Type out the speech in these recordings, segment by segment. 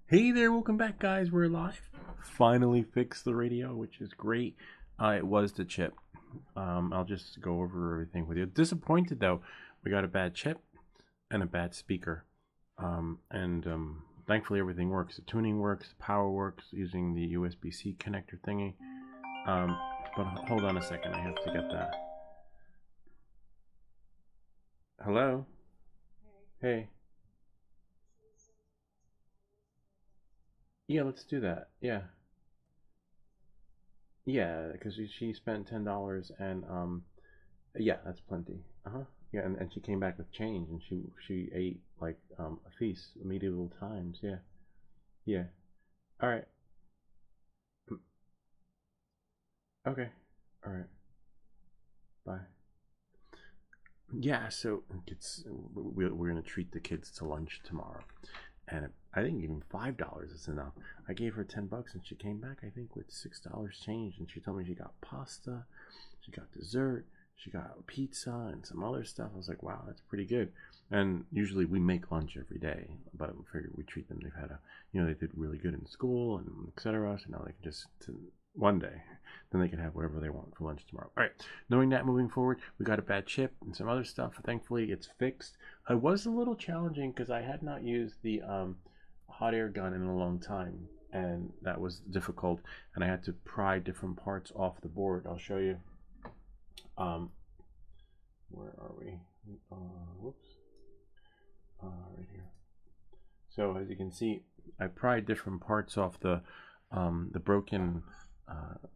Hey there, welcome back, guys. We're live. Finally fixed the radio, which is great. It was the chip. I'll just go over everything with you. Disappointed though, we got a bad chip and a bad speaker. Thankfully everything works. The tuning works, the power works using the USBC connector thingy. But hold on a second, I have to get that. Hello? Hey. Yeah, let's do that. Yeah. Yeah, because she spent $10 and yeah, that's plenty. Yeah, and she came back with change and she ate like a feast medieval times. Yeah. Yeah. All right. Okay. All right. Bye. Yeah, so we're gonna treat the kids to lunch tomorrow, and I think even $5 is enough. I gave her $10 and she came back, I think, with $6 change, and she told me she got pasta, she got dessert, she got pizza and some other stuff. I was like, wow, that's pretty good. And usually we make lunch every day, but I figured we treat them. They've had they did really good in school and etc. So now they can just one day, then they can have whatever they want for lunch tomorrow. All right, knowing that, moving forward, we got a bad chip and some other stuff. Thankfully it's fixed. It was a little challenging because I had not used the hot air gun in a long time, and that was difficult, and I had to pry different parts off the board. I'll show you. Where are we? Whoops. Right here. So as you can see, I pried different parts off the broken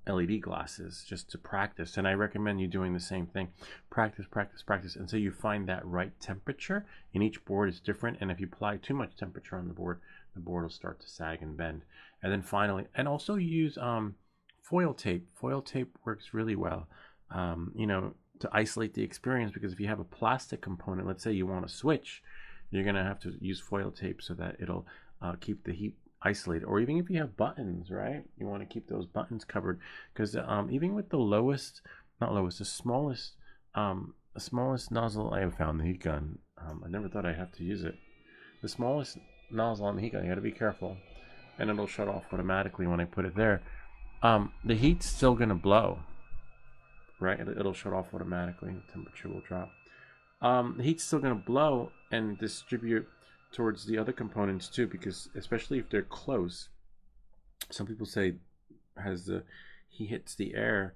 LED glasses just to practice, and I recommend you doing the same thing. Practice, practice, practice until you find that right temperature. And each board is different, and if you apply too much temperature on the board will start to sag and bend. And then finally, and also use foil tape. Foil tape works really well, to isolate the experience, because if you have a plastic component, let's say you want to switch, you're gonna have to use foil tape so that it'll keep the heat isolated. Or even if you have buttons, right, you want to keep those buttons covered, because even with the the smallest nozzle I have found, the heat gun, I never thought I'd have to use it. The smallest nozzle on the heat gun, you got to be careful, and it'll shut off automatically when I put it there. The heat's still gonna blow, right? It'll shut off automatically. The temperature will drop. The heat's still gonna blow and distribute towards the other components too, because especially if they're close, some people say as he hits the air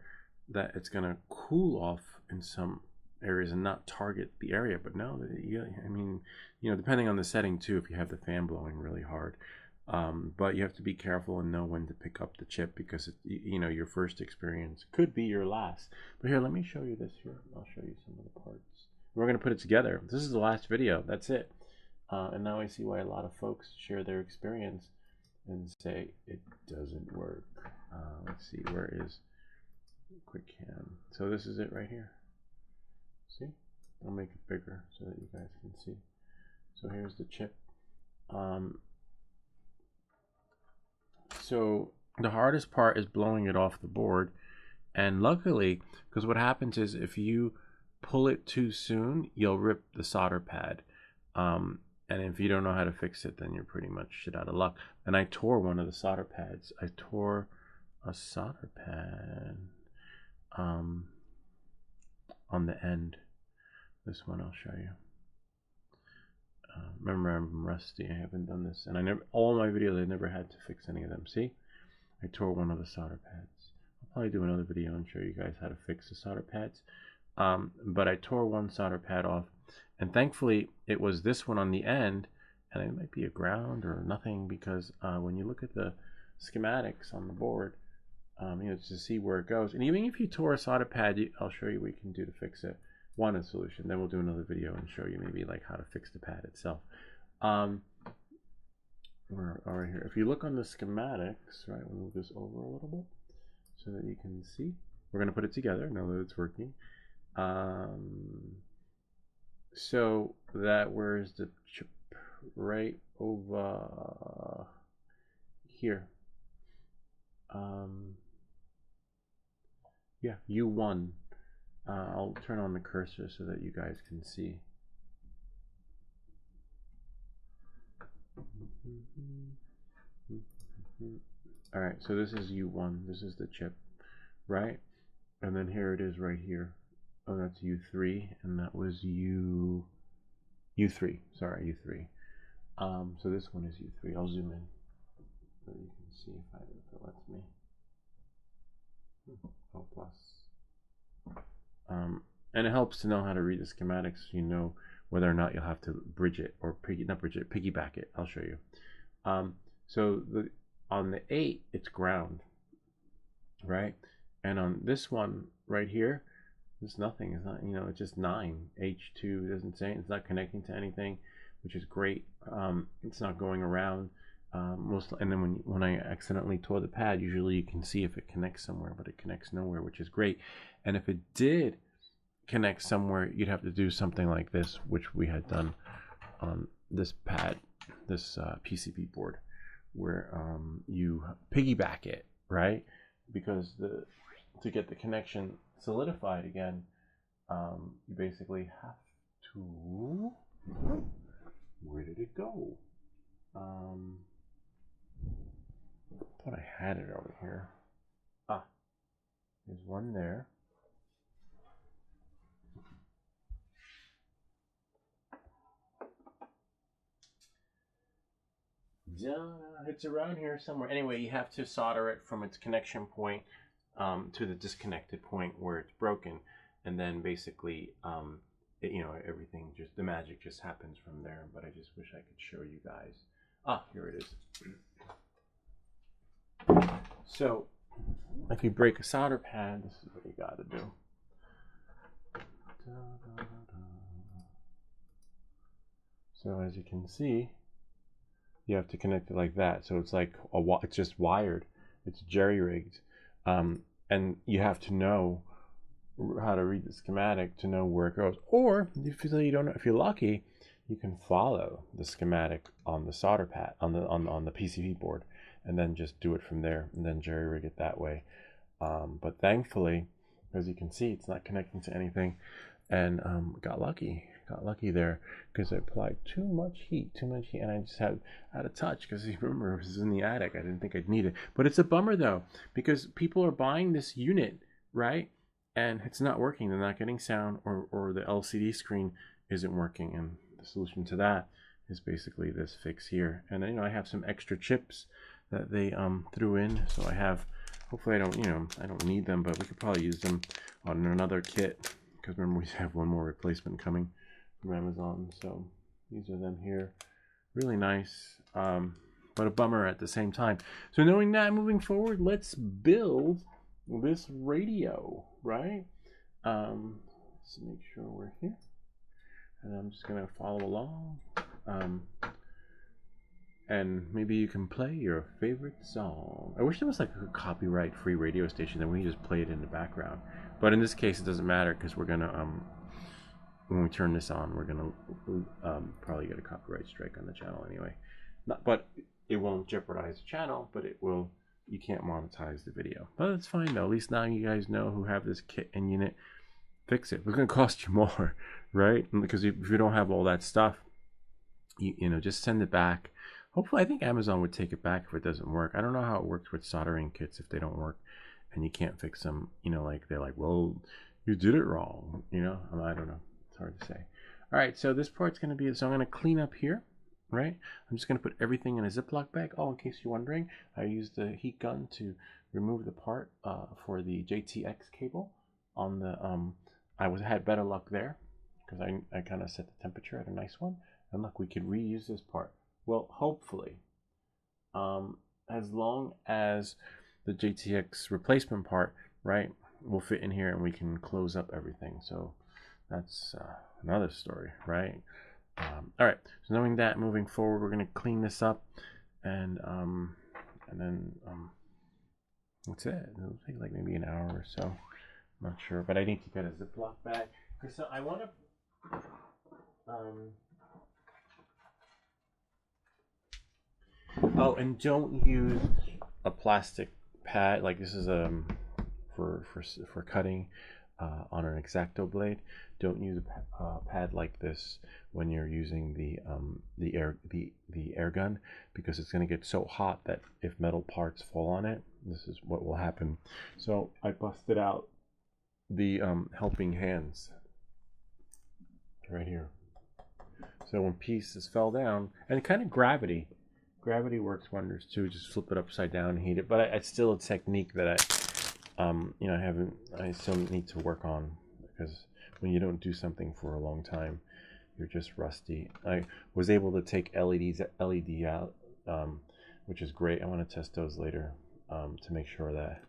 that it's gonna cool off in some areas and not target the area. But no, I mean, depending on the setting too, if you have the fan blowing really hard. But you have to be careful and know when to pick up the chip, because your first experience could be your last. But here, let me show you this here. I'll show you some of the parts. We're going to put it together. This is the last video. That's it. And now I see why a lot of folks share their experience and say it doesn't work. Let's see, where is quick cam? So this is it right here. See? I'll make it bigger so that you guys can see. So here's the chip. So the hardest part is blowing it off the board, and luckily, because what happens is if you pull it too soon, you'll rip the solder pad, and if you don't know how to fix it, then you're pretty much shit out of luck. And I tore one of the solder pads. I tore a solder pad on the end. This one I'll show you. Remember, I'm rusty. I haven't done this, and all my videos I never had to fix any of them. See, I tore one of the solder pads. I'll probably do another video and show you guys how to fix the solder pads. But I tore one solder pad off, and thankfully it was this one on the end, and it might be a ground or nothing, because when you look at the schematics on the board, to see where it goes. And even if you tore a solder pad, I'll show you what you can do to fix it. One solution, then we'll do another video and show you maybe like how to fix the pad itself. We're right here. If you look on the schematics, right, we'll move this over a little bit so that you can see. We're going to put it together now that it's working. So that, where's the chip? Right over here. Yeah, U1. I'll turn on the cursor so that you guys can see. All right, so this is U1. This is the chip, right? And then here it is right here. Oh, that's U3, and that was U3. Sorry, U3. So this one is U3. I'll zoom in so you can see if it lets me. Oh, plus. And it helps to know how to read the schematics, so you know whether or not you'll have to bridge it or piggyback it. I'll show you. So on the 8, it's ground, right? And on this one right here, there's nothing. It's not, it's just 9. H2 doesn't say, it's not connecting to anything, which is great. It's not going around. And then when I accidentally tore the pad, usually you can see if it connects somewhere, but it connects nowhere, which is great. And if it did connect somewhere, you'd have to do something like this, which we had done on this pad, this PCB board, where you piggyback it, right? Because to get the connection solidified again, you basically have to, where did it go? I thought I had it over here. There's one there. It's around here somewhere. Anyway, you have to solder it from its connection point to the disconnected point where it's broken, and then basically everything, just the magic just happens from there. But I just wish I could show you guys. Here it is. So if you break a solder pad, this is what you got to do. So as you can see, you have to connect it like that. So it's like it's just wired. It's jerry-rigged, and you have to know how to read the schematic to know where it goes. Or if you don't know, if you're lucky, you can follow the schematic on the solder pad on the PCB board, and then just do it from there, and then jerry-rig it that way. But thankfully, as you can see, it's not connecting to anything, and got lucky there because I applied too much heat, and I just had out of touch because you remember this is in the attic. I didn't think I'd need it, but it's a bummer though, because people are buying this unit, right, and it's not working. They're not getting sound, or the LCD screen isn't working, and the solution to that is basically this fix here. And I have some extra chips that they threw in, so I have, hopefully I don't need them, but we could probably use them on another kit, because remember we have one more replacement coming from Amazon. So these are them here, really nice, but a bummer at the same time. So knowing that, moving forward, let's build this radio, right? Let's make sure we're here, and I'm just gonna follow along, and maybe you can play your favorite song. I wish there was like a copyright-free radio station that we just play it in the background, but in this case it doesn't matter, because we're gonna when we turn this on, we're gonna probably get a copyright strike on the channel anyway. But it won't jeopardize the channel, but it will. You can't monetize the video, but it's fine though. At least now you guys know who have this kit and unit. Fix it. It's gonna cost you more, right? Because if you don't have all that stuff, you just send it back. Hopefully, I think Amazon would take it back if it doesn't work. I don't know how it works with soldering kits if they don't work and you can't fix them. Like they're like, well, you did it wrong. I don't know. It's hard to say. All right, so this part's gonna be. So I'm gonna clean up here, right? I'm just gonna put everything in a Ziploc bag. Oh, in case you're wondering, I used the heat gun to remove the part for the JTX cable on the. I had better luck there because I kind of set the temperature at a nice one, and look, we could reuse this part. Well, hopefully, as long as the JTX replacement part, right, will fit in here and we can close up everything. So that's another story, right? All right. So knowing that, moving forward, we're gonna clean this up, and then that's it. It'll take like maybe an hour or so. I'm not sure, but I need to get a Ziploc bag because I want to. Oh, and don't use a plastic pad like this is for cutting. on an X-Acto blade. Don't use a pad like this when you're using the air gun, because it's going to get so hot that if metal parts fall on it, this is what will happen. So I busted out the helping hands right here. So when pieces fell down, and kind of gravity works wonders too. Just flip it upside down and heat it. But it's still a technique that I still need to work on, because when you don't do something for a long time, you're just rusty. I was able to take LED out, which is great. I want to test those later to make sure that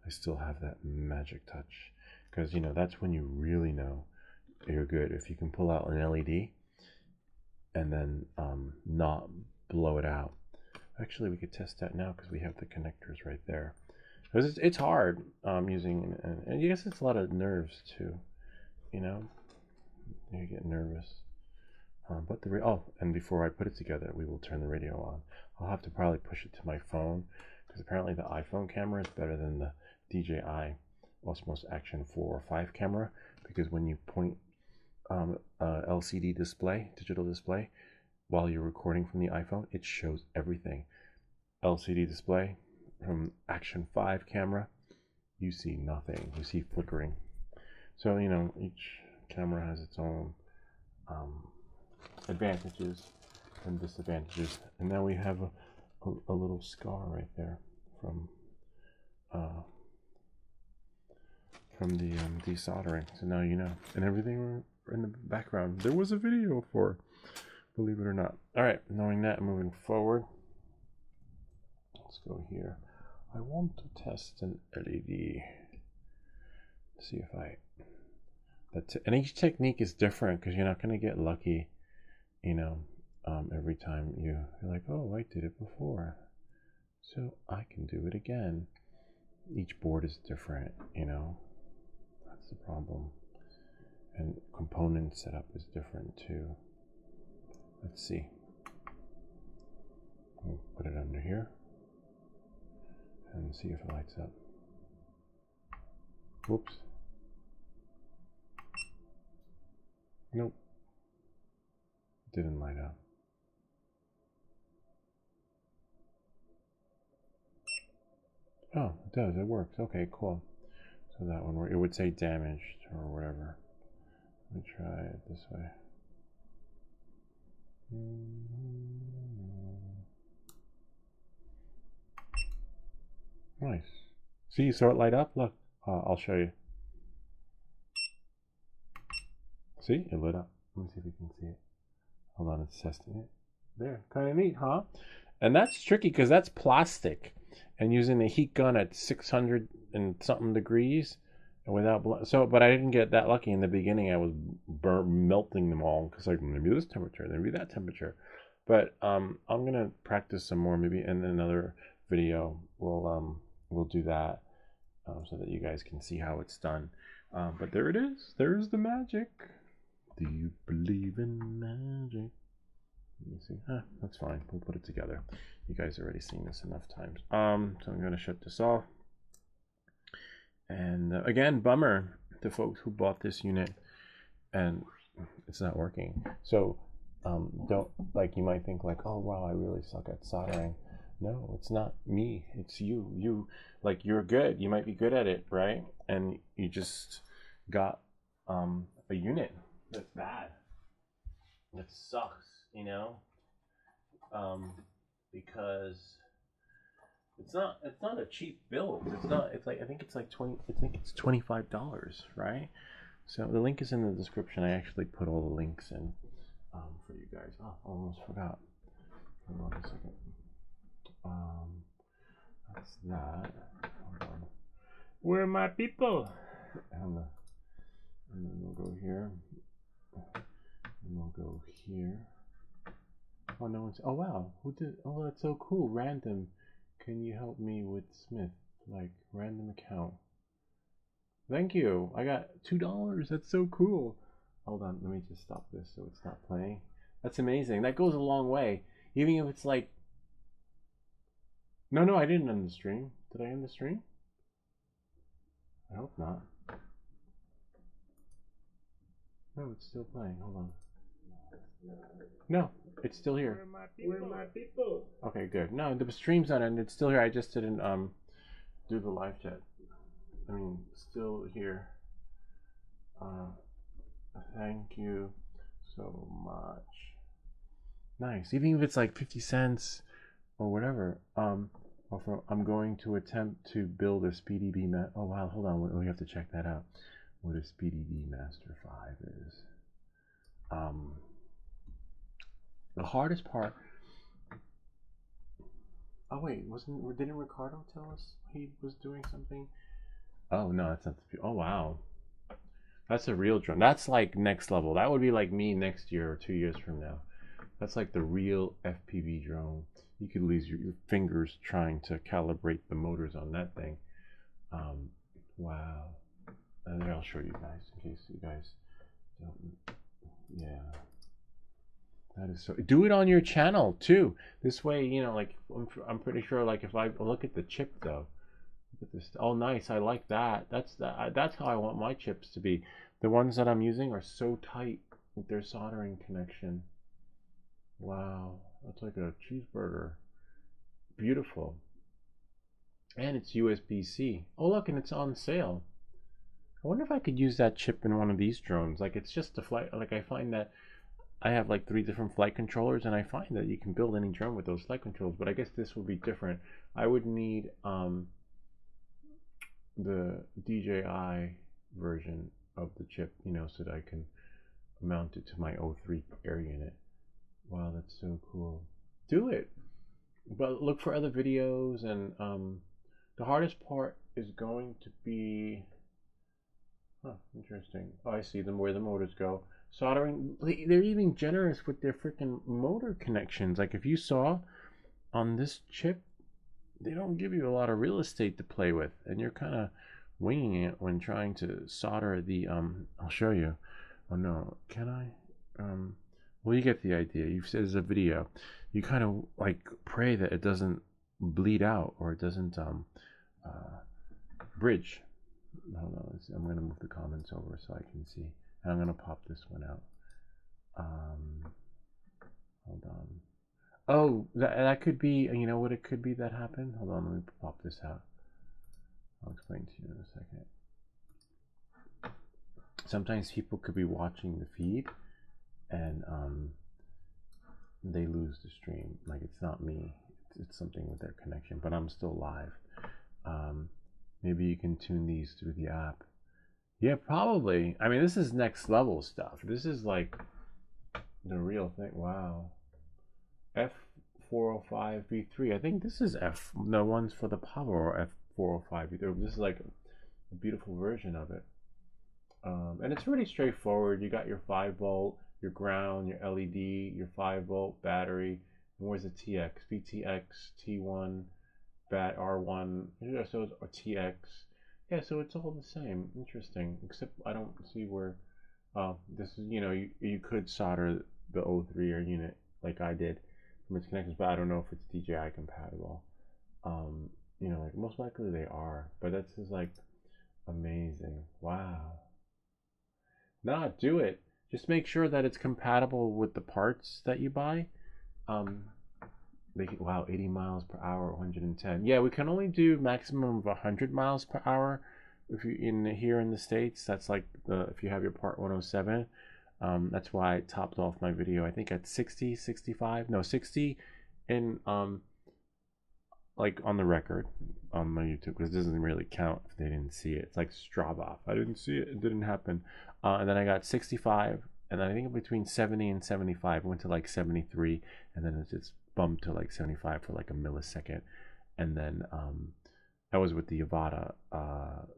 I still have that magic touch, because that's when you really know you're good, if you can pull out an LED and then not blow it out. Actually, we could test that now because we have the connectors right there. Because it's hard using, and I guess it's a lot of nerves too, you get nervous. But and before I put it together, we will turn the radio on. I'll have to probably push it to my phone, because apparently the iPhone camera is better than the DJI Osmo Action 4 or 5 camera, because when you point LCD display, digital display, while you're recording from the iPhone, it shows everything. LCD display from Action 5 camera, you see nothing. You see flickering. So each camera has its own advantages and disadvantages. And now we have a little scar right there from the desoldering. So now you know. And everything in the background there was a video for, believe it or not. All right, knowing that, moving forward, let's go here. I want to test an LED. See if and each technique is different, because you're not going to get lucky, every time you're like, oh, I did it before, so I can do it again. Each board is different, that's the problem. And component setup is different too. Let's see. We'll put it under here and see if it lights up. Whoops. Nope. Didn't light up. Oh, it does. It works. Okay, cool. So that one, it would say damaged or whatever. Let me try it this way. Nice. See, you saw it light up? Look, I'll show you. See, it lit up. Let me see if you can see it. Hold on, it's testing it. There, kind of neat, huh? And that's tricky because that's plastic, and using a heat gun at 600 and something degrees without but I didn't get that lucky in the beginning. I was melting them all, because like, maybe this temperature, maybe that temperature. But I'm gonna practice some more. Maybe in another video we'll do that, so that you guys can see how it's done. But there it is. There's the magic. Do you believe in magic? Let me see. That's fine. We'll put it together. You guys have already seen this enough times. So I'm gonna shut this off. And again, bummer to folks who bought this unit and it's not working. So don't, like, you might think like, oh wow, I really suck at soldering. No, it's not me, it's you. Like, you're good, you might be good at it, right? And you just got a unit that's bad, that sucks, because it's not a cheap build. I think it's $25, right? So the link is in the description. I actually put all the links in for you guys. Oh, almost forgot. Hold on a second. That's that. Hold on. Where are my people? And then we'll go here. And we'll go here. Oh, no one's. Oh wow. Who did? Oh, that's so cool. Random. Can you help me with Smith? Like, random account. Thank you. I got $2. That's so cool. Hold on. Let me just stop this so it's not playing. That's amazing. That goes a long way. Even if it's like... No, I didn't end the stream. Did I end the stream? I hope not. No, it's still playing. Hold on. No, it's still here. Where are my people? Okay, good. No, the stream's not and it's still here. I just didn't do the live chat. I mean, still here. Thank you so much. Nice. Even if it's like 50 cents or whatever. I'm going to attempt to build a SpeedyB oh wow, hold on. We have to check that out. What a SpeedyB Master 5 is. The hardest part. Oh wait, didn't Ricardo tell us he was doing something? Oh no, that's not the. Oh wow, that's a real drone. That's like next level. That would be like me next year or 2 years from now. That's like the real FPV drone. You could lose your fingers trying to calibrate the motors on that thing. Wow. And then I'll show you guys in case you guys don't. Yeah. That is so. Do it on your channel too. This way, you know, like I'm pretty sure. Like if I look at the chip though, look at this. Oh, nice. I like that. That's how I want my chips to be. The ones that I'm using are so tight with their soldering connection. Wow, that's like a cheeseburger. Beautiful. And it's USB-C. Oh look, and it's on sale. I wonder if I could use that chip in one of these drones. Like it's just a flight. Like I find that. I have like 3 different flight controllers, and I find that you can build any drone with those flight controls, but I guess this will be different. I would need the DJI version of the chip, you know, so that I can mount it to my O3 air unit. Wow, that's so cool. Do it! But look for other videos, and the hardest part is going to be... Huh, interesting. Oh, I see them where the motors go. Soldering, they're even generous with their freaking motor connections. Like if you saw on this chip, they don't give you a lot of real estate to play with, and you're kind of winging it when trying to solder the I'll show you. Oh no, can I? Well, you get the idea. You've said there's a video. You kind of like pray that it doesn't bleed out or it doesn't bridge. Hold on, I'm going to move the comments over so I can see. And I'm going to pop this one out. Hold on. Oh, that could be, you know what it could be that happened? Hold on, let me pop this out. I'll explain to you in a second. Sometimes people could be watching the feed and they lose the stream. Like it's not me. It's something with their connection, but I'm still live. Maybe you can tune these through the app. Yeah, probably. I mean, this is next level stuff. This is like the real thing. Wow. F405V3. I think this is the ones for the Power F405V3. This is like a beautiful version of it. And it's really straightforward. You got your 5-volt, your ground, your LED, your 5-volt battery. And where's the TX? VTX, T1, BAT R1, so it's or TX. Yeah, so it's all the same. Interesting, except I don't see where. This is, you know, you could solder the O3 air unit like I did from its connections, but I don't know if it's DJI compatible. You know, like most likely they are, but that's just like amazing. Wow. Nah, do it. Just make sure that it's compatible with the parts that you buy. Wow, 80 miles per hour, 110. Yeah, we can only do maximum of 100 miles per hour if you here in the States. That's like if you have your part 107. That's why I topped off my video, I think at 60, 65, no 60 in like on the record on my YouTube, because it doesn't really count if they didn't see it. It's like Strava. I didn't see it, it didn't happen. And then I got 65, and then I think between 70 and 75 I went to like 73, and then it just bumped to like 75 for like a millisecond, and then that was with the Avata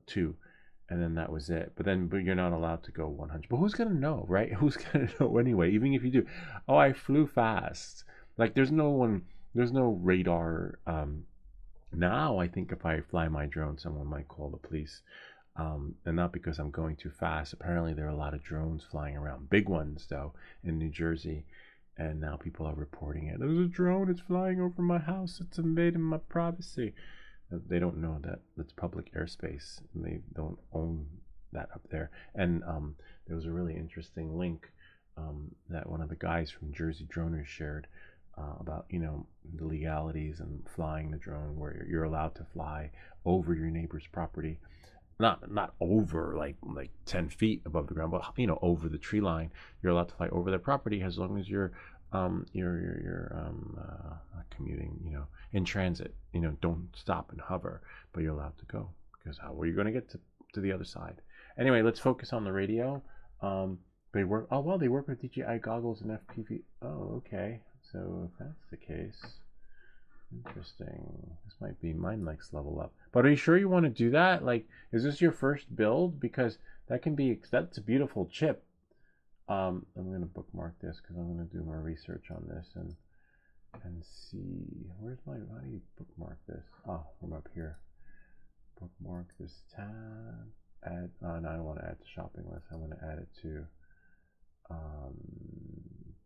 2, and then that was it. But you're not allowed to go 100. But who's gonna know, right? Who's gonna know anyway? Even if you do, oh, I flew fast. Like there's no radar. Now I think if I fly my drone, someone might call the police, and not because I'm going too fast. Apparently there are a lot of drones flying around, big ones though, in New Jersey. And now people are reporting it. There's a drone, it's flying over my house, it's invading my privacy. They don't know that it's public airspace, and they don't own that up there. And there was a really interesting link that one of the guys from Jersey Droners shared about, you know, the legalities and flying the drone, where you're allowed to fly over your neighbor's property. Not over like 10 feet above the ground, but, you know, over the tree line. You're allowed to fly over their property as long as you're not commuting, you know, in transit. You know, don't stop and hover, but you're allowed to go, because how are you going to get to the other side? Anyway, let's focus on the radio. They work. Oh well, they work with DJI goggles and FPV. Oh, okay. So if that's the case, interesting. This might be my next level up. But are you sure you want to do that? Like, is this your first build? Because that can be, that's a beautiful chip. I'm going to bookmark this because I'm going to do more research on this and see. Where's my, how do you bookmark this? Oh, from up here. Bookmark this tab. Add, no, I don't want to add to shopping list. I want to add it to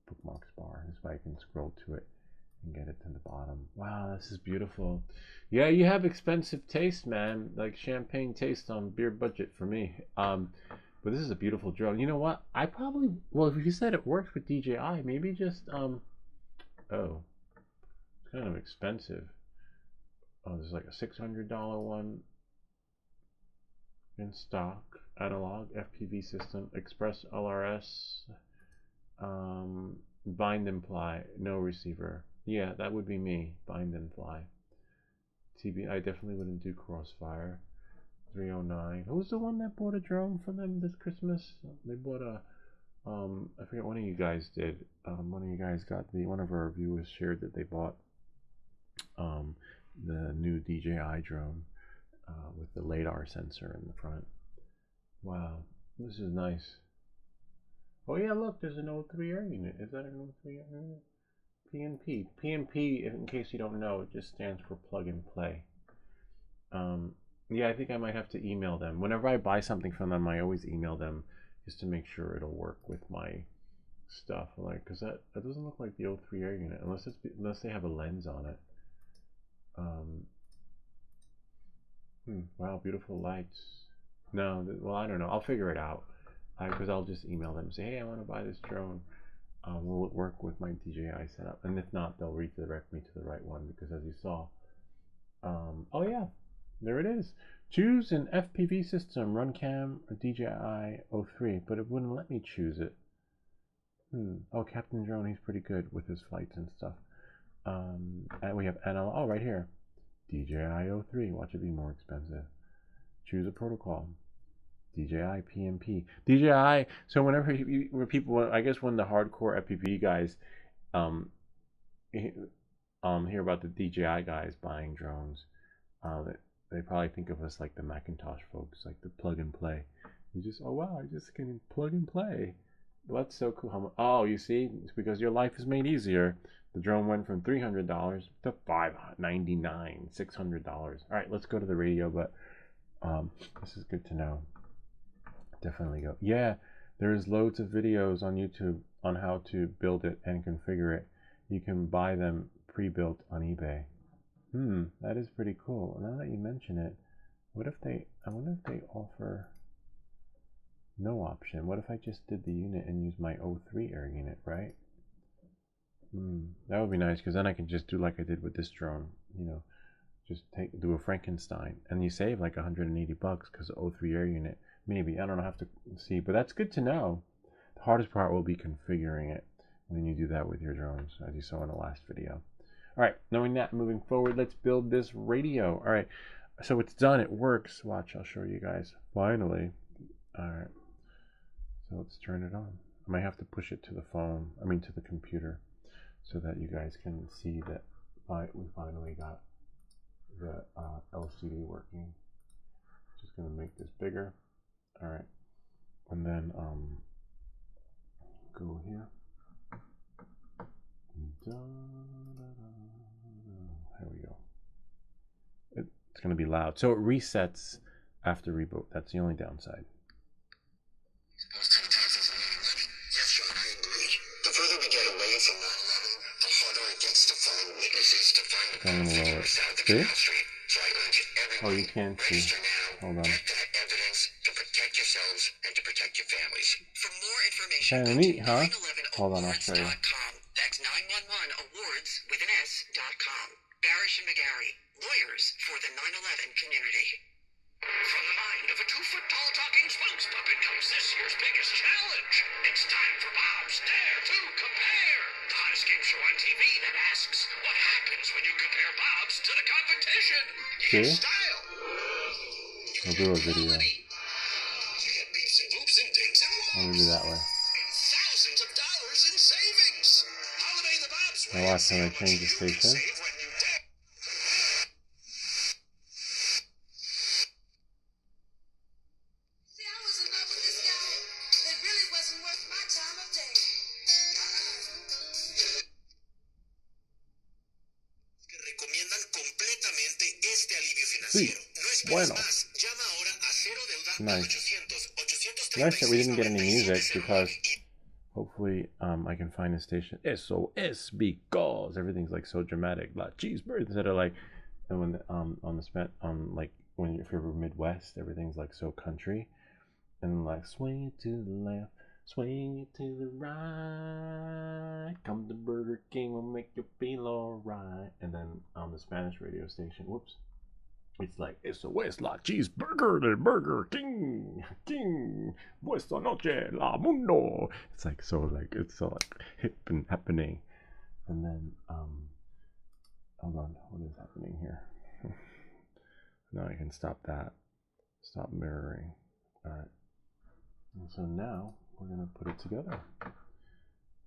bookmarks bar. This way I can scroll to it and get it to the bottom. Wow, this is beautiful. Yeah, you have expensive taste, man. Like champagne taste on beer budget for me. But this is a beautiful drone. You know what? I probably, well, if you said it works with DJI, maybe just oh, it's kind of expensive. Oh, there's like a $600 one in stock. Analog FPV system, Express LRS, bind and fly, no receiver. Yeah, that would be me. Bind and fly. TB, I definitely wouldn't do Crossfire. 309. Who's the one that bought a drone for them this Christmas? They bought a, I forget, one of you guys did. One of you guys got one of our viewers shared that they bought the new DJI drone with the LiDAR sensor in the front. Wow, this is nice. Oh yeah, look, there's an O3 air unit. Is that an O3 air unit? PNP. PNP, in case you don't know, it just stands for plug and play. Yeah, I think I might have to email them. Whenever I buy something from them, I always email them just to make sure it'll work with my stuff. Like, cause that doesn't look like the O3 air unit unless they have a lens on it. Wow, beautiful lights. No, well, I don't know. I'll figure it out. Because I'll just email them and say, hey, I want to buy this drone. Will it work with my DJI setup? And if not, they'll redirect me to the right one, because as you saw, oh yeah, there it is. Choose an FPV system, Runcam or DJI O3, but it wouldn't let me choose it. Oh, Captain Drone, he's pretty good with his flights and stuff. And we have analog, oh, right here. DJI O3, watch it be more expensive. Choose a protocol. DJI PMP. DJI, so whenever people, I guess when the hardcore FPV guys hear about the DJI guys buying drones, they probably think of us like the Macintosh folks, like the plug and play. You just, oh wow, I just can plug and play. Well, that's so cool. Oh, you see, it's because your life is made easier. The drone went from $300 to $599, $600. All right, let's go to the radio, but this is good to know. Definitely go. Yeah, there's loads of videos on YouTube on how to build it and configure it. You can buy them pre-built on eBay. That is pretty cool. Now that you mention it, what if they, I wonder if they offer no option. What if I just did the unit and use my O3 air unit, right? That would be nice, because then I can just do like I did with this drone, you know, just do a Frankenstein, and you save like 180 bucks because the O3 air unit. Maybe, I don't know, have to see, but that's good to know. The hardest part will be configuring it when you do that with your drones, as you saw in the last video. All right, knowing that, moving forward, let's build this radio. All right, so it's done, it works. Watch, I'll show you guys. Finally. All right, so let's turn it on. I might have to push it to the phone, I mean to the computer, so that you guys can see that we finally got the LCD working. Just gonna make this bigger. All right, and then go here. There we go. It's going to be loud, so it resets after reboot. That's the only downside. Yes, Sean, I agree. The further we get away from 9/11, the harder it gets to find witnesses, to find the lower. south of See? Canal Street. So I urge everyone, Oh, you can't see. register now, Hold on. get that evidence, to protect yourself information, Kinda go to neat, huh? Hold on, I'll show you. 911awards.com. That's 911 awards with an S.com. Barish and McGarry, lawyers for the 9/11 community. From the mind of a 2-foot-tall talking spokes puppet comes this year's biggest challenge. It's time for Bob's Dare to Compare, the hottest game show on TV that asks what happens when you compare Bob's to the competition. You See? get style. I'll do a video. You get beeps and boops and dings and I'm wops. gonna do that way. And thousands of dollars in savings. Holiday the Bob's way. Now watch See when I how change much the you can station. save when you dare. See, I was in love with this guy that really wasn't worth my time of day. Que recomiendan completamente este alivio financiero. No esperes Bueno. más. Llama ahora a cero deuda Nice. 800 Nice that we didn't get any 836 music because hopefully I can find a station SOS because everything's like so dramatic, like cheeseburgers instead of like, and when on the spent like when if you're Midwest, everything's like so country and like swing it to the left, swing it to the right, come to Burger King, will make you feel alright. And then on the Spanish radio station, whoops, it's like SOS la cheeseburger del Burger King, vuestra noche la mundo. It's like so like it's so like hip and happening. And then hold on, what is happening here? Now I can stop that. Stop mirroring. Alright. And so now we're gonna put it together.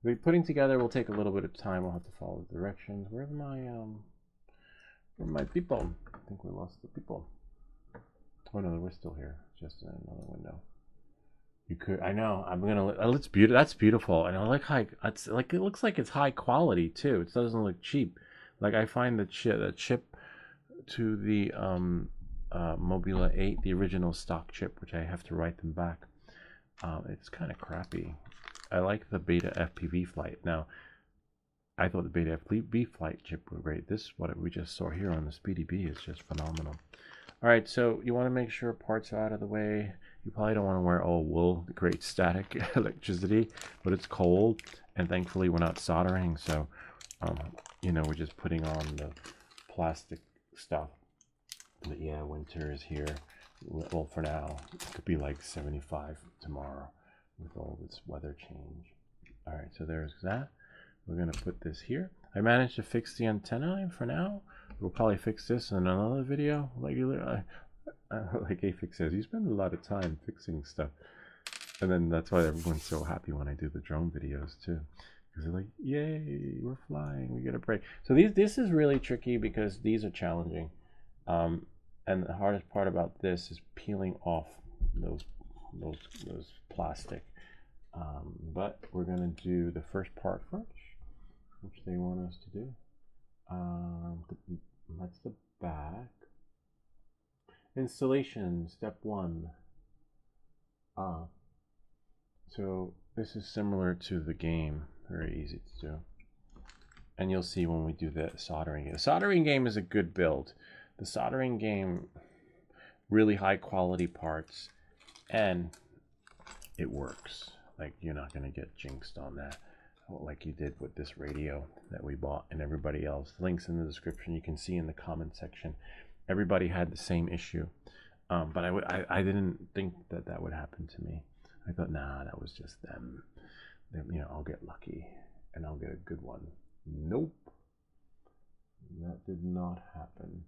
The putting together will take a little bit of time. We'll have to follow the directions. Where's my people? I think we lost the people. Oh no, we're still here. Just in another window. You could. I know. I'm gonna. It's beautiful. That's beautiful, and I like how it's like. It looks like it's high quality too. It doesn't look cheap. Like I find the chip to the Mobula 8, the original stock chip, which I have to write them back. It's kind of crappy. I like the Beta FPV flight. Now, I thought the Beta FPV flight chip was great. This, what we just saw here on the Speedy B, is just phenomenal. All right, so you want to make sure parts are out of the way. You probably don't want to wear all wool, the great static electricity, but it's cold, and thankfully we're not soldering, so you know, we're just putting on the plastic stuff. But yeah, winter is here. Well, for now, it could be like 75 tomorrow with all this weather change. All right, so there's that. We're gonna put this here. I managed to fix the antenna for now. We'll probably fix this in another video. Like Afix says, you spend a lot of time fixing stuff, and then that's why everyone's so happy when I do the drone videos too, because they're like, "Yay, we're flying! We get a break." So this is really tricky because these are challenging, and the hardest part about this is peeling off those plastic. But we're gonna do the first part first, which they want us to do. That's the back. Installation, step 1. So this is similar to the game, very easy to do. And you'll see when we do the soldering. The soldering game is a good build. The soldering game, really high quality parts, and it works. Like, you're not gonna get jinxed on that, like you did with this radio that we bought and everybody else. Links in the description. You can see in the comment section. Everybody had the same issue, but I didn't think that would happen to me. I thought, nah, that was just them. You know, I'll get lucky and I'll get a good one. Nope, that did not happen.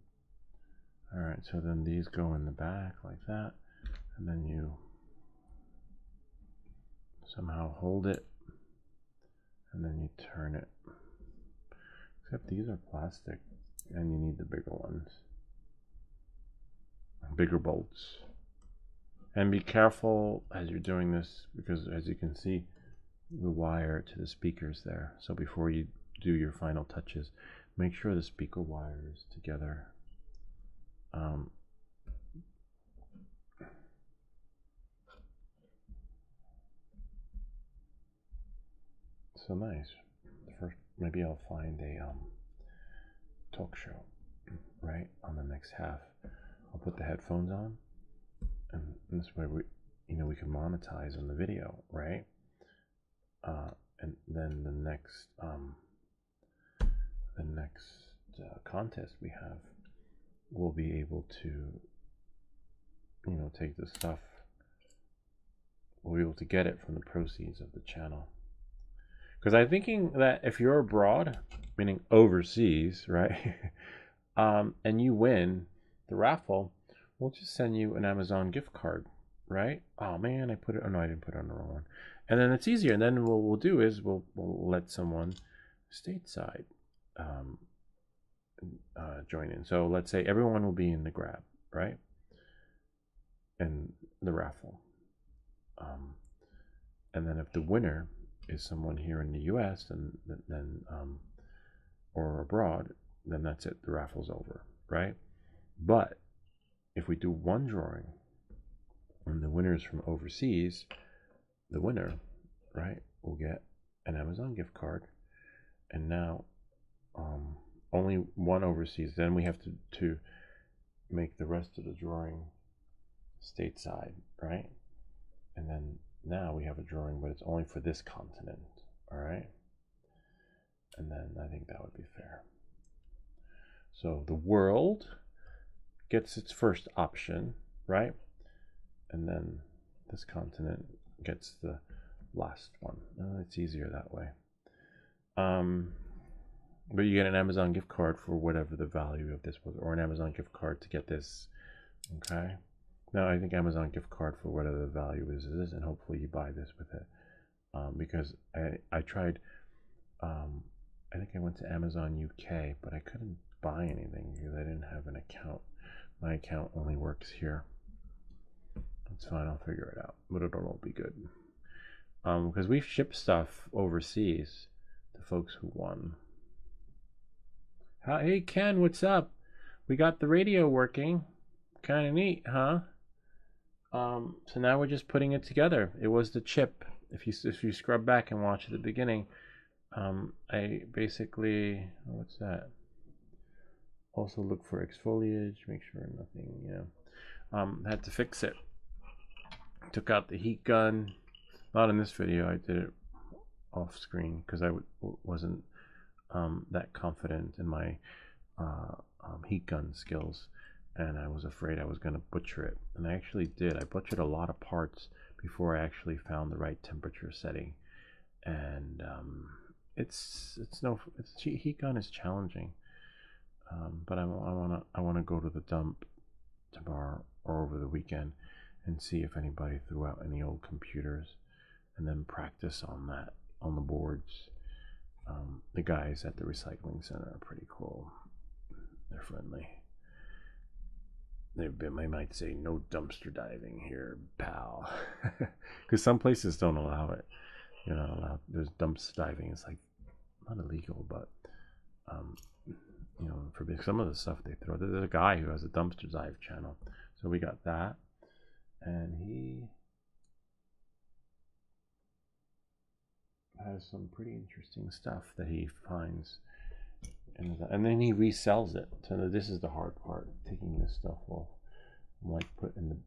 All right, so then these go in the back like that, and then you somehow hold it, and then you turn it. Except these are plastic, and you need the bigger ones, bigger bolts. And be careful as you're doing this, because as you can see, the wire to the speakers there. So before you do your final touches, make sure the speaker wire is together. So nice. First, maybe I'll find a talk show right on the next half. I'll put the headphones on, and this way we can monetize on the video, right? and then the next contest we have, we'll be able to, you know, take the stuff. We'll be able to get it from the proceeds of the channel. Because I'm thinking that if you're abroad, meaning overseas, right, and you win the raffle, we'll just send you an Amazon gift card, right? Oh man, I put it. Oh no, I didn't put it on the wrong one. And then it's easier. And then what we'll do is we'll let someone stateside join in. So let's say everyone will be in the grab, right? And the raffle. And then if the winner is someone here in the U.S. and then or abroad, then that's it. The raffle's over, right? But if we do one drawing and the winner is from overseas, the winner, right, will get an Amazon gift card. And now only one overseas. Then we have to make the rest of the drawing stateside, right? And then now we have a drawing, but it's only for this continent, all right? And then I think that would be fair. So the world gets its first option, right? And then this continent gets the last one. It's easier that way. But you get an Amazon gift card for whatever the value of this was, or an Amazon gift card to get this, okay? Now I think Amazon gift card for whatever the value is, and hopefully you buy this with it. Because I tried, I think I went to Amazon UK, but I couldn't buy anything because I didn't have an account. My account only works here. That's fine, I'll figure it out, but it'll all be good. Because we've shipped stuff overseas to folks who won. Hey Ken, what's up? We got the radio working. Kind of neat, huh? So now we're just putting it together. It was the chip. If you scrub back and watch at the beginning, I basically, what's that? Also look for exfoliage, make sure nothing, you know. Had to fix it. Took out the heat gun. Not in this video. I did it off screen because I wasn't that confident in my heat gun skills, and I was afraid I was going to butcher it. And I actually did. I butchered a lot of parts before I actually found the right temperature setting. And heat gun is challenging. But I wanna go to the dump tomorrow or over the weekend and see if anybody threw out any old computers, and then practice on that on the boards. The guys at the recycling center are pretty cool. They're friendly. They might say no dumpster diving here, pal, because some places don't allow it. You're not allowed. There's dumpster diving. It's like not illegal, but you know, for some of the stuff they throw. There's a guy who has a dumpster dive channel, so we got that, and he has some pretty interesting stuff that he finds, and then he resells it. So this is the hard part, taking this stuff off. I'm like put in the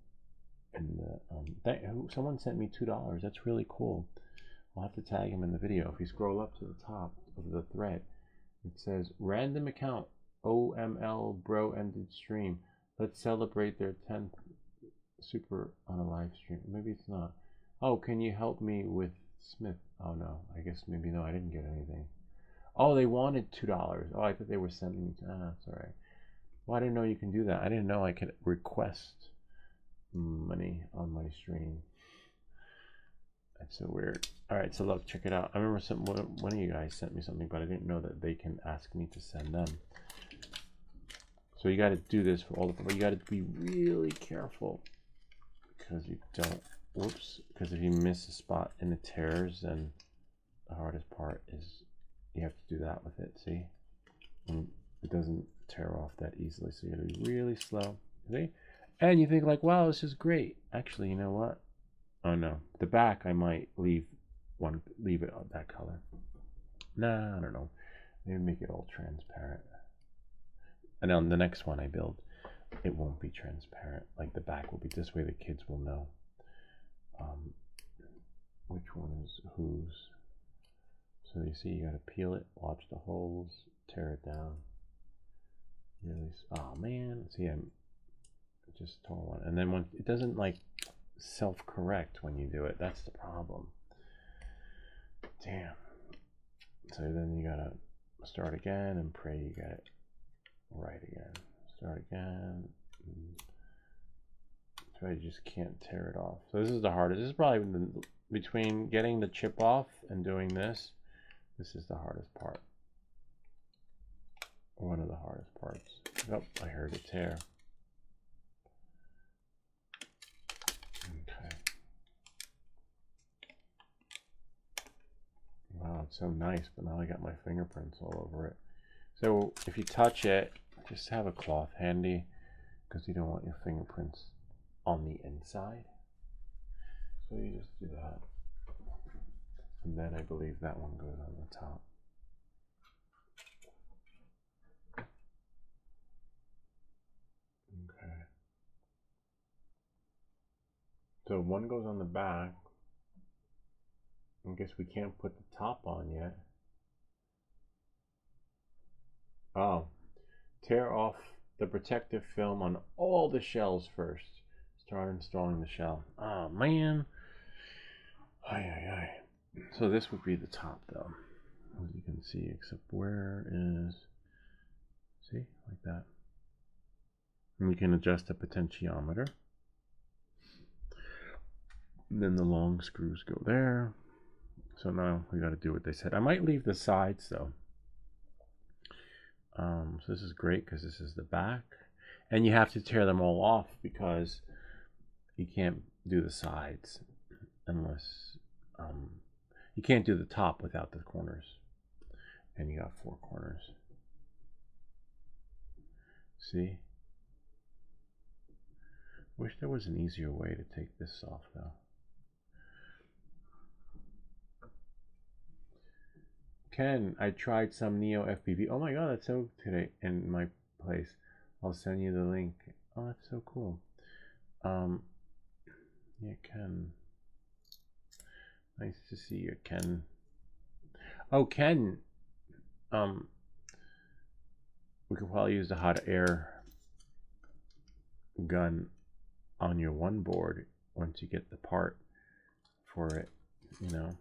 someone sent me $2. That's really cool. I'll have to tag him in the video. If you scroll up to the top of the thread, it says random account OML bro ended stream. Let's celebrate their 10th super on a live stream. Maybe it's not. Oh, can you help me with Smith? Oh no, I guess maybe no, I didn't get anything. Oh, they wanted $2. Oh, I thought they were sending me. That's all right. Well, I didn't know you can do that. I didn't know I could request money on my stream. That's so weird. All right, so look, check it out. I remember one of you guys sent me something, but I didn't know that they can ask me to send them. So you got to do this for all the people. You got to be really careful because you don't. Whoops! Because if you miss a spot and it tears, then the hardest part is you have to do that with it. See, and it doesn't tear off that easily. So you got to be really slow. See, and you think like, wow, this is great. Actually, you know what? Oh no, the back I might leave it on that color. Nah, I don't know. Maybe make it all transparent. And on the next one I build, it won't be transparent. Like the back will be this way. The kids will know which one is whose. So you see, you gotta peel it, watch the holes, tear it down. Really, oh man, see, I just tore one. And then when it doesn't like self-correct when you do it, that's the problem. Damn. So then you gotta start again and pray you get it right again. Start again. So I just can't tear it off. So this is the hardest. This is probably between getting the chip off and doing this. This is the hardest part. One of the hardest parts. Oh, I heard it tear. Okay. Wow, it's so nice, but now I got my fingerprints all over it. So if you touch it, just have a cloth handy because you don't want your fingerprints on the inside. So you just do that. And then I believe that one goes on the top. Okay. So one goes on the back. I guess we can't put the top on yet. Oh, tear off the protective film on all the shells first. Start installing the shell. Oh man. Ay. So this would be the top though, as you can see, except where is, see, like that. And we can adjust the potentiometer. And then the long screws go there. So now we got to do what they said. I might leave the sides though. So this is great because this is the back, and you have to tear them all off because you can't do the sides unless you can't do the top without the corners, and you got 4 corners. See, wish there was an easier way to take this off though. Ken, I tried some Neo FPV. Oh my god, that's so today in my place. I'll send you the link. Oh, that's so cool. Yeah, Ken. Nice to see you, Ken. Oh, Ken. We could probably use the hot air gun on your one board once you get the part for it, you know.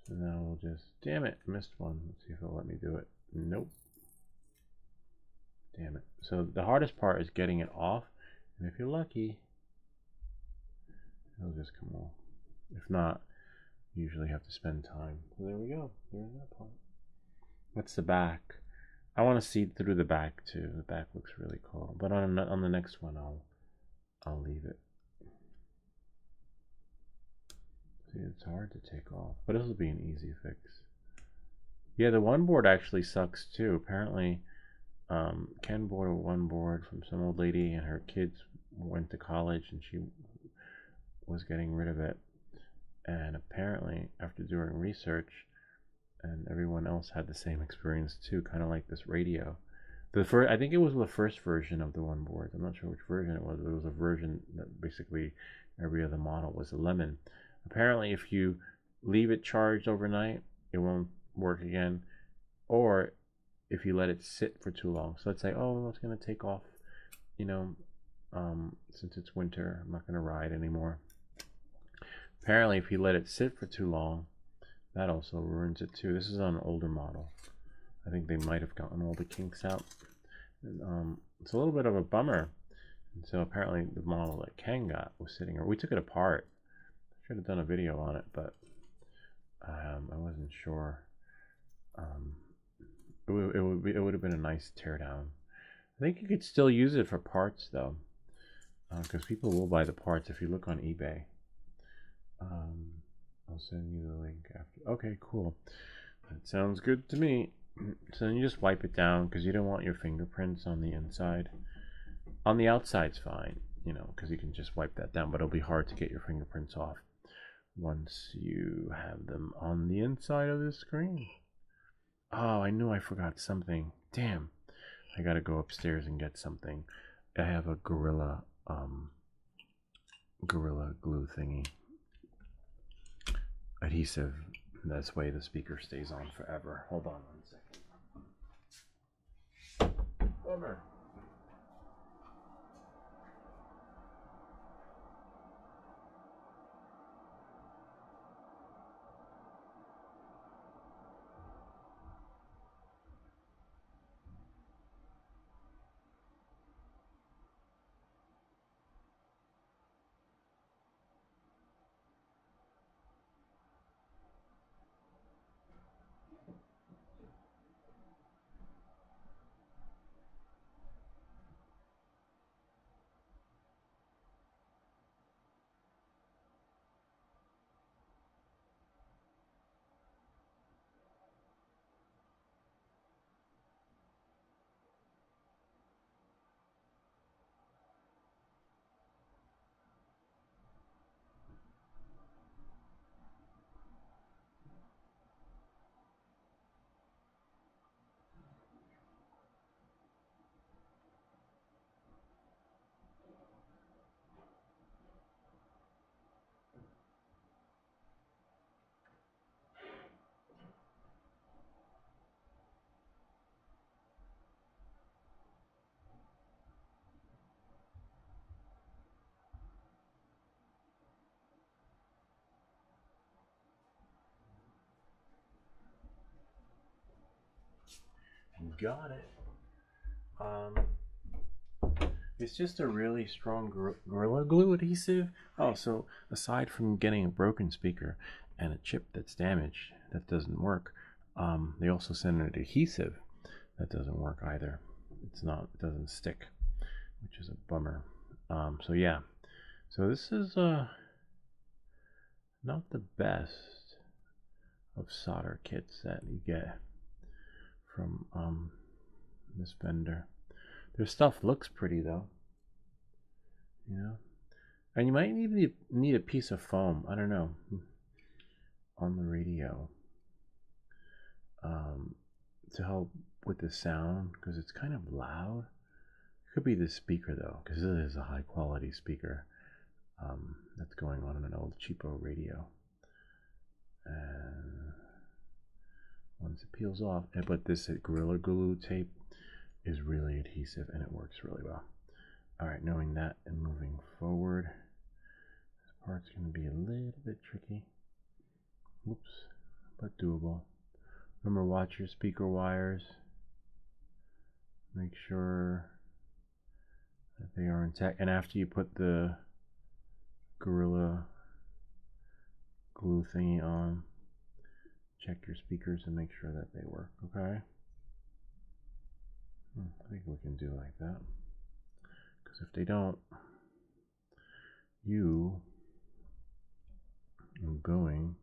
So now we'll just, damn it, missed one. Let's see if it'll let me do it. Nope. Damn it. So the hardest part is getting it off, and if you're lucky, it'll just come off. If not, you usually have to spend time. So there we go. There's that part. That's the back. I want to see through the back too. The back looks really cool. But on the next one, I'll leave it. See, it's hard to take off, but this will be an easy fix. Yeah, the one board actually sucks too. Apparently, Ken bought a one board from some old lady, and her kids went to college, and she was getting rid of it. And apparently, after doing research, and everyone else had the same experience too, kind of like this radio. I think it was the first version of the one board. I'm not sure which version it was. It was a version that basically every other model was a lemon. Apparently, if you leave it charged overnight, it won't work again. Or if you let it sit for too long. So let's say, oh, it's going to take off, you know, since it's winter, I'm not going to ride anymore. Apparently, if you let it sit for too long, that also ruins it too. This is on an older model. I think they might have gotten all the kinks out. And, it's a little bit of a bummer. And so apparently the model that Ken got was sitting, or we took it apart. Should have done a video on it, but I wasn't sure. It would have been a nice teardown. I think you could still use it for parts though, because people will buy the parts if you look on eBay. I'll send you the link after. Okay, cool. That sounds good to me. So then you just wipe it down because you don't want your fingerprints on the inside. On the outside's fine, you know, because you can just wipe that down, but it'll be hard to get your fingerprints off once you have them on the inside of the screen. Oh, I knew I forgot something. Damn. I gotta go upstairs and get something. I have a Gorilla Gorilla Glue thingy. Adhesive. That's way the speaker stays on forever. Hold on 1 second. Bummer. Got it. It's just a really strong Gorilla Glue adhesive. Oh, so aside from getting a broken speaker and a chip that's damaged that doesn't work, they also send an adhesive that doesn't work either. It doesn't stick, which is a bummer. So yeah, so this is not the best of solder kits that you get from this vendor. Their stuff looks pretty though, you know, and you might need a piece of foam, I don't know, on the radio to help with the sound, because it's kind of loud. It could be the speaker though, because it is a high quality speaker that's going on an old cheapo radio. And once it peels off, but this Gorilla Glue tape is really adhesive and it works really well. Alright, knowing that and moving forward, this part's going to be a little bit tricky. Whoops, but doable. Remember, watch your speaker wires. Make sure that they are intact. And after you put the Gorilla Glue thingy on, check your speakers and make sure that they work, okay? I think we can do like that. Because if they don't, you are going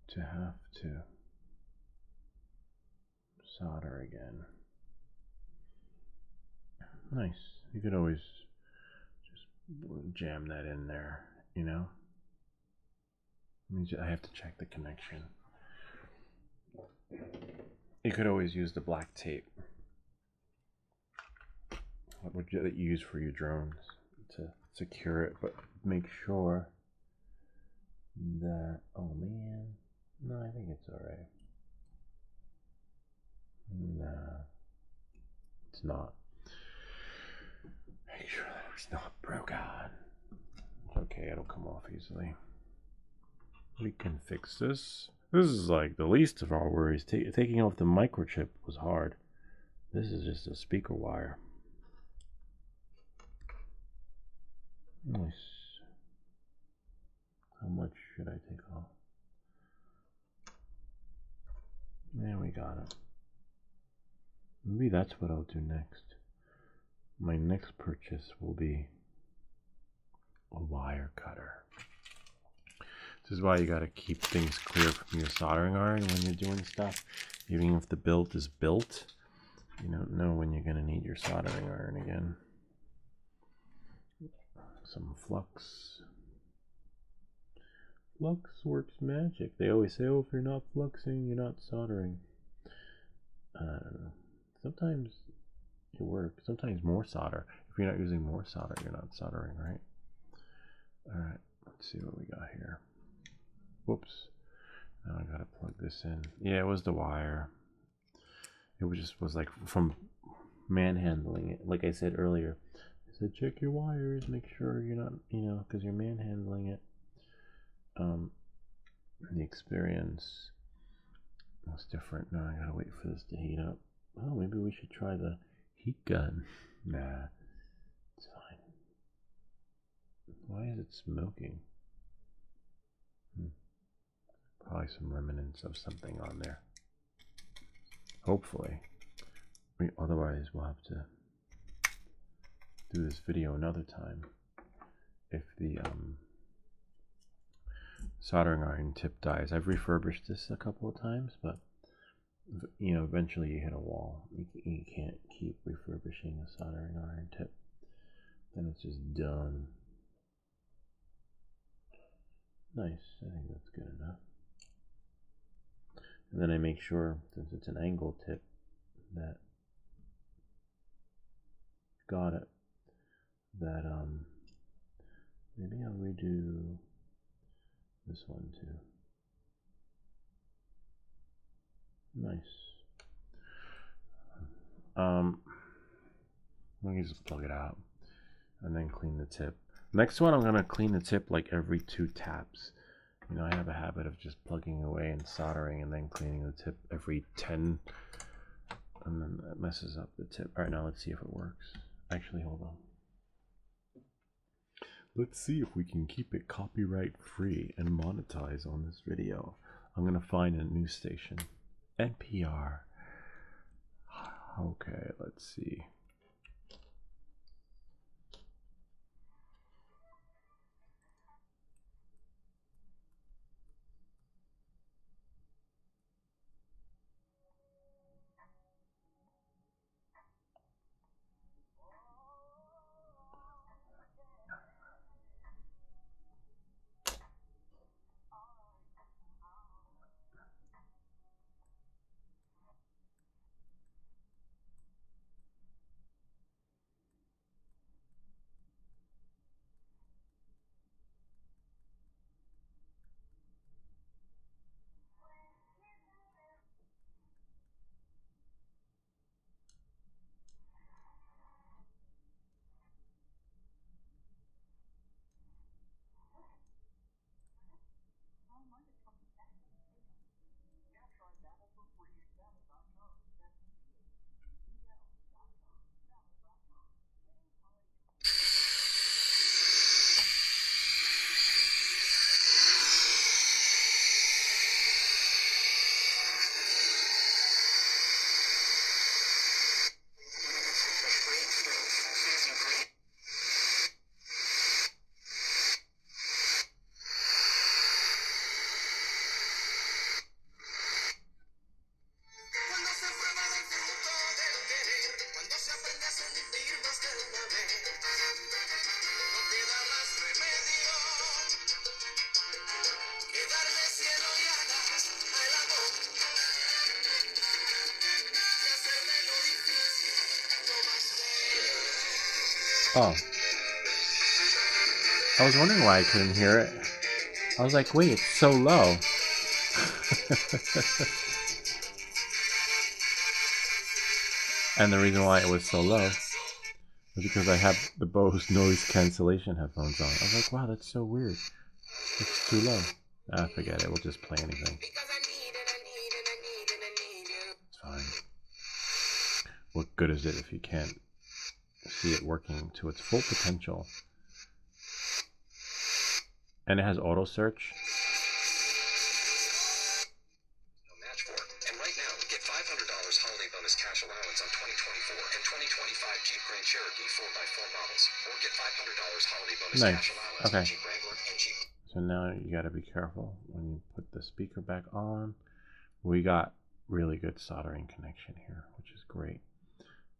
to have to solder again. Nice. You could always just jam that in there, you know? I have to check the connection. You could always use the black tape that you use for your drones to secure it, but make sure that, oh man, no, I think it's alright. Nah, it's not. Make sure that it's not broken. It's okay, it'll come off easily. We can fix this. This is like the least of our worries. Taking off the microchip was hard. This is just a speaker wire. Nice. How much should I take off? There we got it. Maybe that's what I'll do next. My next purchase will be a wire cutter. This is why you gotta keep things clear from your soldering iron when you're doing stuff. Even if the build is built, you don't know when you're gonna need your soldering iron again. Some flux. Flux works magic. They always say, oh, if you're not fluxing, you're not soldering. I don't know. Sometimes it works. Sometimes more solder. If you're not using more solder, you're not soldering, right? Alright, let's see what we got here. Whoops. Now I gotta plug this in. Yeah, it was the wire. It was like from manhandling it. Like I said earlier, I said check your wires, make sure you're not, you know, because you're manhandling it. The experience was different. Now I gotta wait for this to heat up. Oh, maybe we should try the heat gun. Nah, it's fine. Why is it smoking? Probably some remnants of something on there. Hopefully. Otherwise we'll have to do this video another time if the soldering iron tip dies. I've refurbished this a couple of times, but you know, eventually you hit a wall. You can't keep refurbishing a soldering iron tip. Then it's just done. Nice, I think that's good enough. And then I make sure, since it's an angle tip, that got it. That maybe I'll redo this one too. Nice. Let me just plug it out and then clean the tip. Next one, I'm gonna clean the tip like every 2 taps. You know, I have a habit of just plugging away and soldering and then cleaning the tip every 10, and then that messes up the tip. All right, now let's see if it works. Actually, hold on. Let's see if we can keep it copyright free and monetize on this video. I'm gonna find a news station. NPR. Okay, let's see. Oh. I was wondering why I couldn't hear it. I was like, wait, it's so low. And the reason why it was so low was because I have the Bose noise cancellation headphones on. I was like, wow, that's so weird. It's too low. Ah, forget it. We'll just play anything. It's fine. What good is it if you can't see it working to its full potential? And it has auto search. No match for it. And right now, get $500 holiday bonus cash allowance on 2024 and 2025 Jeep Grand Cherokee 4x4 models, or get $500 holiday bonus cash allowance on Jeep Wrangler and Jeep. So now you got to be careful when you put the speaker back on. We got really good soldering connection here, which is great.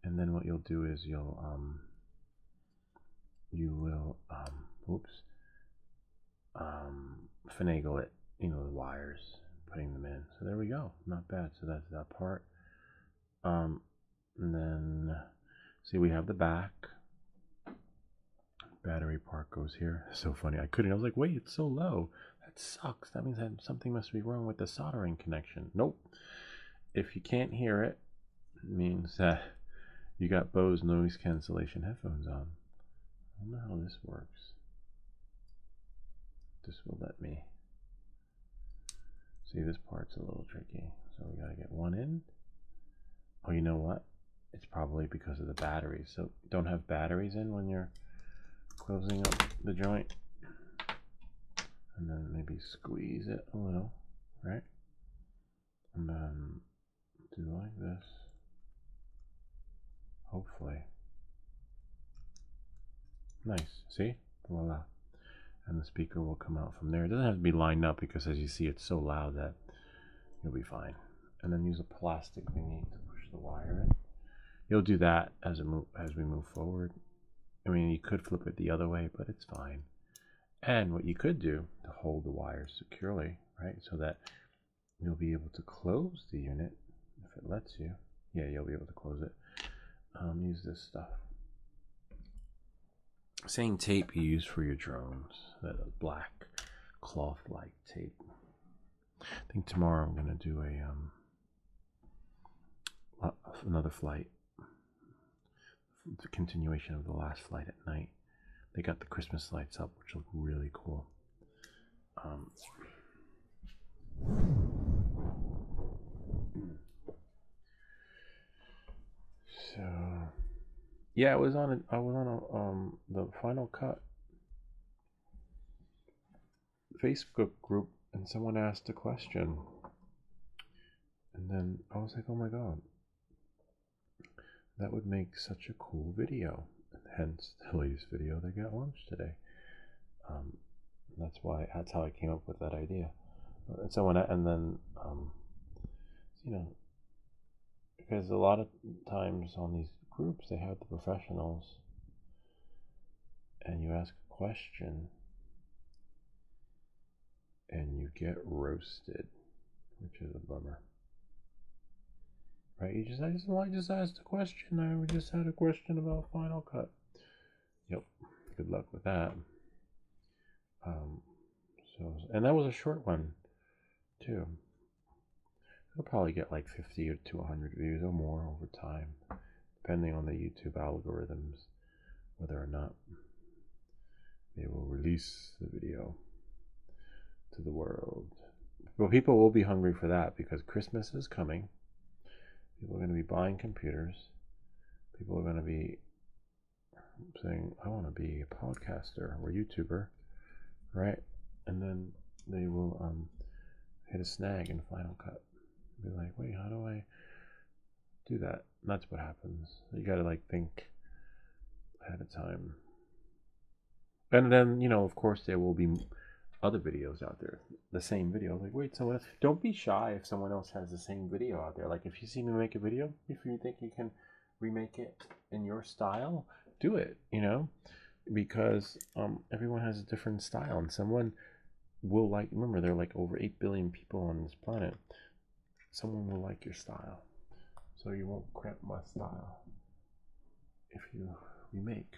And then what you'll do is you will finagle it, you know, the wires, putting them in. So there we go, not bad. So that's that part. And then see, we have the back, battery part goes here. So funny. I was like, wait, it's so low. That sucks. That means that something must be wrong with the soldering connection. Nope. If you can't hear it, it means that you got Bose noise cancellation headphones on. I don't know how this works. This will let me. See, this part's a little tricky. So we gotta get one in. Oh, you know what? It's probably because of the batteries. So don't have batteries in when you're closing up the joint. And then maybe squeeze it a little, right? And then do like this. Hopefully. Nice. See? Voila. And the speaker will come out from there. It doesn't have to be lined up because, as you see, it's so loud that you'll be fine. And then use a plastic thingy to push the wire in. You'll do that as we move forward. I mean, you could flip it the other way, but it's fine. And what you could do to hold the wire securely, right, so that you'll be able to close the unit if it lets you. Yeah, you'll be able to close it. Use this stuff. Same tape you use for your drones, that black cloth-like tape. I think tomorrow I'm gonna do another flight, the continuation of the last flight at night. They got the Christmas lights up, which look really cool. So yeah, I was on the Final Cut Facebook group, and someone asked a question, and then I was like, oh my god, that would make such a cool video. And hence the latest video that got launched today. That's how I came up with that idea. And then you know, because a lot of times on these groups they have the professionals, and you ask a question and you get roasted, which is a bummer. Right? I just asked a question. I just had a question about Final Cut. Yep. Good luck with that. And that was a short one too. It'll probably get like 50 to 100 views or more over time, depending on the YouTube algorithms, whether or not they will release the video to the world. But people will be hungry for that because Christmas is coming. People are going to be buying computers. People are going to be saying, I want to be a podcaster or YouTuber, right? And then they will hit a snag in Final Cut. Be like, wait, how do I do that? And that's what happens. You got to like think ahead of time. And then, you know, of course, there will be other videos out there, the same video. Like, wait, someone else. Don't be shy if someone else has the same video out there. Like, if you see me make a video, if you think you can remake it in your style, do it, you know, because everyone has a different style, and someone will like, remember, there are like over 8 billion people on this planet. Someone will like your style, so you won't cramp my style if you remake.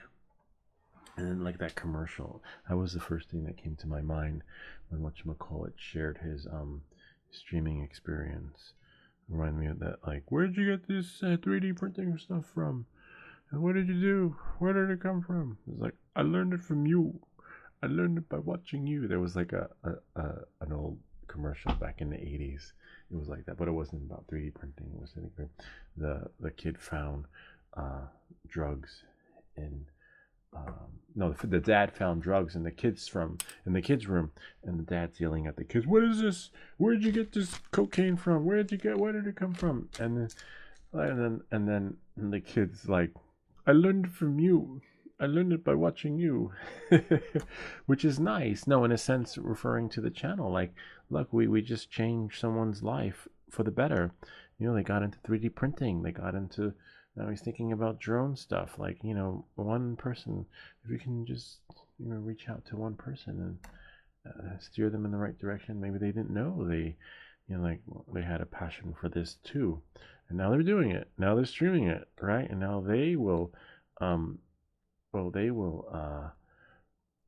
And then like that commercial, that was the first thing that came to my mind when whatchamacallit shared his streaming experience. It reminded me of that, like, where did you get this 3D printing stuff from? And what did you do? Where did it come from? It's like, I learned it from you. I learned it by watching you. There was like an old commercial back in the 80s. It was like that, but it wasn't about 3D printing. It was, I think, the kid found drugs in the dad found drugs in the kids' room, and the dad's yelling at the kids, "What is this? Where did you get this cocaine from? Where did it come from?" And then the kid's like, "I learned it from you. I learned it by watching you," which is nice. No, in a sense, referring to the channel, like, look, we just changed someone's life for the better. You know, they got into 3D printing. They got into, now he's thinking about drone stuff. Like, you know, one person, if you can just, you know, reach out to one person and steer them in the right direction. Maybe they didn't know they, you know, like, they had a passion for this too, and now they're doing it. Now they're streaming it, right? And now they will,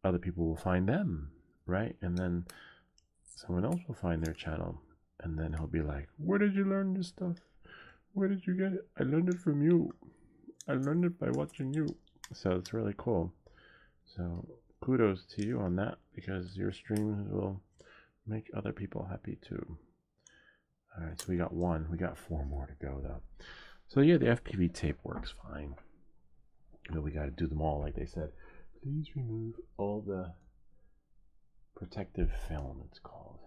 other people will find them, right? And then someone else will find their channel, and then he'll be like, where did you learn this stuff? Where did you get it? I learned it from you. I learned it by watching you. So it's really cool. So kudos to you on that, because your streams will make other people happy too. All right, so we got one. We got 4 more to go though. So yeah, the FPV tape works fine, but we got to do them all like they said. Please remove all the protective film, it's called.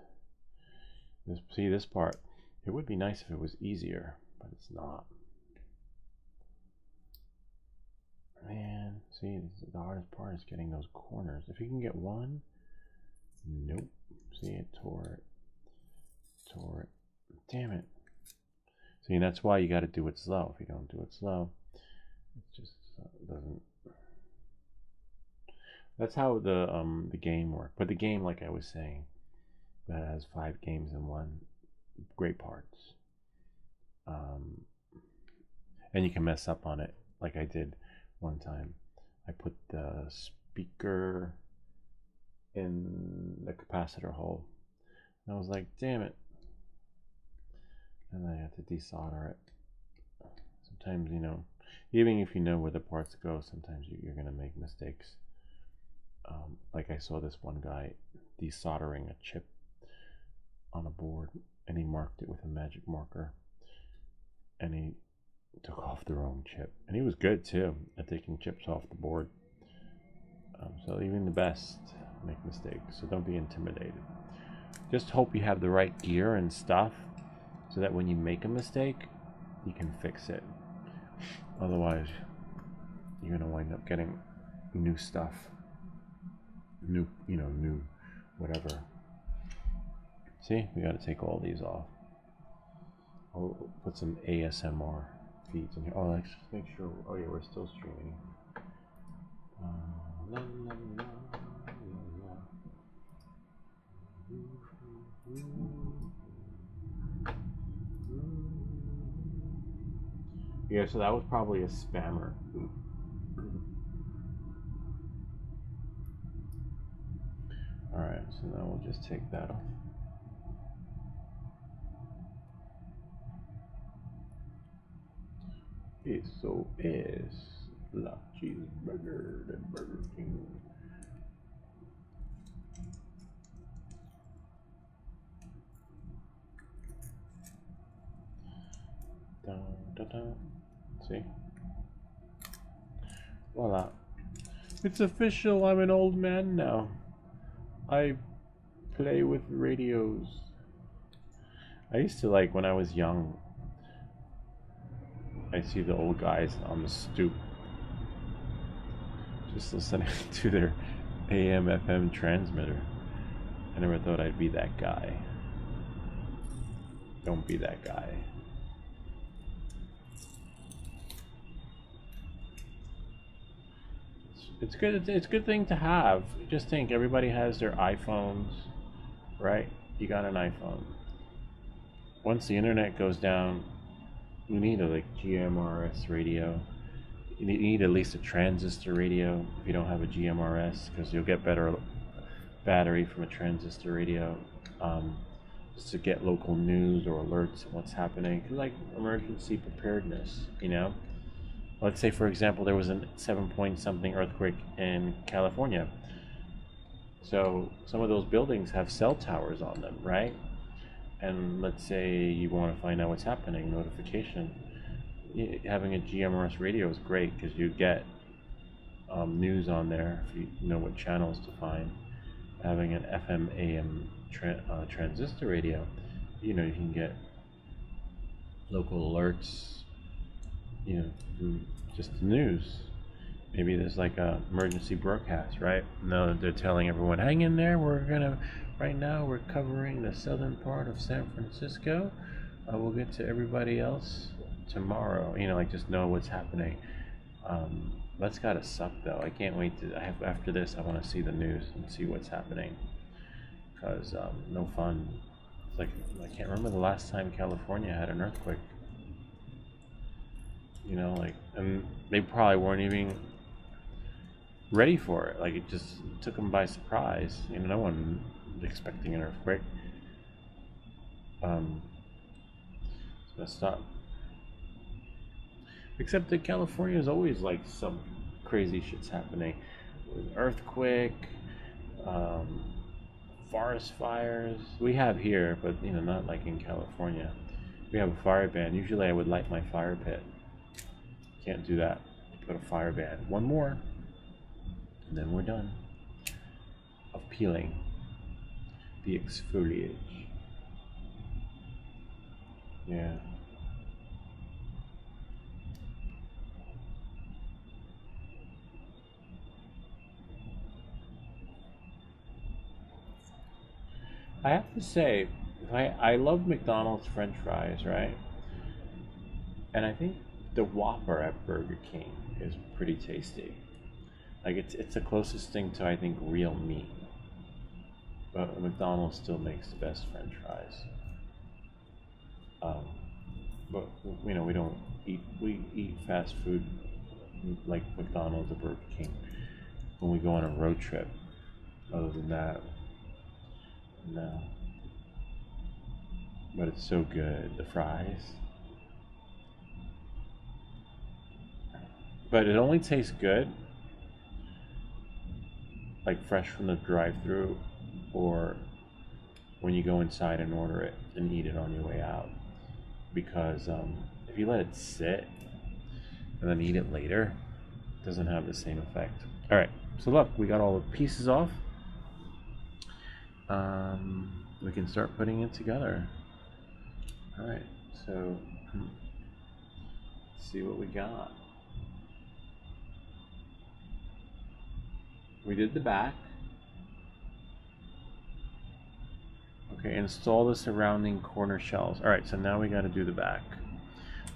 See this part? It would be nice if it was easier, but it's not. Man, see, the hardest part is getting those corners. If you can get one, nope. See, it tore it. Tore it. Damn it. See, that's why you got to do it slow. If you don't do it slow, it just doesn't. That's how the game works. But the game, like I was saying, that has 5 games in one. Great parts. And you can mess up on it, like I did one time. I put the speaker in the capacitor hole, and I was like, damn it. And I had to desolder it. Sometimes, you know, even if you know where the parts go, sometimes you're going to make mistakes. Like I saw this one guy desoldering a chip on a board, and he marked it with a magic marker, and he took off the wrong chip. And he was good too at taking chips off the board. So even the best make mistakes, so don't be intimidated. Just hope you have the right gear and stuff, so that when you make a mistake, you can fix it. Otherwise, you're gonna wind up getting new stuff, new whatever. See, we got to take all these off. I'll put some ASMR feeds in here. Oh, let's just make sure. Oh yeah, we're still streaming. La, la, la, la, la. Yeah, so that was probably a spammer. Alright, so now we'll just take that off. Eso es la cheeseburger de Burger King. Dun, dun, dun. See? Voila. It's official, I'm an old man now. I play with radios. I used to, like, when I was young, I see the old guys on the stoop just listening to their AM FM transmitter. I never thought I'd be that guy. Don't be that guy. It's good. It's a good thing to have. Just think, everybody has their iPhones, right? You got an iPhone. Once the internet goes down, you need a GMRS radio. You need at least a transistor radio if you don't have a GMRS, because you'll get better battery from a transistor radio, just to get local news or alerts of what's happening, like emergency preparedness, you know. Let's say, for example, there was a 7-point-something earthquake in California. So some of those buildings have cell towers on them, right? And let's say you want to find out what's happening, notification. Having a GMRS radio is great, because you get news on there if you know what channels to find. Having an FM AM transistor radio, you know, you can get local alerts, you know, just the news. Maybe there's like a emergency broadcast, right? No, they're telling everyone, hang in there, right now we're covering the southern part of San Francisco. We'll get to everybody else tomorrow. You know, like, just know what's happening. That's gotta suck though. I can't wait to, after this, I want to see the news and see what's happening. Because no fun. It's like, I can't remember the last time California had an earthquake. You know, like, and they probably weren't even, ready for it. Like, it just took them by surprise. You know, no one was expecting an earthquake. It's messed up. Except that California is always like some crazy shit's happening. Earthquake, forest fires. We have here, but you know, not like in California. We have a fire ban. Usually I would light my fire pit. Can't do that. Put a fire ban. One more, and then we're done. Of peeling the exfoliage. Yeah. I have to say, I love McDonald's French fries, right? And I think the Whopper at Burger King is pretty tasty. Like, it's the closest thing to, I think, real meat. But McDonald's still makes the best French fries. But you know, we eat fast food like McDonald's or Burger King when we go on a road trip. Other than that, no. But it's so good, the fries. But it only tastes good like fresh from the drive-thru, or when you go inside and order it and eat it on your way out. Because if you let it sit and then eat it later, it doesn't have the same effect. All right, so look, we got all the pieces off. We can start putting it together. All right, so let's see what we got. We did the back. Okay, install the surrounding corner shells. All right, so now we got to do the back.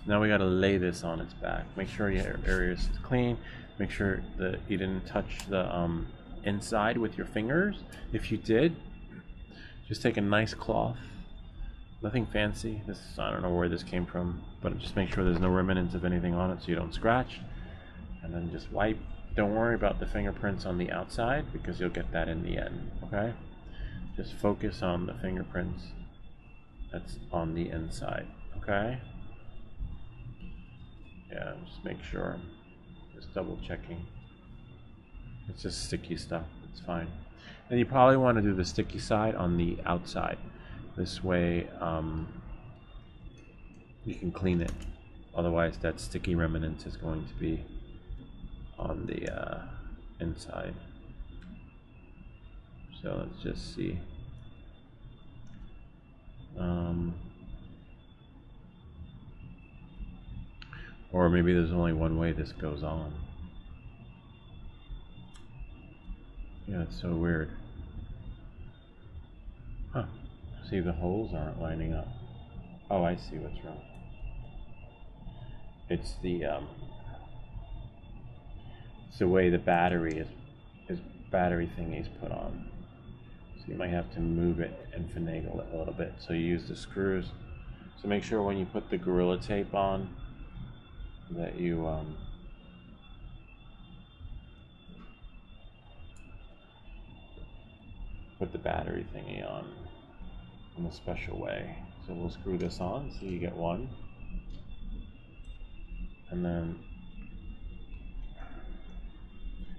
Now we got to lay this on its back. Make sure your area is clean. Make sure that you didn't touch the inside with your fingers. If you did, just take a nice cloth. Nothing fancy. This, I don't know where this came from, but just make sure there's no remnants of anything on it so you don't scratch. And then just wipe. Don't worry about the fingerprints on the outside because you'll get that in the end, okay? Just focus on the fingerprints that's on the inside, okay? Yeah, just make sure. Just double checking. It's just sticky stuff, it's fine. And you probably want to do the sticky side on the outside. This way you can clean it. Otherwise that sticky remnant is going to be on the inside. So let's just see. Or maybe there's only one way this goes on. Yeah, it's so weird. Huh. See, the holes aren't lining up. Oh, I see what's wrong. It's the way the battery battery thingy is put on. So you might have to move it and finagle it a little bit. So you use the screws. So make sure when you put the Gorilla Tape on that you put the battery thingy on in a special way. So we'll screw this on so you get one. And then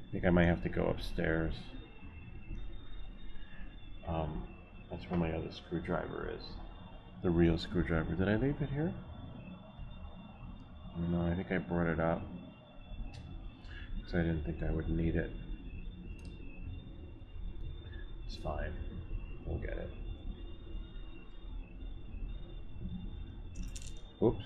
I think I might have to go upstairs. That's where my other screwdriver is. The real screwdriver. Did I leave it here? No, I think I brought it up because I didn't think I would need it. It's fine. We'll get it. Oops.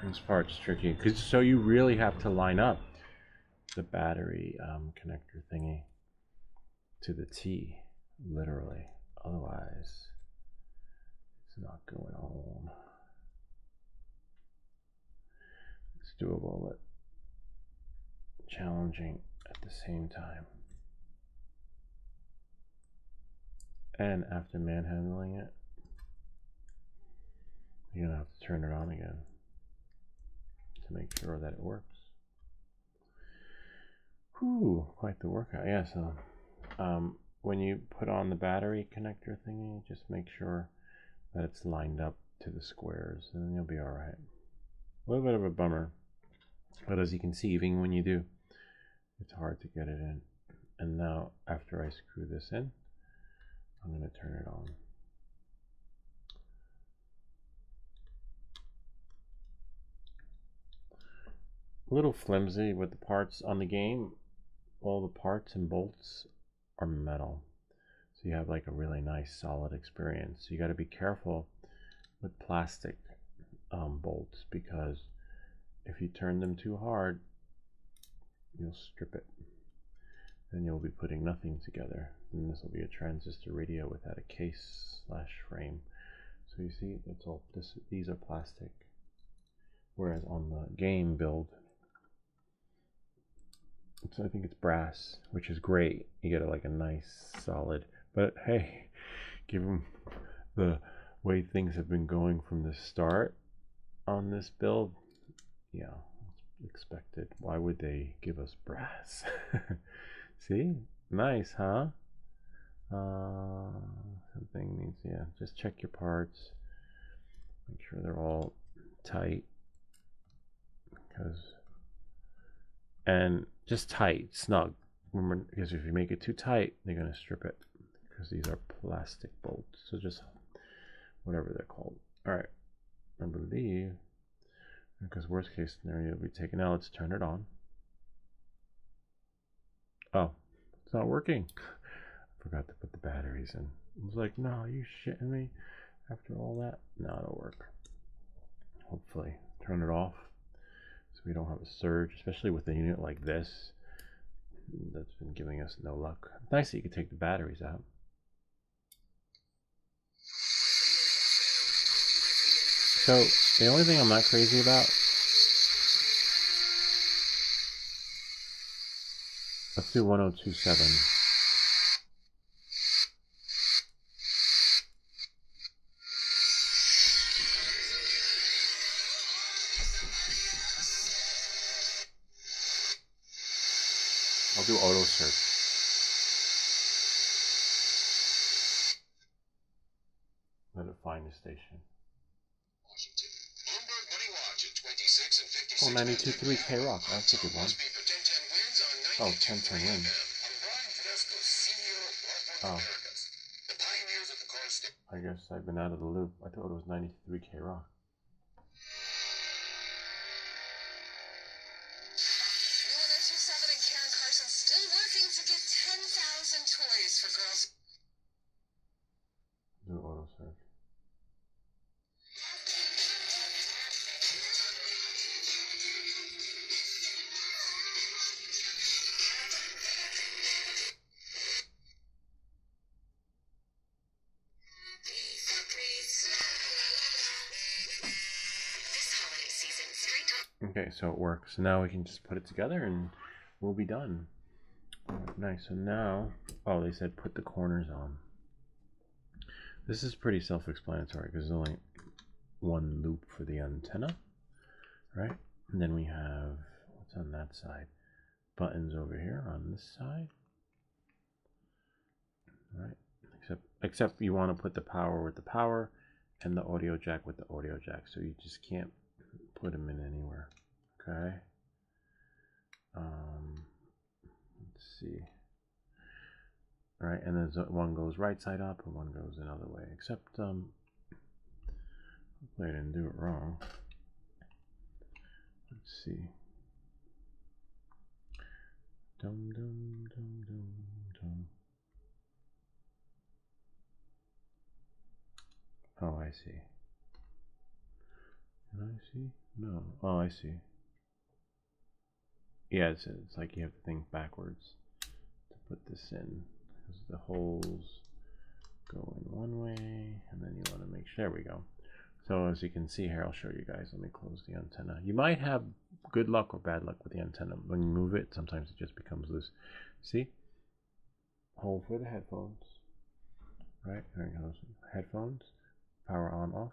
This part's tricky, because so you really have to line up the battery connector thingy to the T, literally. Otherwise, it's not going on. It's doable, but challenging at the same time. And after manhandling it, you're gonna have to turn it on again to make sure that it works. Whew, quite the workout. Yeah, so when you put on the battery connector thingy, just make sure that it's lined up to the squares, and then you'll be all right. A little bit of a bummer, but as you can see, even when you do, it's hard to get it in. And now, after I screw this in, I'm going to turn it on. A little flimsy with the parts on the game. All the parts and bolts are metal, so you have like a really nice solid experience. So you got to be careful with plastic bolts, because if you turn them too hard, you'll strip it. Then you'll be putting nothing together. And this will be a transistor radio without a case / frame. So you see, that's all. These are plastic, whereas on the game build, I think it's brass, which is great. You get like a nice solid. But hey, given the way things have been going from the start on this build, yeah, it's expected. Why would they give us brass? See, nice, huh? Something needs, yeah. Just check your parts. Make sure they're all tight, and just tight, snug. Remember, because if you make it too tight, they're gonna strip it, because these are plastic bolts. So just whatever they're called. All right, I believe, because worst case scenario will be taken out. Let's turn it on. Oh, it's not working. I forgot to put the batteries in. I was like, no, are you shitting me? After all that, no, it'll work. Hopefully, turn it off so we don't have a surge, especially with a unit like this that's been giving us no luck. It's nice that you can take the batteries out. So the only thing I'm not crazy about, let's do 1027. I'll do auto search. Let it find the station. Oh, 92.3 K-Rock. That's a good one. Oh, 1010 win. Oh. I guess I've been out of the loop. I thought it was 93 K-Rock. Do auto search. Okay, so it works. So now we can just put it together and we'll be done. Nice. So now, oh, they said put the corners on. This is pretty self-explanatory because there's only one loop for the antenna, right? And then we have, what's on that side? Buttons over here on this side, right? Except you want to put the power with the power and the audio jack with the audio jack, so you just can't put them in anywhere. Okay. Let's see. All right, and then one goes right side up and one goes another way. Except hopefully I didn't do it wrong. Let's see. Dum dum dum dum dum. Oh, I see. Can I see? No. Oh, I see. Yeah, it's like you have to think backwards to put this in, because the holes go in one way, and then you want to make sure. There we go. So as you can see here, I'll show you guys. Let me close the antenna. You might have good luck or bad luck with the antenna. When you move it, sometimes it just becomes loose. See? Hole for the headphones. Right? There it goes. Headphones, power on, off,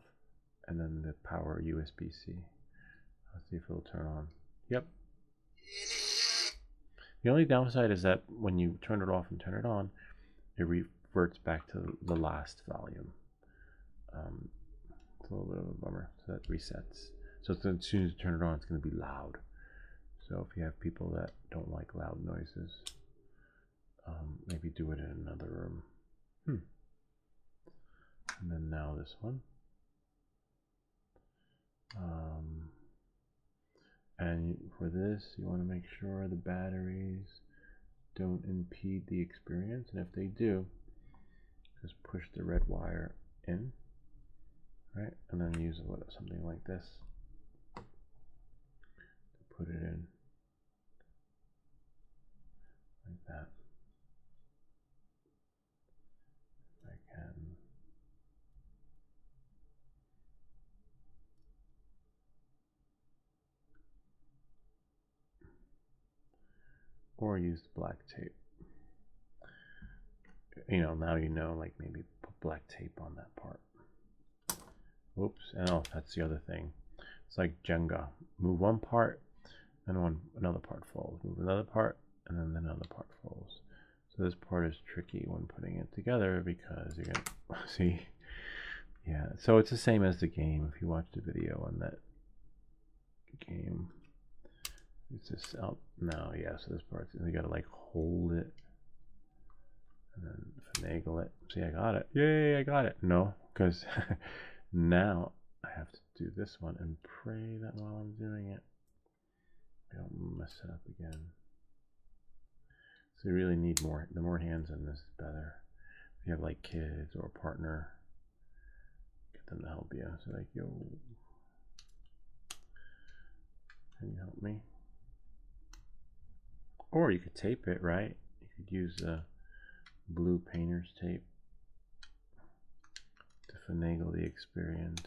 and then the power USB-C. Let's see if it'll turn on. Yep. The only downside is that when you turn it off and turn it on, it reverts back to the last volume. It's a little bit of a bummer. So that resets. So as soon as you turn it on, it's going to be loud. So if you have people that don't like loud noises, maybe do it in another room. And then now this one. And for this, you want to make sure the batteries don't impede the experience. And if they do, just push the red wire in, right? And then use something like this to put it in, like that. If I can. Or use the black tape. You know, now you know, like maybe put black tape on that part. Oops, and oh, that's the other thing. It's like Jenga. Move one part, and another part falls. Move another part, and then another part falls. So this part is tricky when putting it together because you're gonna see. Yeah, so it's the same as the game. If you watch the video on that game. It's just out now, yeah. So this part, you gotta like hold it and then finagle it. See, I got it. Yay, I got it. No, because now I have to do this one and pray that while I'm doing it, I don't mess it up again. So you really need more. The more hands in this, is better. If you have like kids or a partner, get them to help you. So like, yo, can you help me? Or you could tape it, right? You could use blue painter's tape to finagle the experience.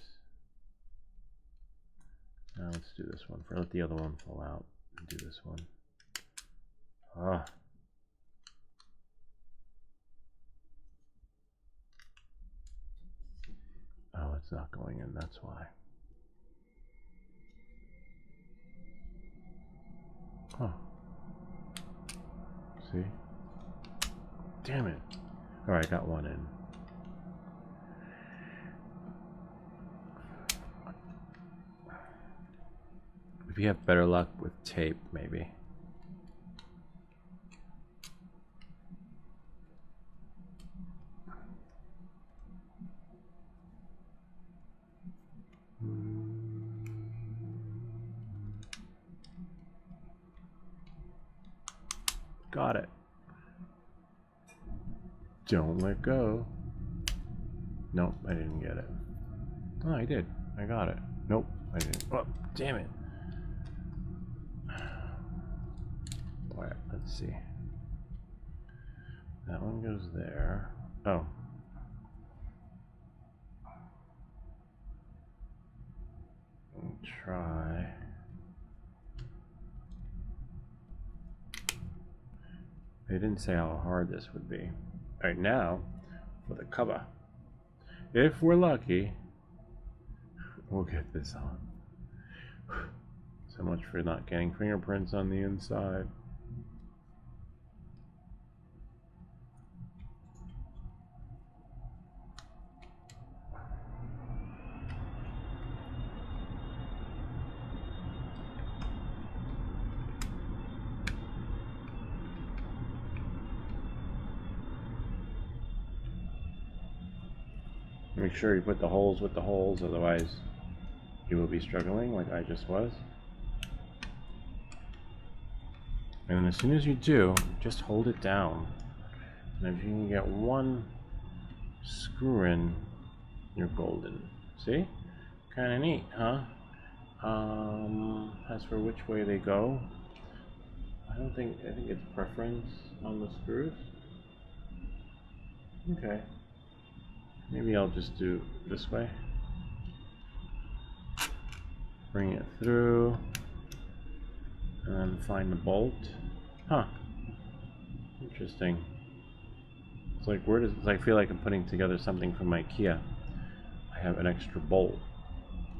Now let's do this one. Let the other one fall out and do this one. Ah. Oh, it's not going in, that's why. Huh. See? Damn it. Alright, I got one in. If you have better luck with tape, maybe. Got it. Don't let go. Nope, I didn't get it. Oh, I did. I got it. Nope, I didn't. Oh, damn it. Alright, let's see. That one goes there. Oh. Try. They didn't say how hard this would be. Alright, now for the cover. If we're lucky, we'll get this on. So much for not getting fingerprints on the inside. Make sure you put the holes with the holes, otherwise you will be struggling like I just was. And as soon as you do, just hold it down. And if you can get one screw in, you're golden. See? Kind of neat, huh? As for which way they go, I think it's preference on the screws. Okay. Maybe I'll just do this way. Bring it through. And then find the bolt. Huh. Interesting. It's like, where does, I feel like I'm putting together something from IKEA. I have an extra bolt.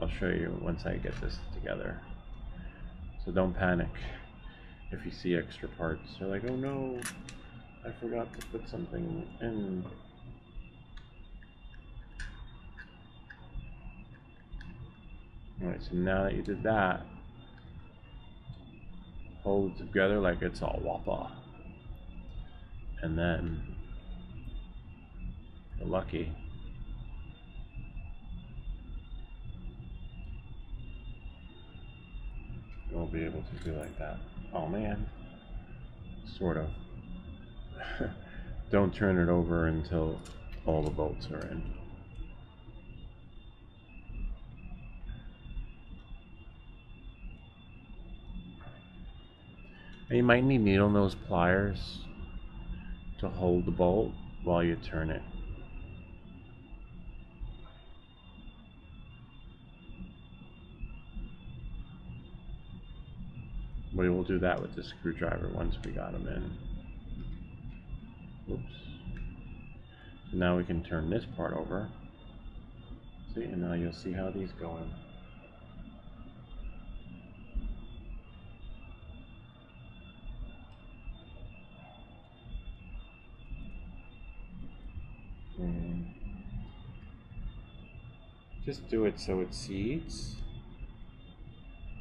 I'll show you once I get this together. So don't panic if you see extra parts. You're like, oh no, I forgot to put something in. Alright, so now that you did that, hold it together like it's all wappa. And then, if you're lucky, you'll be able to do like that. Oh man, sort of. Don't turn it over until all the bolts are in. And you might need needle nose pliers to hold the bolt while you turn it. We will do that with the screwdriver once we got them in. Oops. So now we can turn this part over. See, and now you'll see how these go in. Just do it so it seats,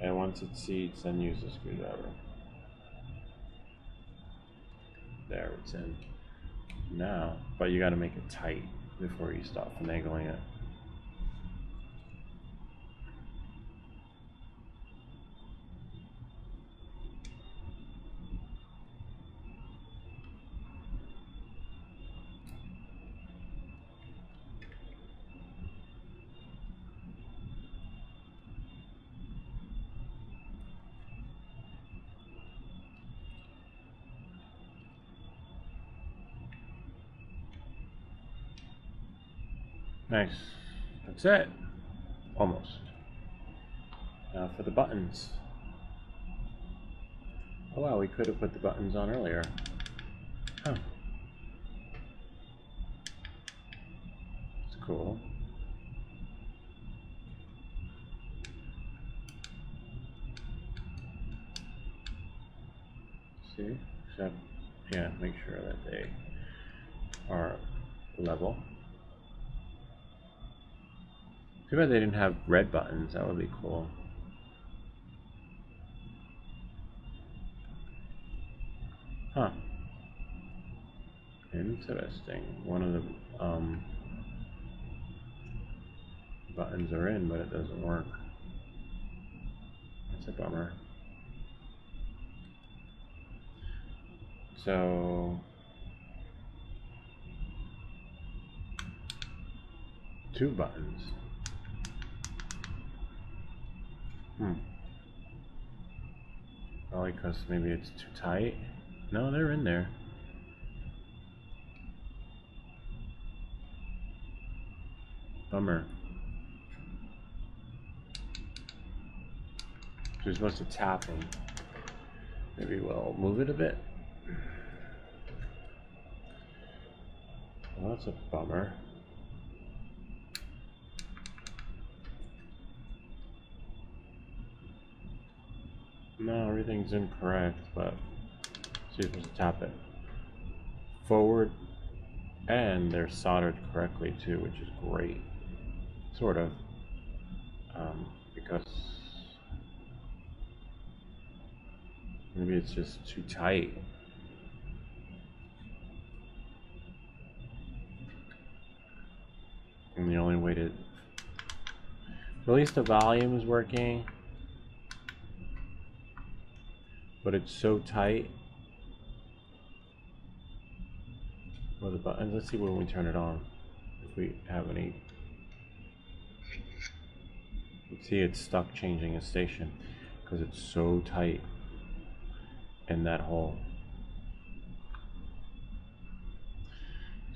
and once it seats, then use the screwdriver. There, it's in. Now, but you got to make it tight before you stop finagling it. Nice. That's it. Almost. Now for the buttons. Oh wow, we could have put the buttons on earlier. Huh. It's cool. See? So, yeah, make sure that they are level. Too bad they didn't have red buttons. That would be cool. Huh. Interesting. One of the buttons are in, but it doesn't work. That's a bummer. So, two buttons. Probably because maybe it's too tight. No, they're in there. Bummer. You're supposed to tap them. Maybe we'll move it a bit. Well, that's a bummer. No, everything's incorrect, but see if we can tap it forward, and they're soldered correctly too, which is great. Sort of, because maybe it's just too tight. And the only way to, at least the volume is working. But it's so tight. Well, the buttons, let's see when we turn it on. If we have any. See, it's stuck changing its station because it's so tight in that hole.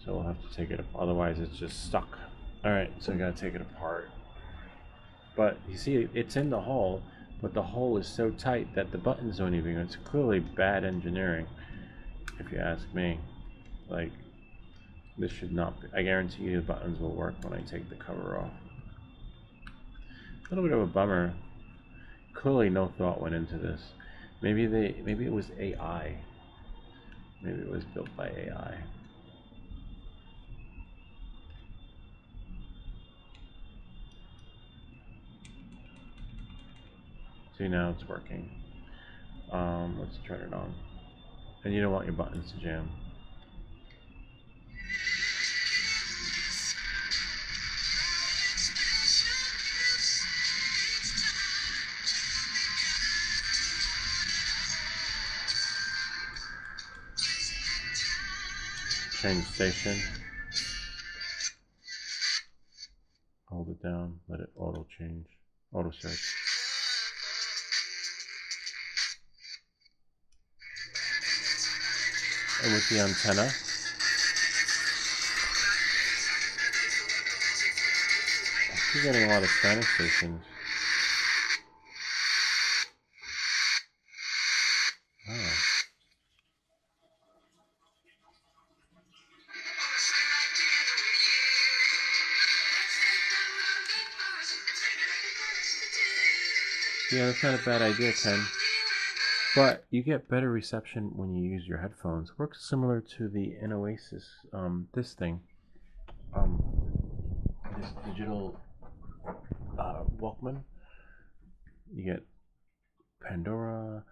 So we'll have to take it apart, otherwise it's just stuck. Alright, so I gotta take it apart. But you see, it's in the hole, but the hole is so tight that the buttons don't even go. It's clearly bad engineering, if you ask me. Like, this should not be. I guarantee you the buttons will work when I take the cover off. A little bit of a bummer. Clearly no thought went into this. Maybe it was AI. Maybe it was built by AI. See, now it's working. Let's turn it on. And you don't want your buttons to jam. Change station. Hold it down, let it auto change, auto search. And with the antenna, you're getting a lot of Spanish stations. Oh. Yeah, that's not a bad idea, Ken. But you get better reception when you use your headphones. Works similar to the Oasis, this thing, this digital Walkman. You get Pandora,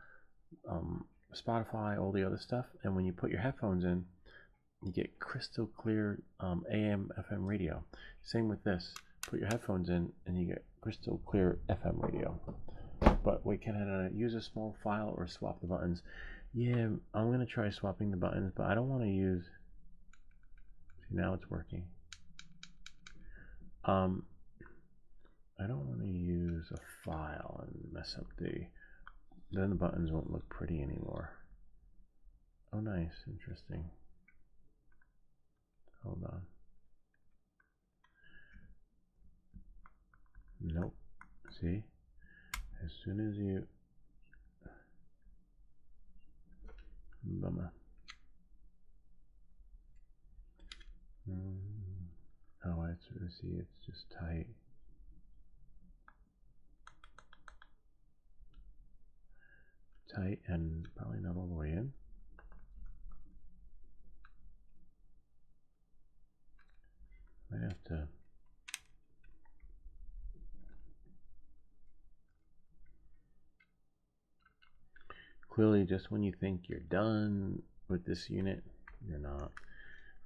Spotify, all the other stuff, and when you put your headphones in, you get crystal clear AM, FM radio. Same with this. Put your headphones in, and you get crystal clear FM radio. But wait, can I use a small file or swap the buttons? Yeah, I'm going to try swapping the buttons, but I don't want to use... See, now it's working. I don't want to use a file and mess up the... Then the buttons won't look pretty anymore. Oh, nice. Interesting. Hold on. Nope. See? As soon as you... Bummer. Oh, I sort of see it's just tight. Tight and probably not all the way in. Might have to... Clearly, just when you think you're done with this unit, you're not.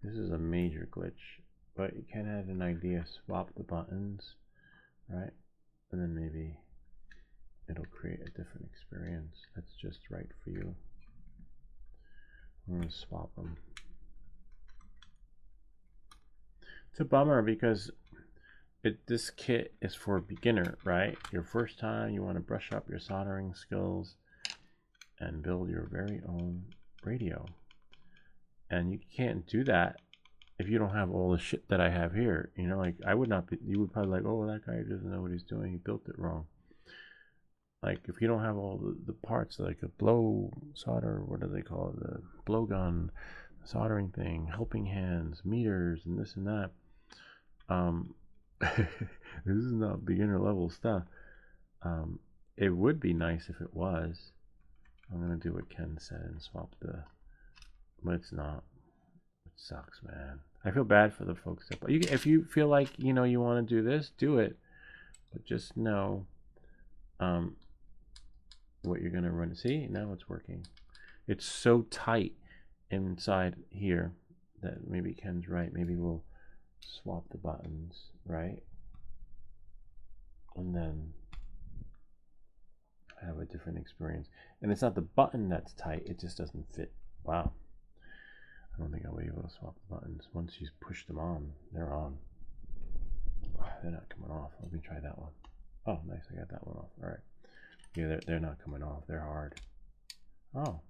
This is a major glitch, but you can have an idea. Swap the buttons, right? And then maybe it'll create a different experience that's just right for you. I'm going to swap them. It's a bummer because this kit is for a beginner, right? Your first time, you want to brush up your soldering skills and build your very own radio. And you can't do that if you don't have all the shit that I have here. You know, like I would not be, you would probably like, oh, that guy doesn't know what he's doing, he built it wrong. Like if you don't have all the parts, like a blow solder, what do they call it, the blow gun, soldering thing, helping hands, meters, and this and that. This is not beginner level stuff. It would be nice if it was. I'm gonna do what Ken said and swap the, but it's not. It sucks, man. I feel bad for the folks that, but if you feel like you know you want to do this, do it. But just know, what you're gonna run. See, now it's working. It's so tight inside here that maybe Ken's right. Maybe we'll swap the buttons, right? And then have a different experience. And it's not the button that's tight, it just doesn't fit. Wow. I don't think I'll be able to swap the buttons. Once you push them on, they're on. They're not coming off. Let me try that one. Oh, nice. I got that one off. All right. Yeah, they're not coming off. They're hard. Oh,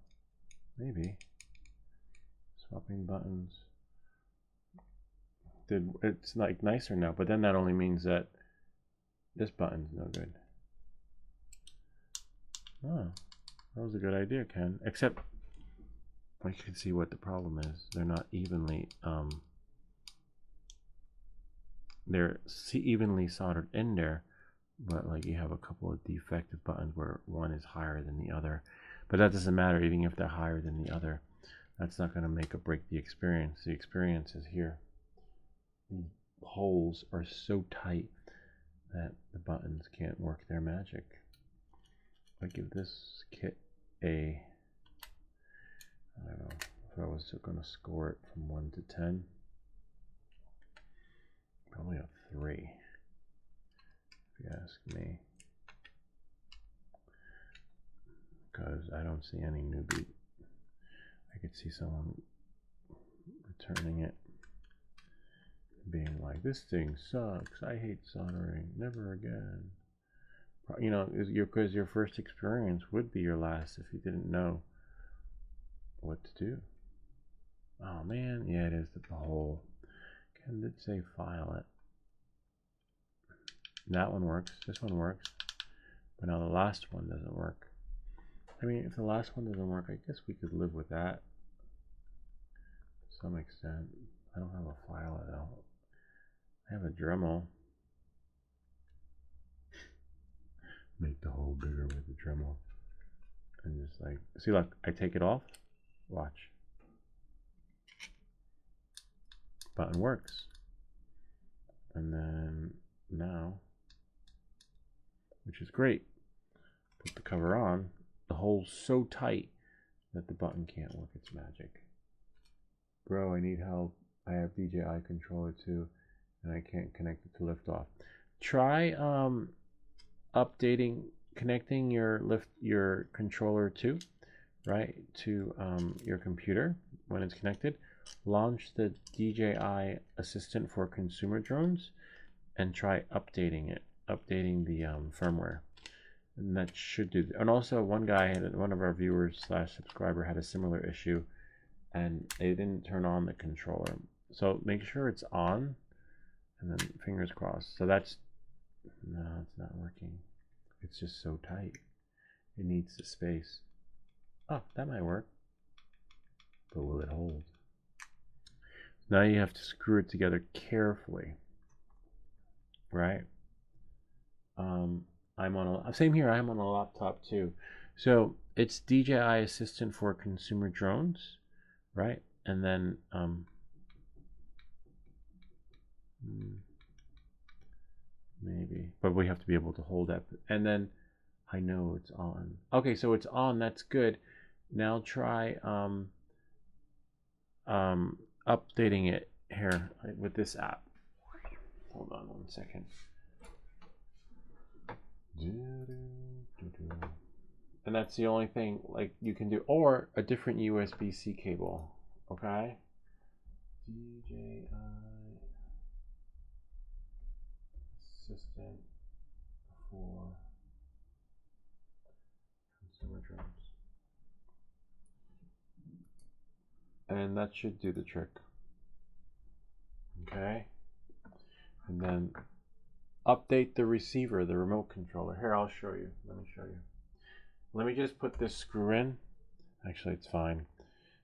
maybe. Swapping buttons. It's like nicer now, but then that only means that this button's no good. Oh, that was a good idea, Ken. Except I can see what the problem is. They're not evenly they're evenly soldered in there, but like you have a couple of defective buttons where one is higher than the other. But that doesn't matter, even if they're higher than the other. That's not going to make or break the experience. The experience is here. The holes are so tight that the buttons can't work their magic. I give this kit a, I don't know, if I was going to score it from 1 to 10, probably a 3, if you ask me. Because I don't see any newbie. I could see someone returning it, being like, this thing sucks, I hate soldering, never again. You know, because your first experience would be your last if you didn't know what to do. Oh man, yeah, it is the hole. Ken did say file it. That one works, this one works, but now the last one doesn't work. I mean, if the last one doesn't work, I guess we could live with that to some extent. I don't have a file though. I have a Dremel. Make the hole bigger with the Dremel. And just like, see, look, I take it off. Watch. Button works. And then now, which is great, put the cover on. The hole's so tight that the button can't work its magic. Bro, I need help. I have DJI controller too, and I can't connect it to liftoff. Try connecting your controller to, right, to your computer when it's connected. Launch the DJI Assistant for Consumer Drones, and try updating the firmware. And that should do. And also, one of our viewers / subscriber had a similar issue, and they didn't turn on the controller. So make sure it's on, and then fingers crossed. So that's, no, it's not working. It's just so tight. It needs the space. Oh, that might work. But will it hold? Now you have to screw it together carefully, right? I'm on a, same here, I'm on a laptop too. So it's DJI Assistant for Consumer Drones, right? And then maybe, but we have to be able to hold that. And then I know it's on. Okay, so it's on, that's good. Now try updating it here with this app. Hold on 1 second. And that's the only thing like you can do, or a different USB-C cable. Okay, DJI Assistant for Consumer Drones, and that should do the trick. Okay, and then update the receiver, the remote controller. Here, I'll show you. Let me show you. Let me just put this screw in. Actually, it's fine.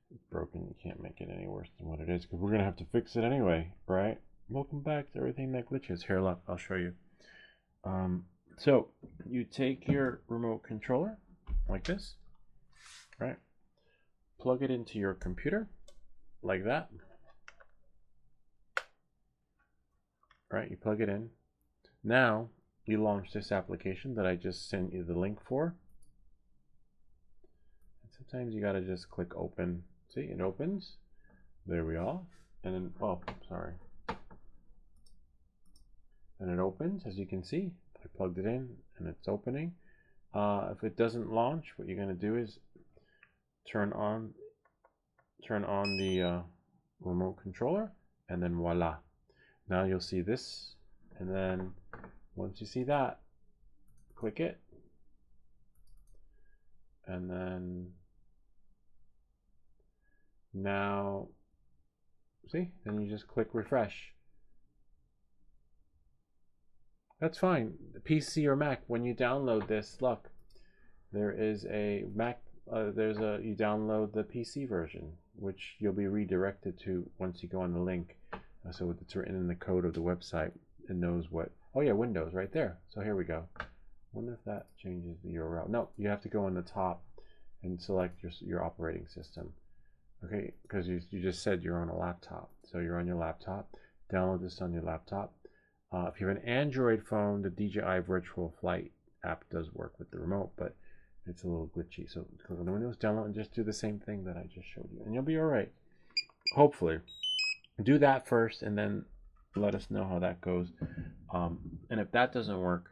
It's broken. You can't make it any worse than what it is, because we're going to have to fix it anyway, right? Welcome back to Everything That Glitches. Here, look, I'll show you. So, you take your remote controller, like this, right? Plug it into your computer, like that. Right, you plug it in. Now, you launch this application that I just sent you the link for. And sometimes you gotta just click open. See, it opens. There we are. And then, oh, sorry. And it opens, as you can see. I plugged it in, and it's opening. If it doesn't launch, what you're gonna do is turn on the remote controller, and then voila. Now you'll see this, and then once you see that, click it, and then now, see, then you just click refresh. That's fine. PC or Mac, when you download this, look, there is a Mac, you download the PC version, which you'll be redirected to once you go on the link. So it's written in the code of the website. It knows what, oh yeah, Windows right there. So here we go. Wonder if that changes the URL. No, you have to go on the top and select your operating system. Okay, because you just said you're on a laptop. So you're on your laptop. Download this on your laptop. If you have an Android phone, the DJI Virtual Flight app does work with the remote, but it's a little glitchy. So click on the Windows, download, and just do the same thing that I just showed you, and you'll be all right. Hopefully. Do that first, and then let us know how that goes. And if that doesn't work,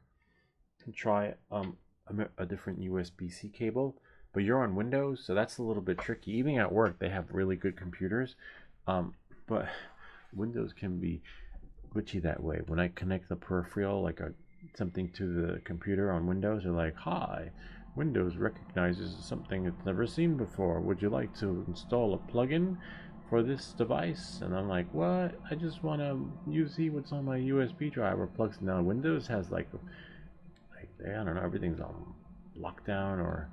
try a different USB-C cable. But you're on Windows, so that's a little bit tricky. Even at work, they have really good computers, but Windows can be glitchy that way. When I connect the peripheral, like something to the computer on Windows, they're like, "Hi, Windows recognizes something it's never seen before. Would you like to install a plugin for this device?" And I'm like, "What? I just want to see what's on my USB drive or plugs." Now Windows has like I don't know, everything's on lockdown, or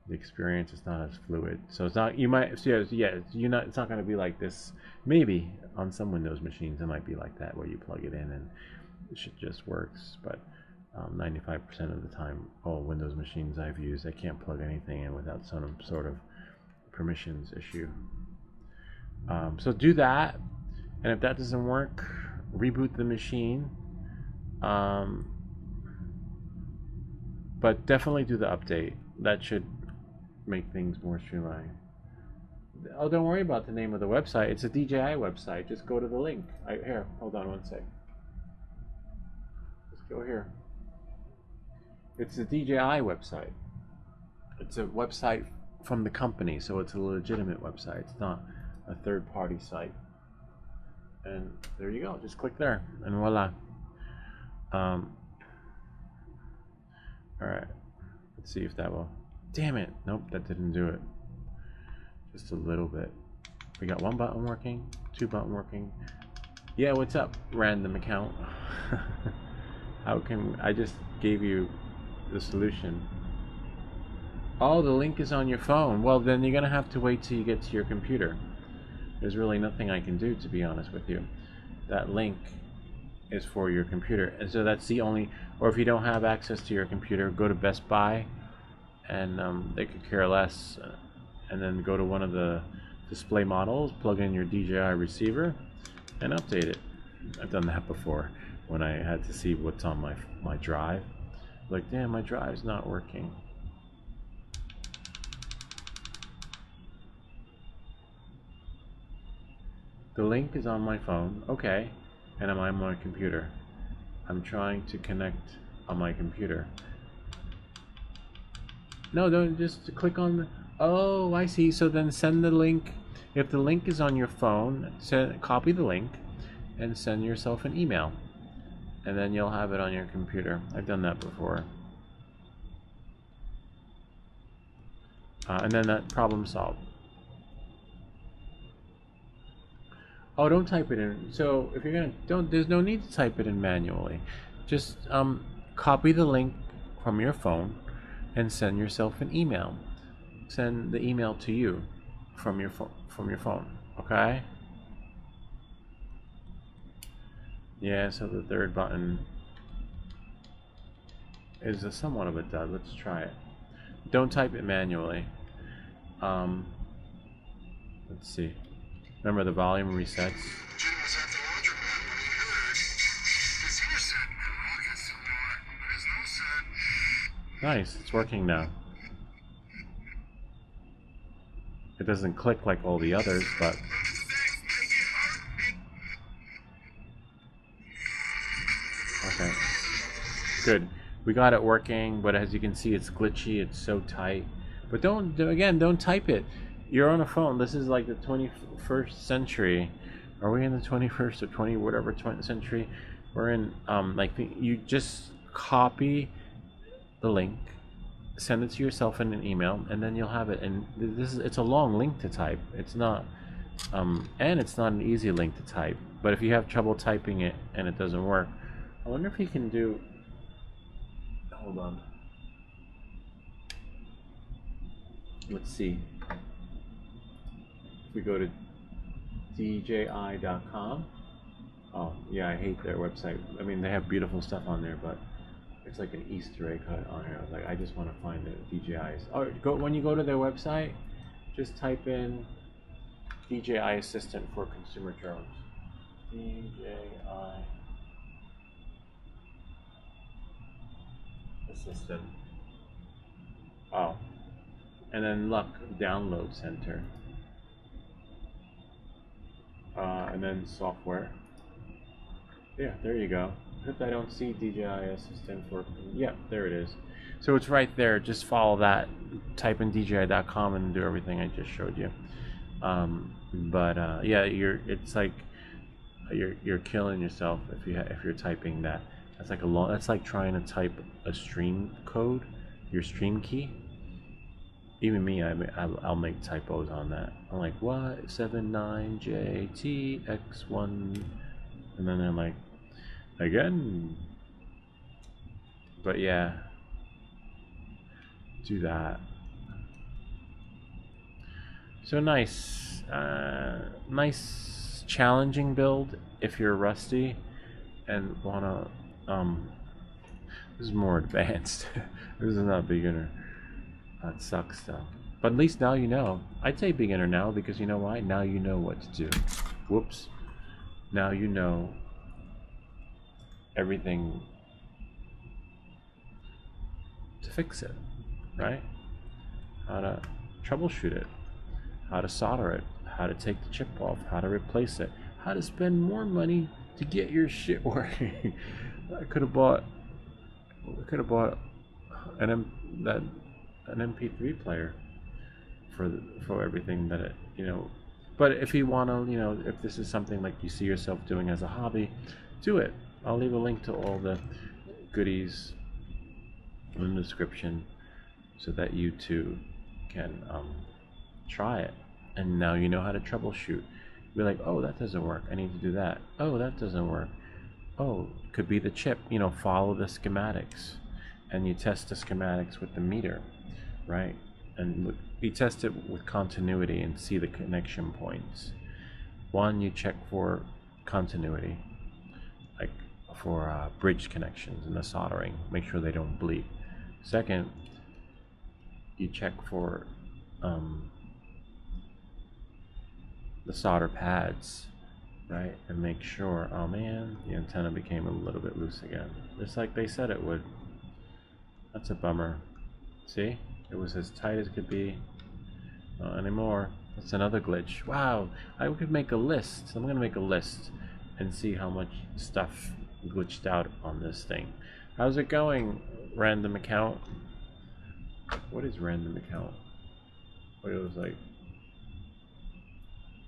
the experience is not as fluid. So it's not, you might, so yeah, it's not going to be like this. Maybe on some Windows machines it might be like that, where you plug it in and it just works. But 95% of the time, all Windows machines I've used, I can't plug anything in without some sort of permissions issue. So do that, and if that doesn't work, reboot the machine. But definitely do the update. That should make things more streamlined. Oh, don't worry about the name of the website. It's a DJI website. Just go to the link. Here, hold on one sec. Let's go here. It's a DJI website. It's a website from the company, so it's a legitimate website. It's not a third-party site. And there you go. Just click there, and voila. All right. Let's see if that will. Damn it! Nope, that didn't do it. Just a little bit. We got one button working, two button working. Yeah, what's up, random account? How can I just gave you the solution? Oh, the link is on your phone. Well, then you're gonna have to wait till you get to your computer. There's really nothing I can do, to be honest with you. That link is for your computer, and so that's the only. Or if you don't have access to your computer, go to Best Buy, and they could care less. And then go to one of the display models, plug in your DJI receiver, and update it. I've done that before when I had to see what's on my drive. Like, damn, my drive's not working. The link is on my phone, okay, and I'm on my computer. I'm trying to connect on my computer. No, don't just click on the. Oh, I see. So then send the link. If the link is on your phone, copy the link and send yourself an email. And then you'll have it on your computer. I've done that before. And then that problem solved. Oh, don't type it in. So if you're there's no need to type it in manually. Just copy the link from your phone and send yourself an email. Send the email to you from your phone, okay? Yeah, so the third button is somewhat of a dud. Let's try it. Don't type it manually. Let's see. Remember, the volume resets. Jim was at the laundromat when he heard the Zener said, "Oh, I got something on it." But his nose said, Nice, it's working now. It doesn't click like all the others, but okay, good. We got it working, but as you can see, it's glitchy. It's so tight. But don't type it. You're on a phone. This is like the 21st century. Are we in the 21st or 20th century? We're in. You just copy the link, send it to yourself in an email, and then you'll have it. And it's a long link to type. It's not, and it's not an easy link to type. But if you have trouble typing it and it doesn't work, I wonder if you can do. Hold on. Let's see. If we go to DJI.com. Oh, yeah, I hate their website. I mean, they have beautiful stuff on there, but it's like an Easter egg on here. Like, I just want to find the DJI's. Oh, when you go to their website, just type in DJI Assistant for Consumer Drones. DJI Assistant. Oh. And then look, Download Center. And then software. Yeah, there you go. Except I don't see DJI Assistant for. Yeah, there it is. So it's right there. Just follow that. Type in DJI.com and do everything I just showed you. Yeah, it's like you're killing yourself if you're typing that. That's like That's like trying to type a stream code, your stream key. Even me, I'll make typos on that. I'm like, what? 79JTX1, and then I'm like, again. But yeah, do that. So nice challenging build if you're rusty and wanna. This is more advanced. This is not beginner. That sucks though. But at least now you know. I'd say beginner now because you know why? Now you know what to do. Whoops. Now you know everything to fix it, right? How to troubleshoot it, how to solder it, how to take the chip off, how to replace it, how to spend more money to get your shit working. I could have bought an MP3 player for everything that But if you want to, if this is something like you see yourself doing as a hobby, do it. I'll leave a link to all the goodies in the description so that you too can try it. And now you know how to troubleshoot. Be like, oh, that doesn't work. I need to do that. Oh, that doesn't work. Oh, could be the chip. Follow the schematics, and you test the schematics with the meter, right? And you test it with continuity and see the connection points. One, you check for continuity, like for bridge connections and the soldering. Make sure they don't bleed. Second, you check for the solder pads, right? And make sure, oh man, the antenna became a little bit loose again. Just like they said it would. That's a bummer. See? It was as tight as it could be. Not anymore. That's another glitch. Wow, I could make a list. I'm gonna make a list and see how much stuff glitched out on this thing. How's it going, random account? What is random account? What it was like?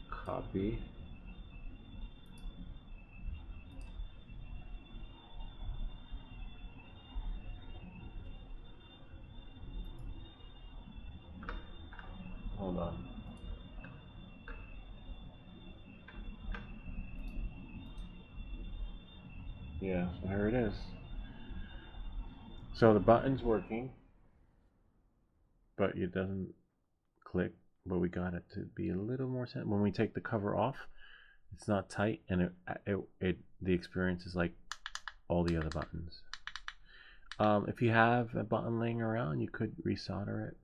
Copy. Hold on. Yeah, so here it is. So the button's working, but it doesn't click. But we got it to be a little more sensitive. When we take the cover off, it's not tight, and the experience is like all the other buttons. If you have a button laying around, you could resolder it.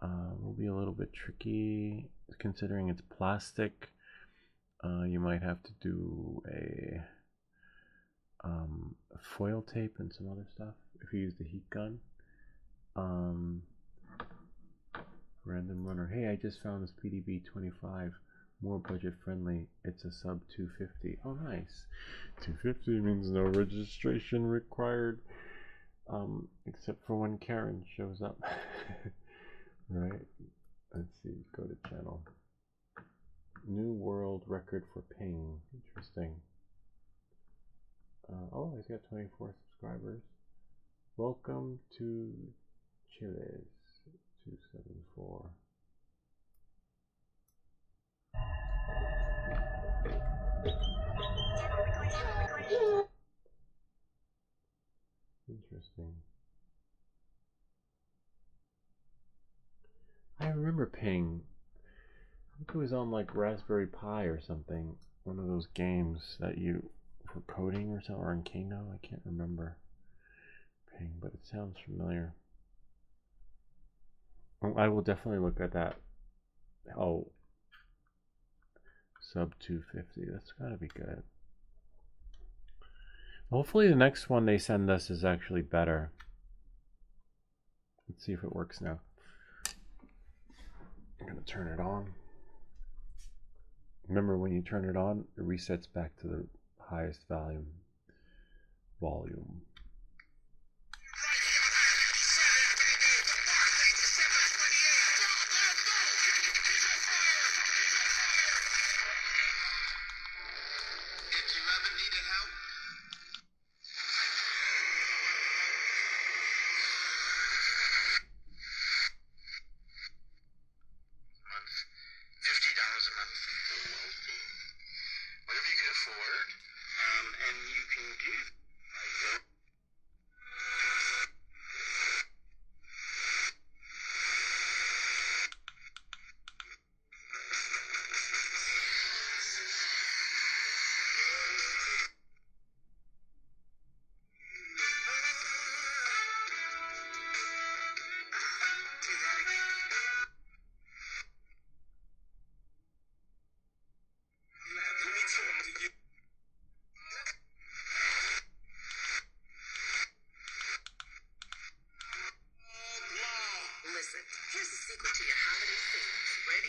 Will be a little bit tricky considering it's plastic. You might have to do a foil tape and some other stuff if you use the heat gun. Random runner. Hey, I just found this PDB 25 more budget friendly. It's a sub 250. Oh, nice. 250 means no registration required, except for when Karen shows up. Right. Let's see. Go to channel. New world record for ping. Interesting. Oh, he's got 24 subscribers. Welcome to Chiles 274. Interesting. I remember ping. I think it was on like Raspberry Pi or something. One of those games that you for coding or something, or in Kano. I can't remember. Ping, but it sounds familiar. I will definitely look at that. Oh, sub 250. That's gotta be good. Hopefully the next one they send us is actually better. Let's see if it works now. I'm gonna turn it on. Remember, when you turn it on, it resets back to the highest volume.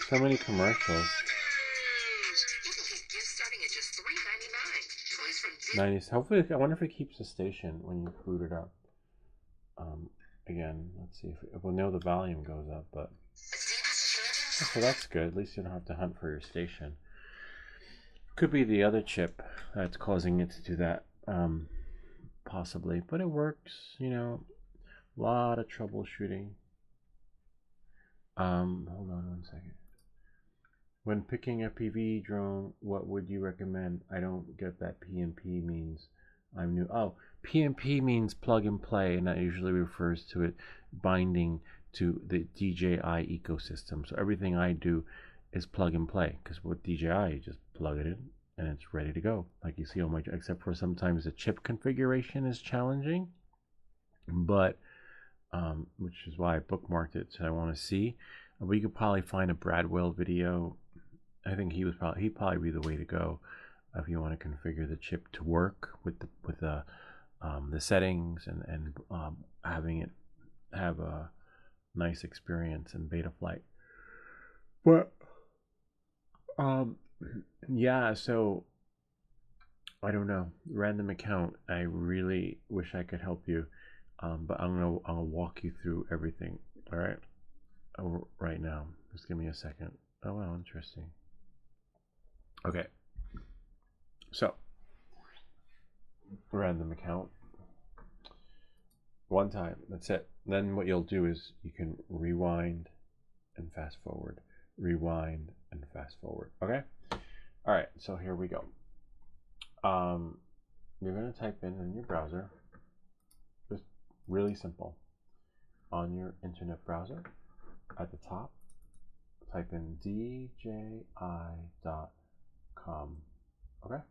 So many commercials. Nice. Hopefully, I wonder if it keeps the station when you boot it up. Again, let's see if we'll know the volume goes up, but so that's good. At least you don't have to hunt for your station. Could be the other chip that's causing it to do that, possibly, but it works. You know, a lot of troubleshooting. Hold on one second. When picking a PV drone, what would you recommend? I don't get that PNP means. I'm new. Oh, PNP means plug and play, and that usually refers to it binding to the DJI ecosystem. So everything I do is plug and play, because with DJI, you just plug it in and it's ready to go. Like you see on my, except for sometimes the chip configuration is challenging, but which is why I bookmarked it, so I want to see. But you could probably find a Brad Will video. I think he'd probably be the way to go if you want to configure the chip to work with the settings and having it have a nice experience in beta flight. But yeah, so I don't know, random account. I really wish I could help you, but I'll walk you through everything. All right, right now. Just give me a second. Oh wow, interesting. Okay, so random account. One time, that's it. Then what you'll do is you can rewind and fast forward, rewind and fast forward. Okay. All right. So here we go. You're going to type in your browser, just really simple, on your internet browser. At the top, type in DJI.com. Okay,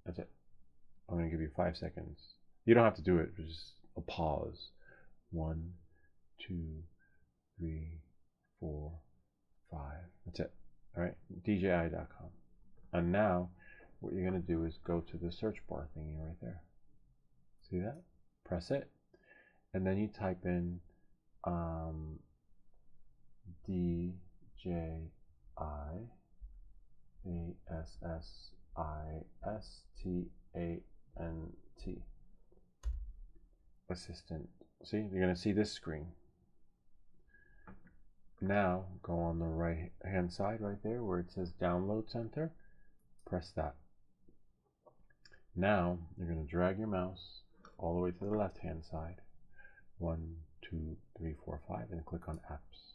that's it. I'm going to give you 5 seconds. You don't have to do it. Just a pause. 1, 2, 3, 4, 5. That's it. All right, DJI.com. And now, what you're going to do is go to the search bar thingy right there. See that? Press it, and then you type in DJI ASSISTANT assistant. See, you're going to see this screen. Now go on the right hand side right there where it says download center. Press that. Now you're going to drag your mouse all the way to the left hand side, 1, 2, 3, 4, 5, and click on apps.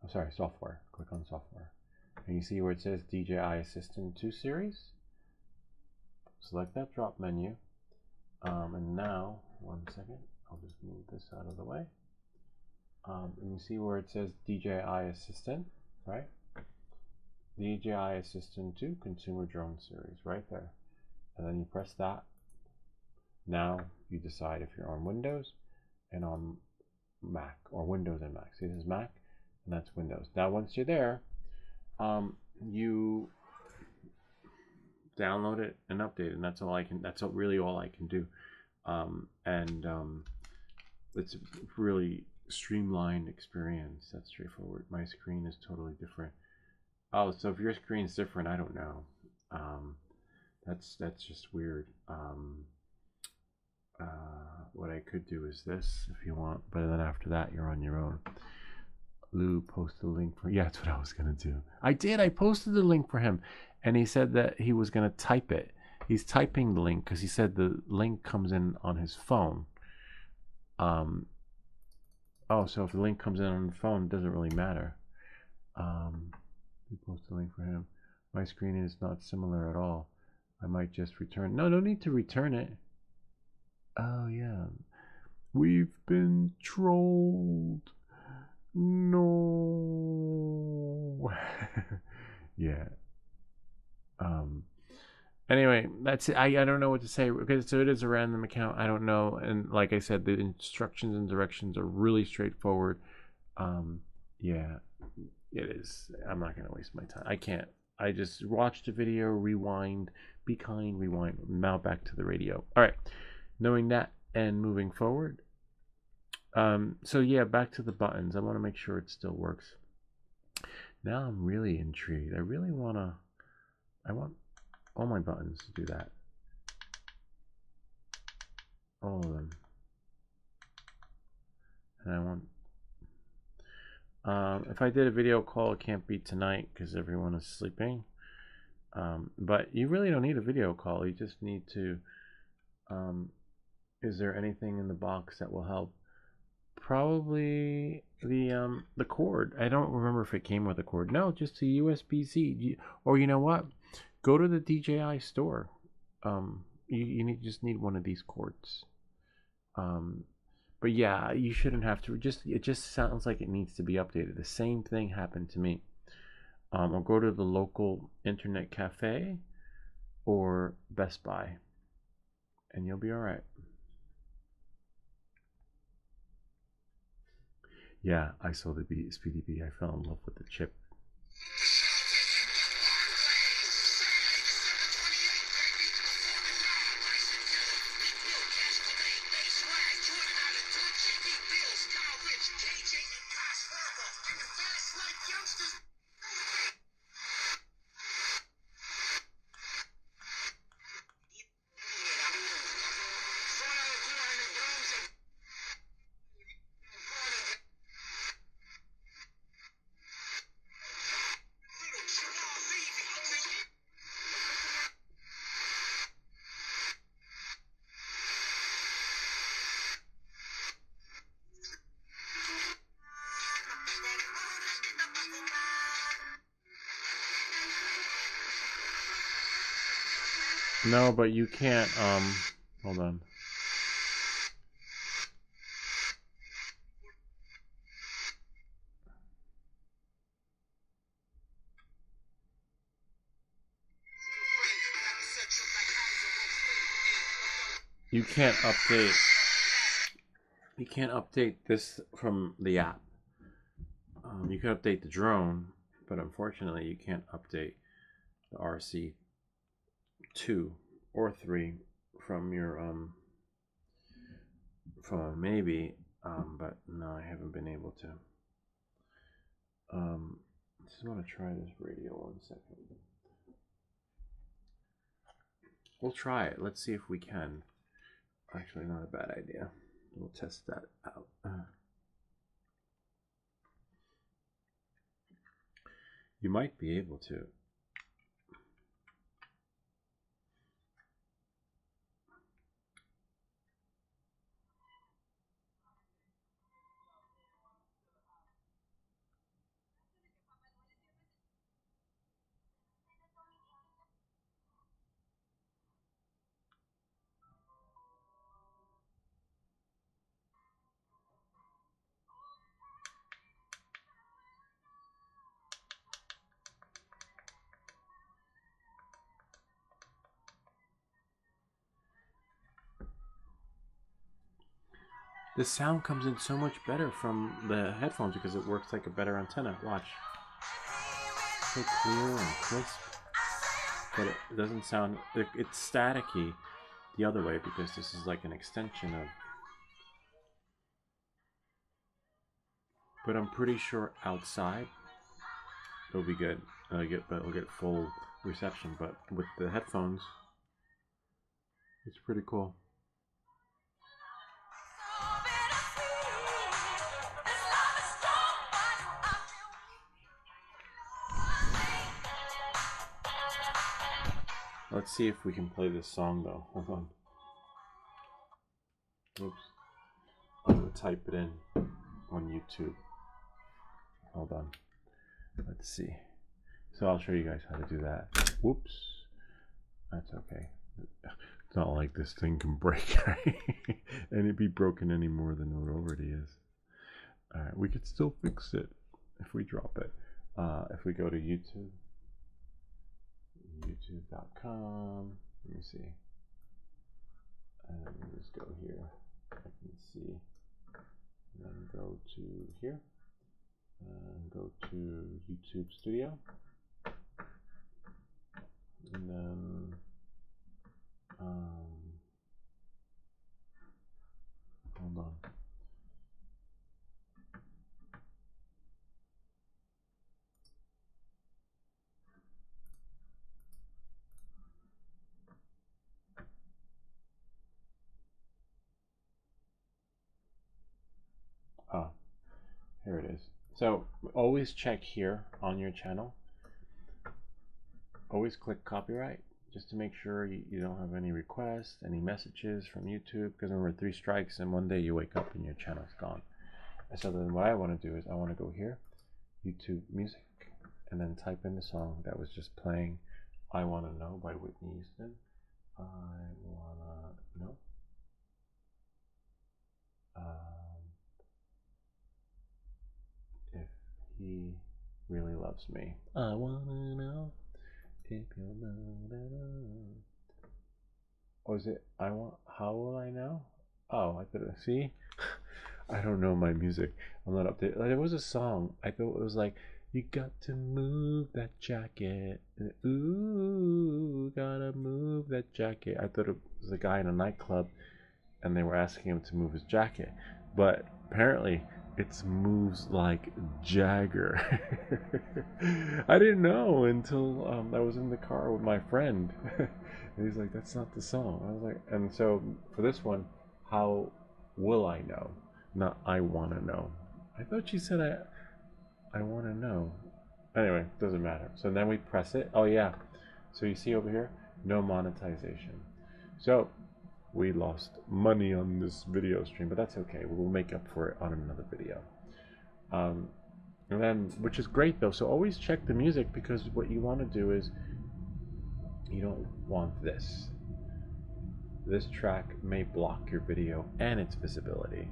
Oh, sorry, software. Click on software. And you see where it says DJI Assistant 2 series? Select that drop menu. And now, one second, I'll just move this out of the way. And you see where it says DJI Assistant, right? DJI Assistant 2 Consumer Drone Series, right there. And then you press that. Now you decide if you're on Windows and on Mac, or Windows and Mac. See, this is Mac, and that's Windows. Now, once you're there, you download it and update it, and that's all I can. That's really all I can do. It's a really streamlined experience. That's straightforward. My screen is totally different. Oh, so if your screen's different, I don't know. That's just weird. What I could do is this, if you want, but then after that, you're on your own. Lou posted a link for. Yeah, that's what I was gonna do. I did. I posted the link for him, and he said that he was gonna type it. He's typing the link because he said the link comes in on his phone. Oh, so if the link comes in on the phone, it doesn't really matter. We posted a link for him. My screen is not similar at all. I might just return. No need to return it. Oh yeah, we've been trolled. No. Yeah. Anyway, that's it. I don't know what to say because so it is a random account. I don't know, and like I said, the instructions and directions are really straightforward. Yeah, it is. I'm not gonna waste my time. I can't. I just watched the video, rewind, be kind, rewind. Now back to the radio. All right. Knowing that and moving forward. So yeah, back to the buttons. I want to make sure it still works. Now I'm really intrigued. I want all my buttons to do that. All of them. And I want, if I did a video call, it can't be tonight because everyone is sleeping. But you really don't need a video call. You just need to, is there anything in the box that will help? Probably the cord. I don't remember if it came with a cord. No, just a USB-C. Or you know what? Go to the DJI store. You just need one of these cords. But yeah, you shouldn't have to. It just sounds like it needs to be updated. The same thing happened to me. I'll go to the local internet cafe or Best Buy, and you'll be all right. Yeah, I saw the Speedy B. I fell in love with the chip. No, but you can't, hold on. You can't update this from the app. You can update the drone, but unfortunately you can't update the RC 2 or 3 from your phone, maybe, but no, I haven't been able to. Just want to try this radio 1 second. We'll try it. Let's see if we can. Actually, not a bad idea. We'll test that out. You might be able to. the sound comes in so much better from the headphones because it works like a better antenna. Watch. So clear and crisp. But it doesn't sound... It's staticky the other way because this is like an extension of... But I'm pretty sure outside it'll be good. It'll get full reception. But with the headphones, it's pretty cool. Let's see if we can play this song though. Hold on. Oops. I'm gonna type it in on YouTube. Hold on. Let's see. So I'll show you guys how to do that. Whoops. That's okay. It's not like this thing can break, right? And it'd be broken any more than what it already is. Alright, we could still fix it if we drop it. If we go to YouTube. YouTube.com. Let me see. And just go here. I can see. And then go to here. And go to YouTube Studio. And then hold on. Ah, here it is. So always check here on your channel. Always click copyright just to make sure you don't have any requests, any messages from YouTube, because remember 3 strikes and one day you wake up and your channel's gone. And so then what I want to do is I want to go here, YouTube Music, and then type in the song that was just playing, I Wanna Know by Whitney Houston. I wanna know. If he really loves me. I wanna know if you'll know. Or is it how will I know? Oh, I thought, see? I don't know my music. I'm not updated. There was a song. I thought it was like, you got to move that jacket. Ooh, gotta move that jacket. I thought it was a guy in a nightclub and they were asking him to move his jacket. But apparently it's moves like Jagger. I didn't know until I was in the car with my friend. And he's like, that's not the song. I was like, and so for this one, how will I know? Not I wanna know. I thought she said I wanna know. Anyway, doesn't matter. So then we press it. Oh yeah. So you see over here, no monetization. So we lost money on this video stream, but that's okay. We'll make up for it on another video. And then, which is great though. So always check the music, because what you want to do is you don't want this. This track may block your video and its visibility,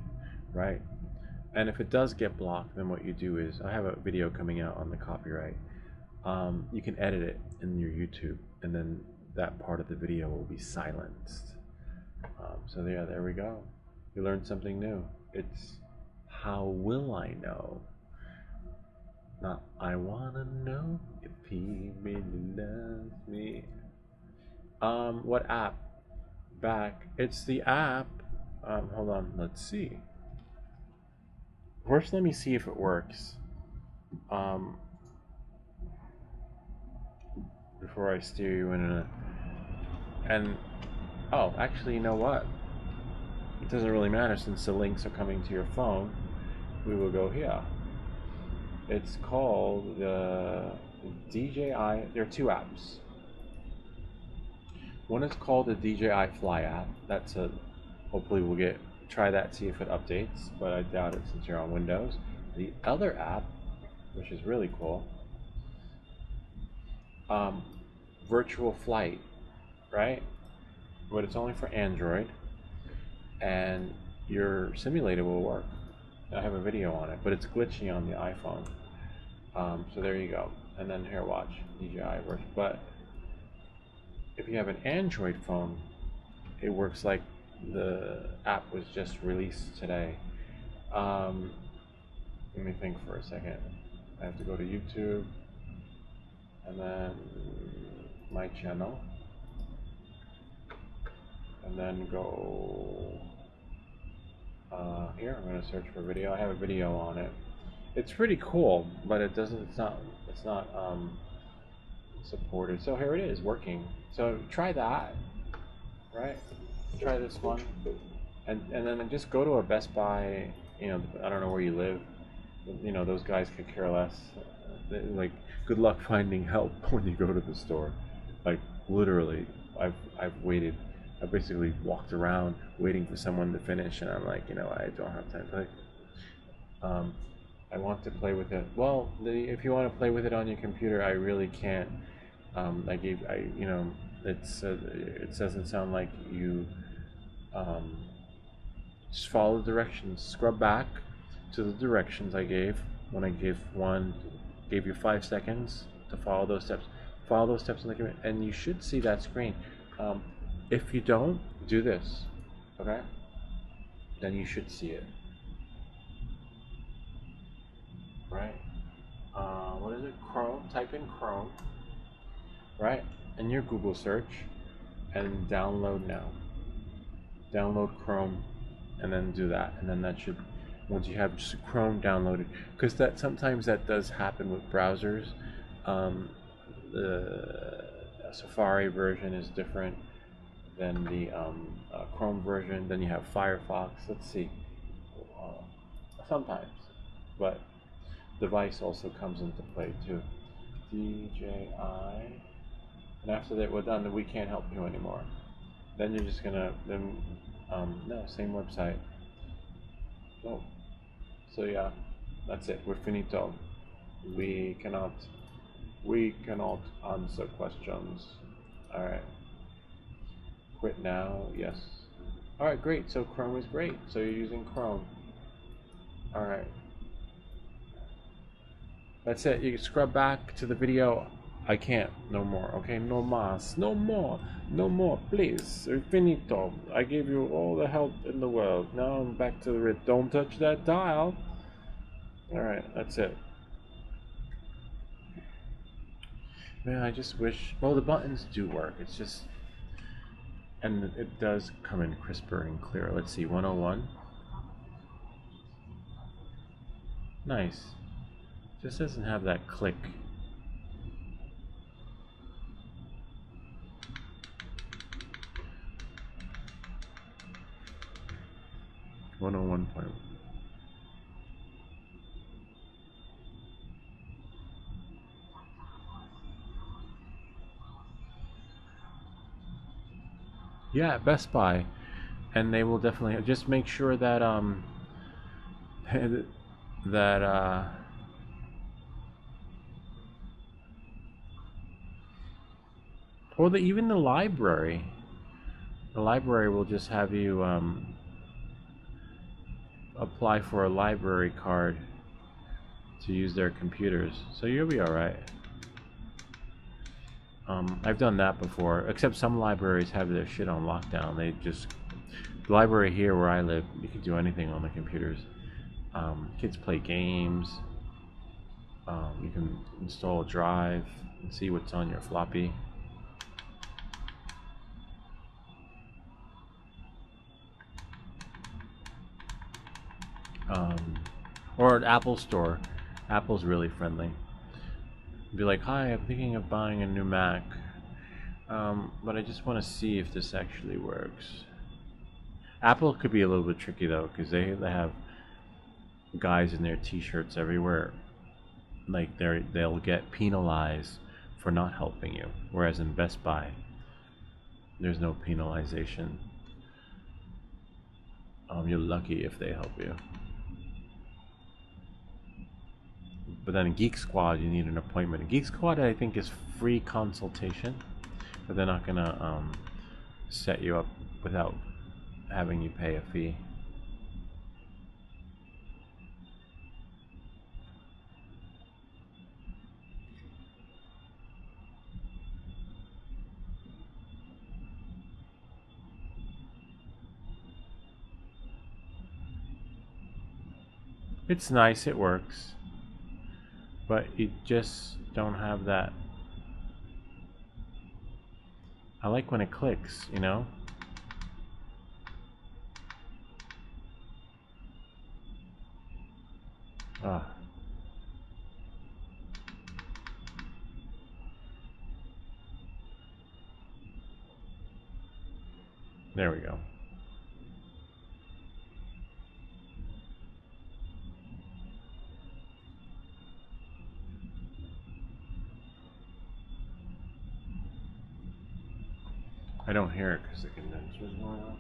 right? And if it does get blocked, then what you do is, I have a video coming out on the copyright. You can edit it in your YouTube, and then that part of the video will be silenced. So yeah, there we go. You learned something new. It's how will I know? Not I wanna know if he really loves me. What app? Back. It's the app. Hold on. Let's see. First, let me see if it works. Before I steer you in a. And oh, actually, you know what? It doesn't really matter since the links are coming to your phone. We will go here. It's called the DJI. There are 2 apps. One is called the DJI Fly app. That's a. Hopefully, we'll try that, see if it updates, but I doubt it since you're on Windows. The other app, which is really cool, Virtual Flight, right? But it's only for Android, and your simulator will work. I have a video on it, but it's glitchy on the iPhone. So there you go. And then here, watch DJI works. But if you have an Android phone, it works like the app was just released today. Let me think for a second. I have to go to YouTube and then my channel and then go here. I'm going to search for video. I have a video on it. It's pretty cool, but it's not supported. So here it is working. So try that, right? Try this one, and then just go to a Best Buy. You know, I don't know where you live. You know, those guys could care less. Like, good luck finding help when you go to the store. Like, literally, I've waited. I basically walked around waiting for someone to finish, and I'm like, you know, I don't have time to play. I want to play with it. Well, if you want to play with it on your computer, I really can't. You know, it doesn't sound like you. Just follow the directions. Scrub back to the directions I gave when I gave you 5 seconds to follow those steps. Follow those steps in the computer, and you should see that screen. If you don't, do this, okay? Then you should see it. Right? What is it? Chrome. Type in Chrome. Right? In your Google search, and download now. Download Chrome, and then do that, and then that should. Once you have just Chrome downloaded, because sometimes that does happen with browsers. The Safari version is different than the Chrome version. Then you have Firefox. Let's see. Sometimes, but device also comes into play too. DJI, and after that we're done, then we can't help you anymore. Then you're just gonna no, same website. Oh, so yeah, that's it. We're finito. We cannot answer questions. All right. Quit now. Yes. All right, great. So Chrome is great. So you're using Chrome. All right. That's it. You can scrub back to the video. I can't. No more. Okay. No mas. No more. No more. Please. Finito. I gave you all the help in the world. Now I'm back to the. Don't touch that dial. All right. That's it. Man, I just wish. Well, the buttons do work. It's just. And it does come in crisper and clear. Let's see. 101. Nice. Just doesn't have that click. .101. Yeah, Best Buy, and they will definitely just make sure that or even the library. The library will just have you apply for a library card to use their computers, so you'll be all right. I've done that before, except some libraries have their shit on lockdown. The library here where I live, you can do anything on the computers. Kids play games. You can install a drive and see what's on your floppy. Or an Apple store. Apple's really friendly. Be like, hi, I'm thinking of buying a new Mac, but I just want to see if this actually works. Apple could be a little bit tricky though, because they have guys in their t-shirts everywhere. Like they'll get penalized for not helping you, whereas in Best Buy, there's no penalization. You're lucky if they help you. But then in Geek Squad, you need an appointment. In Geek Squad, I think, is free consultation, but they're not gonna set you up without having you pay a fee. It's nice, it works, but you just don't have that. I like when it clicks, you know? Ah. There we go. I don't hear it because the condenser is going on.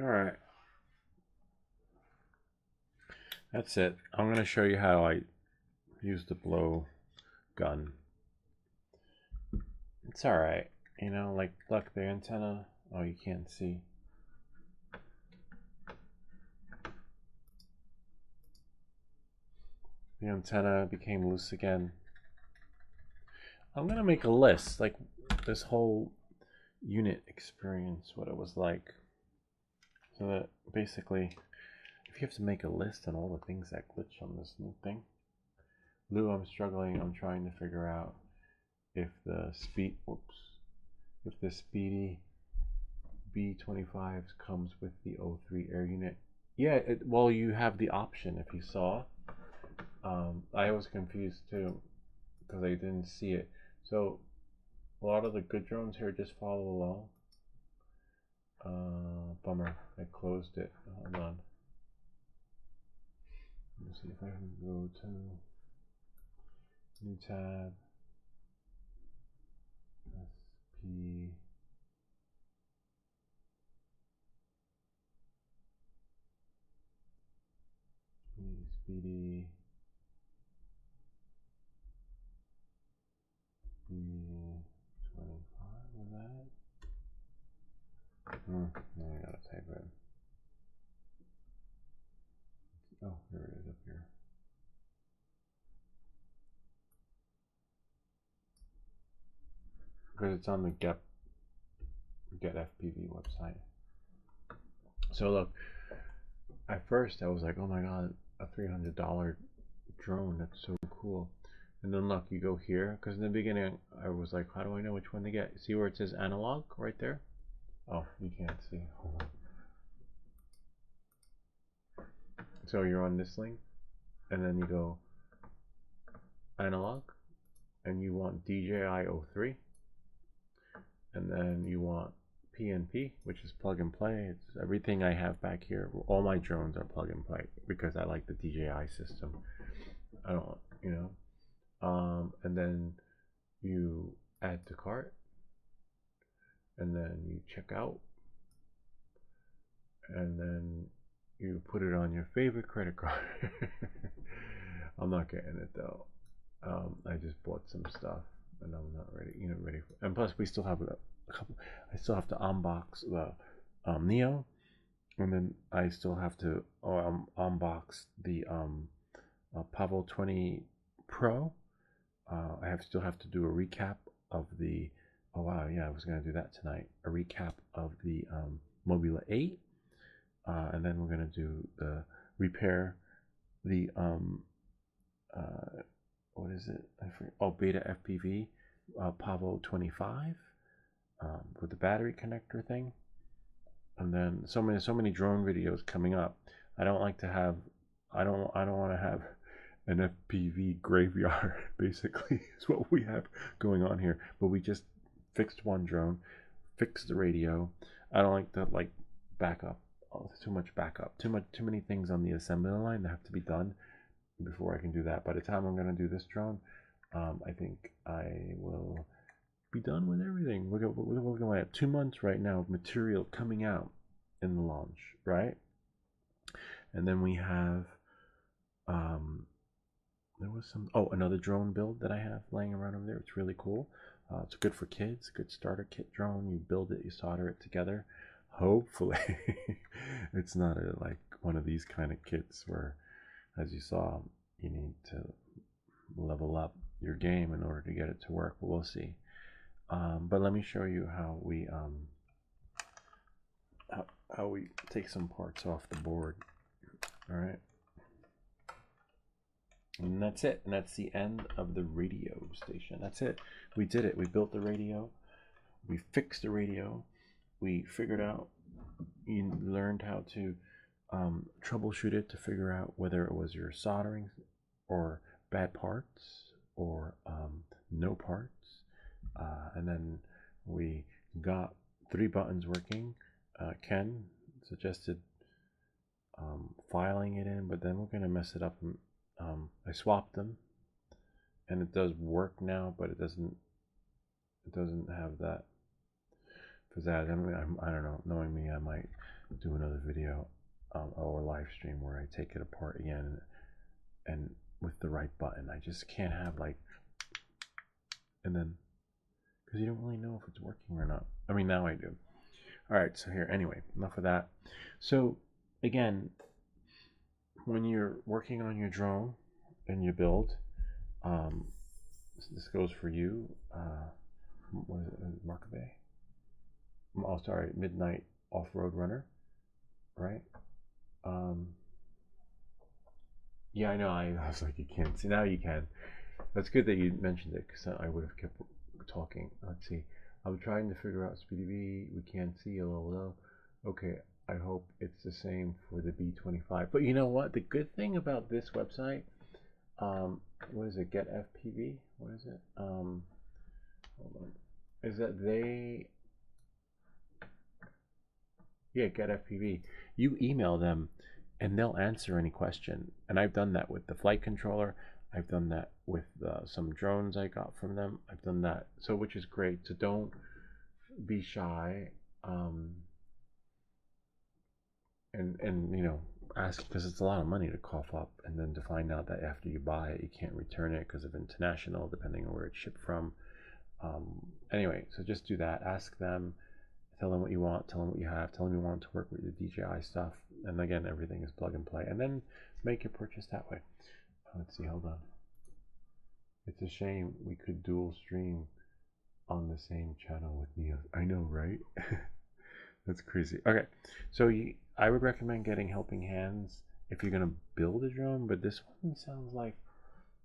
Alright. That's it. I'm going to show you how I use the blow gun. It's alright. You know, like, look, the antenna. Oh, you can't see. The antenna became loose again. I'm going to make a list, like this whole unit experience, what it was like. So that basically, if you have to make a list on all the things that glitch on this new thing. Lou, I'm struggling. I'm trying to figure out if the speed, if the Speedy B25s comes with the 03 air unit. Yeah, well, you have the option if you saw. I was confused too because I didn't see it. So a lot of the good drones here just follow along. Bummer, I closed it. Hold on. Let me see if I can go to new tab. SP. Speedy. B25, was that it? No, I gotta type it. Oh, here it is up here. Because it's on the Get FPV website. So look, at first I was like, oh my god, a $300 drone, that's so cool. And then look, you go here, because in the beginning I was like, how do I know which one to get? See where it says analog right there? Oh, you can't see. Hold on. So you're on this link, and then you go analog, and you want DJI 03, and then you want PNP, which is plug and play. It's everything I have back here. All my drones are plug and play because I like the DJI system. I don't, you know. And then you add to cart, and then you check out, and then you put it on your favorite credit card. I'm not getting it though. I just bought some stuff and I'm not ready, you know, ready for, and plus we still have a couple, I still have to unbox the Neo, and then I still have to unbox the Pavo 20 Pro. I still have to do a recap of the, oh wow, yeah, I was gonna do that tonight, a recap of the Mobula 8, and then we're gonna do the repair the what is it? I forget. Oh, Beta FPV Pavo 25 with the battery connector thing, and then so many drone videos coming up. I don't like to have, I don't want to have an FPV graveyard. Basically, is what we have going on here. But we just fixed one drone, fixed the radio. I don't like to like backup. Oh, too much backup. Too many things on the assembly line that have to be done before I can do that. By the time I'm going to do this drone, I think I will be done with everything. We're looking at 2 months right now of material coming out in the launch, right? And then we have there was another drone build that I have laying around over there. It's really cool. It's good for kids, good starter kit drone. You build it, you solder it together. Hopefully it's not like one of these kind of kits where, as you saw, you need to level up your game in order to get it to work, but we'll see. But let me show you how we take some parts off the board. All right, and that's it, and that's the end of the radio station. That's it. We did it. We built the radio, we fixed the radio, we figured out, you learned how to troubleshoot it to figure out whether it was your soldering or bad parts or no parts, and then we got 3 buttons working. Ken suggested filing it in, but then we're going to mess it up. I swapped them, and it does work now, but it doesn't have that pizzazz. I mean, I don't know. Knowing me, I might do another video or live stream where I take it apart again and with the right button. I just can't have like, and then, because you don't really know if it's working or not. I mean, now I do. All right, so here, anyway, enough of that. So again, when you're working on your drone and you build, this goes for you. What is it? Mark Bay? Oh, sorry, Midnight Off-Road Runner, right? Yeah, I know. I was like, you can't see. Now you can. That's good that you mentioned it, because I would have kept talking. Let's see. I'm trying to figure out Speedy B. We can't see. LOL. Okay, I hope it's the same for the B25. But you know what? The good thing about this website, what is it? Get FPV? What is it? Hold on. Is that they? Yeah, Get FPV. You email them, and they'll answer any question. And I've done that with the flight controller. I've done that with some drones I got from them. I've done that, so which is great. So don't be shy, and you know, ask, because it's a lot of money to cough up, and then to find out that after you buy it you can't return it because of international, depending on where it's shipped from. Anyway, so just do that. Ask them. Tell them what you want. Tell them what you have. Tell them you want to work with the DJI stuff. And again, everything is plug and play. And then make your purchase that way. Let's see, hold on. It's a shame we could dual stream on the same channel with Neo. I know, right? That's crazy. Okay, so I would recommend getting helping hands if you're gonna build a drone, but this one sounds like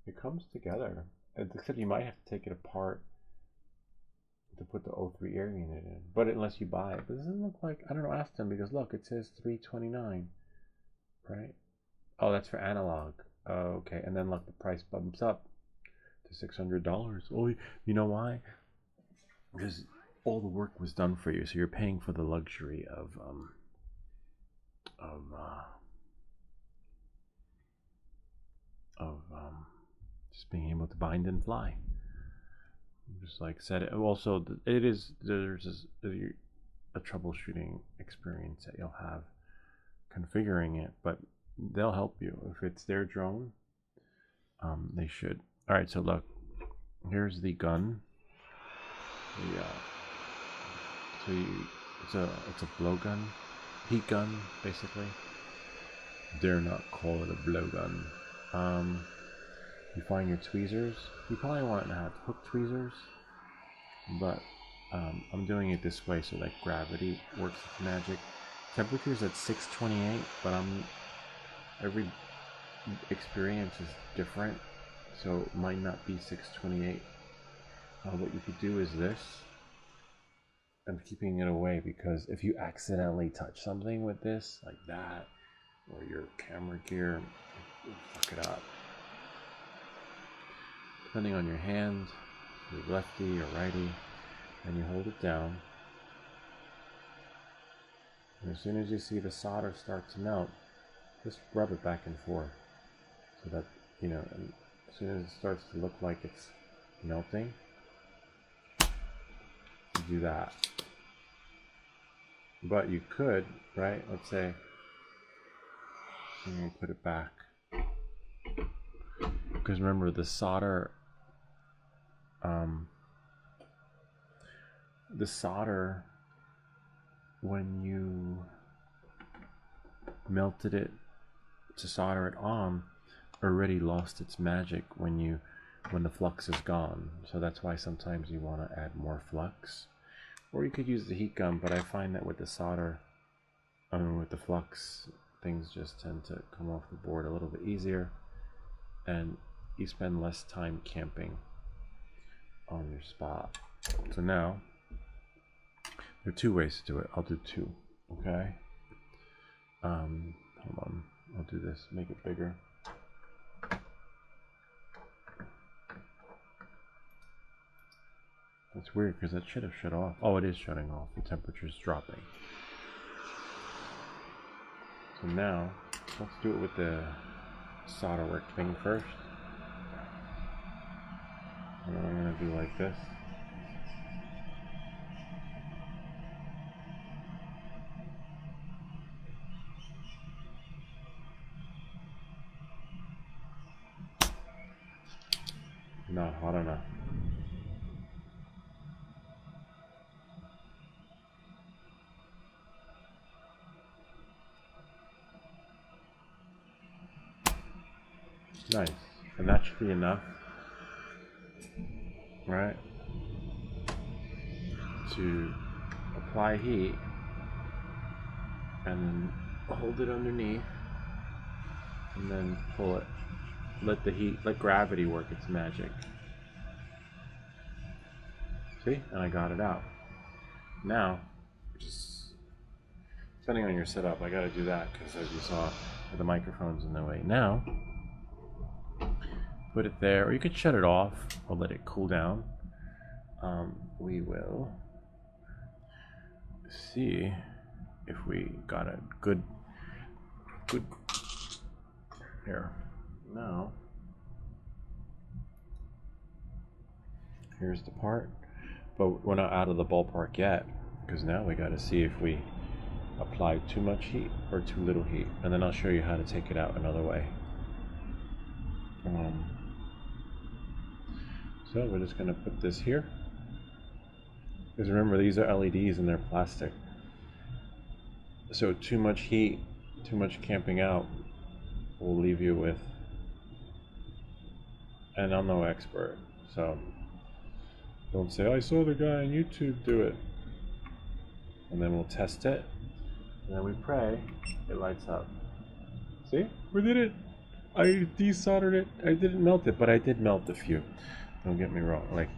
it comes together. Except you might have to take it apart to put the O3 air unit in, but unless you buy it. But it doesn't look like, I don't know, ask them, because look, it says $329, right? Oh, that's for analog. Okay, and then look, the price bumps up to $600. Oh, you know why? Because all the work was done for you, so you're paying for the luxury of just being able to bind and fly. Just like said, it also there's a troubleshooting experience that you'll have configuring it, but they'll help you if it's their drone. They should. All right, so look, here's the gun. It's a blowgun, heat gun, basically. Dare not call it a blowgun. You find your tweezers. You probably want to have hook tweezers, but I'm doing it this way so that gravity works its magic. Temperature's at 628, but every experience is different, so it might not be 628. What you could do is this. I'm keeping it away because if you accidentally touch something with this, like that, or your camera gear, you'll fuck it up. Depending on your hand, you're lefty or righty, and you hold it down. And as soon as you see the solder start to melt, just rub it back and forth so that, you know, as soon as it starts to look like it's melting, you do that. But you could, right? Let's say I'm gonna put it back, because remember the solder. The solder, when you melted it to solder it on, already lost its magic when the flux is gone. So that's why sometimes you want to add more flux, or you could use the heat gun. But I find that with the solder, with the flux, things just tend to come off the board a little bit easier, and you spend less time camping on your spot. So now there are two ways to do it. I'll do two. Okay. Hold on. I'll do this. Make it bigger. That's weird because that should have shut off. Oh, it is shutting off. The temperature's dropping. So now let's do it with the solder work thing first. And then I'm going to do like this. Not hot enough. Nice. And that should be enough, right, to apply heat and then hold it underneath and then pull it. Let gravity work its magic. See? And I got it out. Now, just depending on your setup, I gotta do that because as you saw, the microphone's in the way. Now, put it there, or you could shut it off or let it cool down. We will see if we got a good here. Now, here's the part, but we're not out of the ballpark yet, because now we got to see if we apply too much heat or too little heat, and then I'll show you how to take it out another way. So we're just going to put this here, because remember these are LEDs and they're plastic, so too much heat, too much camping out will leave you with, and I'm no expert, so don't say I saw the guy on YouTube do it, and then we'll test it, and then we pray it lights up. See, we did it. I desoldered it. I didn't melt it, but I did melt a few. Don't get me wrong. Like,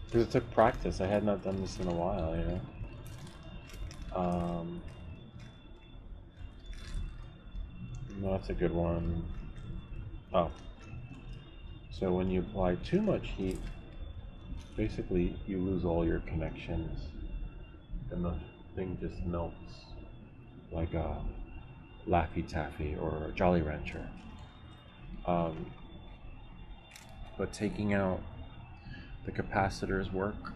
because it took practice. I had not done this in a while, you know. No, that's a good one. Oh. So when you apply too much heat, basically you lose all your connections and the thing just melts like a Laffy Taffy or a Jolly Rancher. But taking out the capacitors work.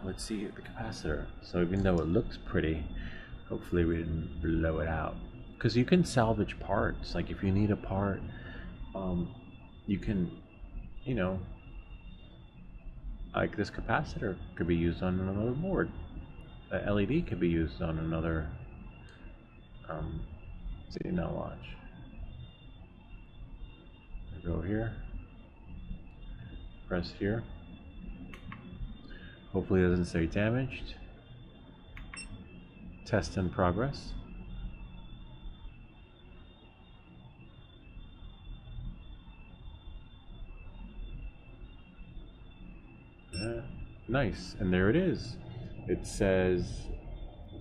Let's see the capacitor. So even though it looks pretty, hopefully we didn't blow it out. Because you can salvage parts. Like if you need a part, you can, you know, like this capacitor could be used on another board. The LED could be used on another. See, now watch. I go here, press here. Hopefully it doesn't say damaged. Test in progress. Nice, and there it is. It says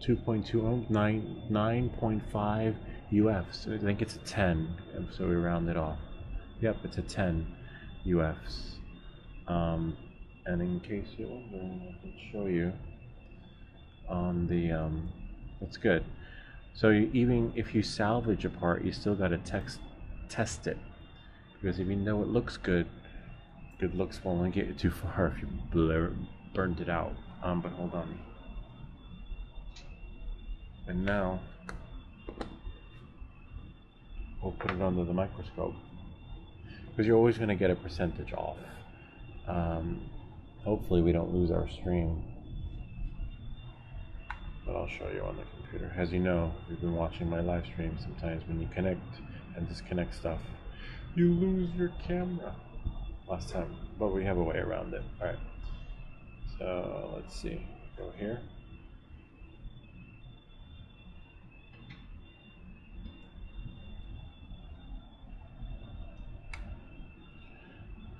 2.2 ohms, 9.5 UFs. I think it's a 10, so we round it off. Yep, it's a 10 UFs. And in case you're wondering, I can show you on the, that's good. So even if you salvage a part, you still got to test it, because if you know it looks good, good looks won't only get you too far if you burned it out. But hold on. And now we'll put it under the microscope, because you're always going to get a percentage off. Hopefully we don't lose our stream, but I'll show you on the computer. As you know, if you've been watching my live stream, sometimes when you connect and disconnect stuff, you lose your camera. Last time, but we have a way around it. Alright, so let's see, go here.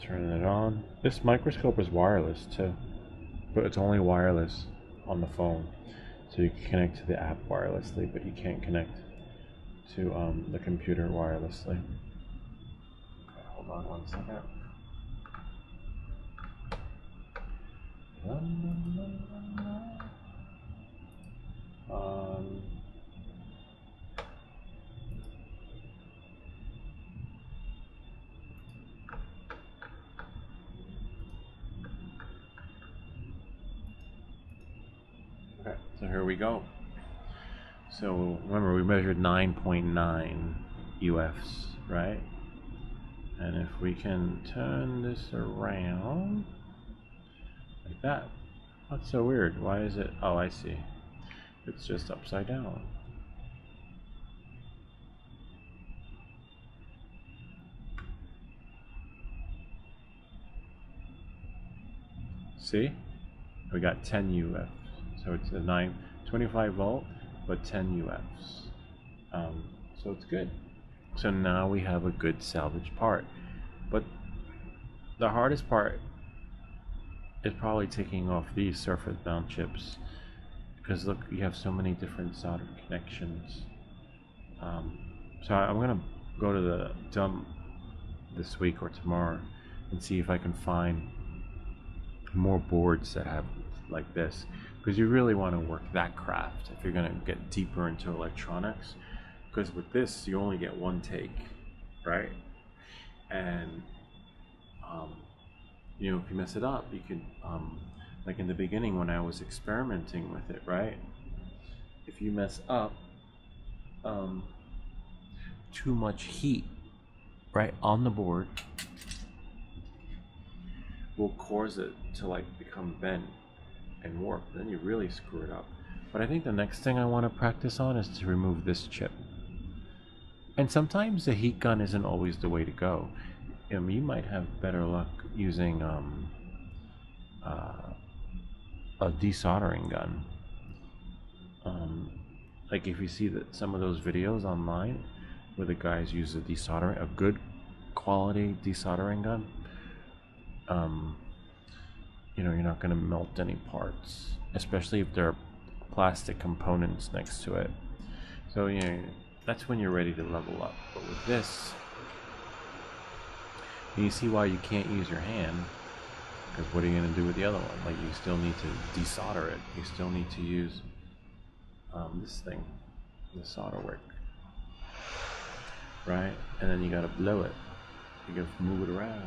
Turn it on. This microscope is wireless too, but it's only wireless on the phone. So you can connect to the app wirelessly, but you can't connect to the computer wirelessly. Okay, hold on one second. Okay, so here we go. So remember, we measured 9.9 UFs, right? And if we can turn this around like that. That's so weird. Why is it? Oh, I see. It's just upside down. See? We got 10 UFs. So it's a 25 volt, but 10 UFs. So it's good. So now we have a good salvage part. But the hardest part is probably taking off these surface mount chips, because look, you have so many different solder connections. So I'm gonna go to the dump this week or tomorrow and see if I can find more boards that have like this, because you really want to work that craft if you're gonna get deeper into electronics, because with this you only get one take, right? And you know, if you mess it up, you could like in the beginning when I was experimenting with it, right? If you mess up too much heat, right, on the board will cause it to like become bent and warped. Then you really screw it up. But I think the next thing I want to practice on is to remove this chip. And sometimes the heat gun isn't always the way to go. You might have better luck using a desoldering gun. Like if you see that some of those videos online where the guys use a good quality desoldering gun, you know, you're not going to melt any parts, especially if there are plastic components next to it. So you know, that's when you're ready to level up. But with this, you see why you can't use your hand, because what are you going to do with the other one? Like, you still need to desolder it. You still need to use this thing, the solder wick, right? And then you got to blow it. You got to move it around,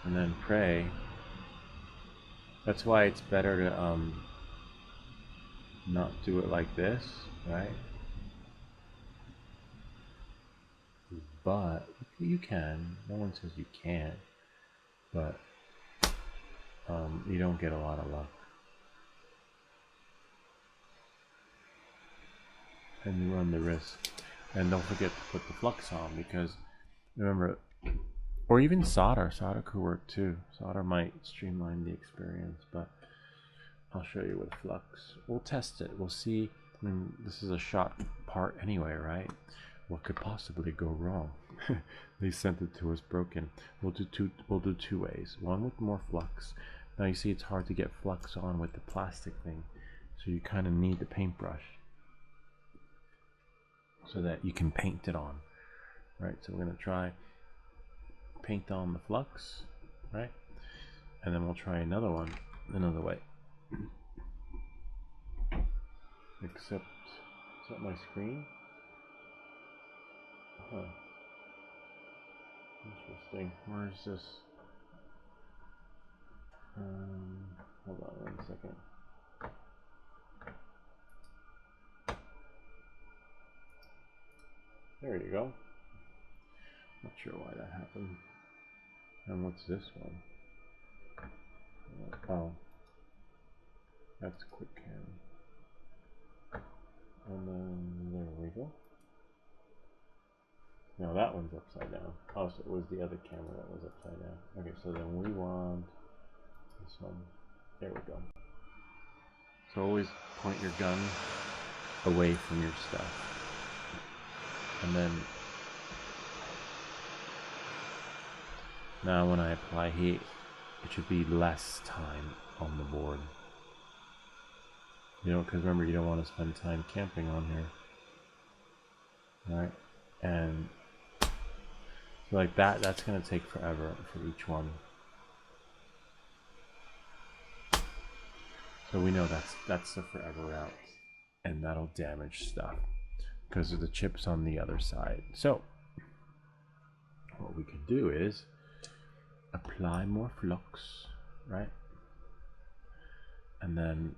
and then pray. That's why it's better to not do it like this, right? But you can. No one says you can't. But you don't get a lot of luck. And you run the risk. And don't forget to put the flux on, because remember, or even solder. Solder could work too. Solder might streamline the experience, but I'll show you with flux. We'll test it. We'll see. I mean, this is a shot part anyway, right? What could possibly go wrong? They sent it to us broken. We'll do two ways. One with more flux. Now you see it's hard to get flux on with the plastic thing, so you kind of need the paintbrush so that you can paint it on. Right, so we're going to try paint on the flux, right? And then we'll try another one another way. Except Is that my screen? Huh. Interesting. Where's this? Hold on 1 second. There you go. Not sure why that happened. And what's this one? Oh, that's quick cam. And then there we go. No, that one's upside down. Oh, so it was the other camera that was upside down. Okay, so then we want this one. There we go. So always point your gun away from your stuff. And then now when I apply heat, it should be less time on the board. You know, because remember, you don't want to spend time camping on here. Right? And so like that's going to take forever for each one. So we know that's the forever route. And that'll damage stuff because of the chips on the other side. So what we can do is apply more flux, right? And then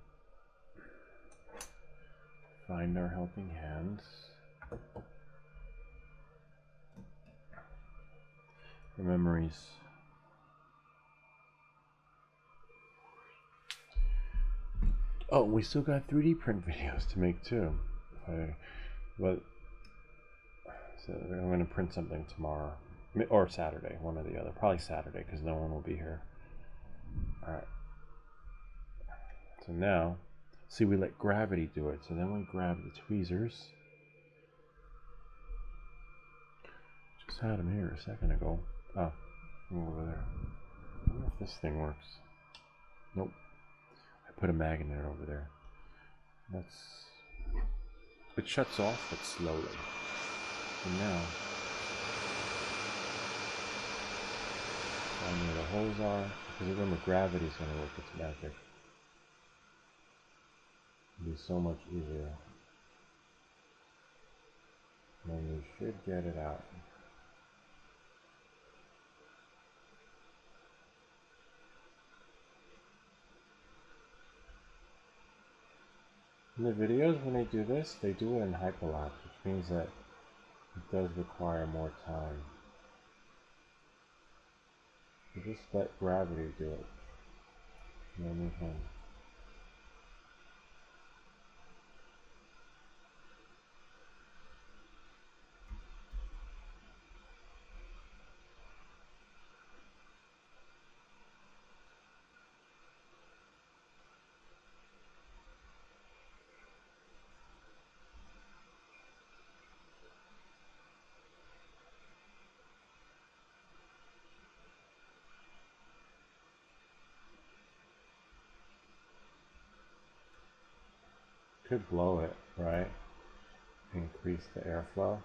find our helping hands. For memories. Oh, we still got 3D print videos to make too. So I'm going to print something tomorrow or Saturday, one or the other. Probably Saturday because no one will be here. All right. So now, see, we let gravity do it. So then we grab the tweezers. Just had them here a second ago. Oh, I'm over there. I wonder if this thing works. Nope. I put a magnet over there. It shuts off, but slowly. And now, find where the holes are, because remember, gravity is going to work its magic. It'll be so much easier. And you should get it out. In the videos, when they do this, they do it in hyperlapse, which means that it does require more time. So just let gravity do it. And then you can. Could blow it, right? Increase the airflow.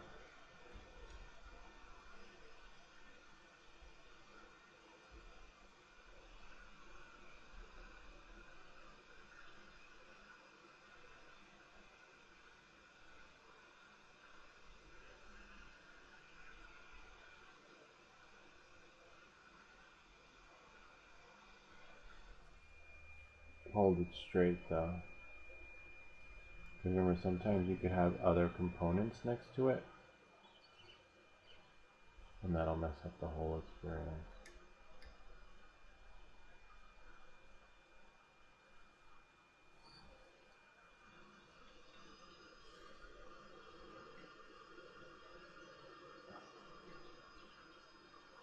Hold it straight though. Remember, sometimes you could have other components next to it, and that'll mess up the whole experience.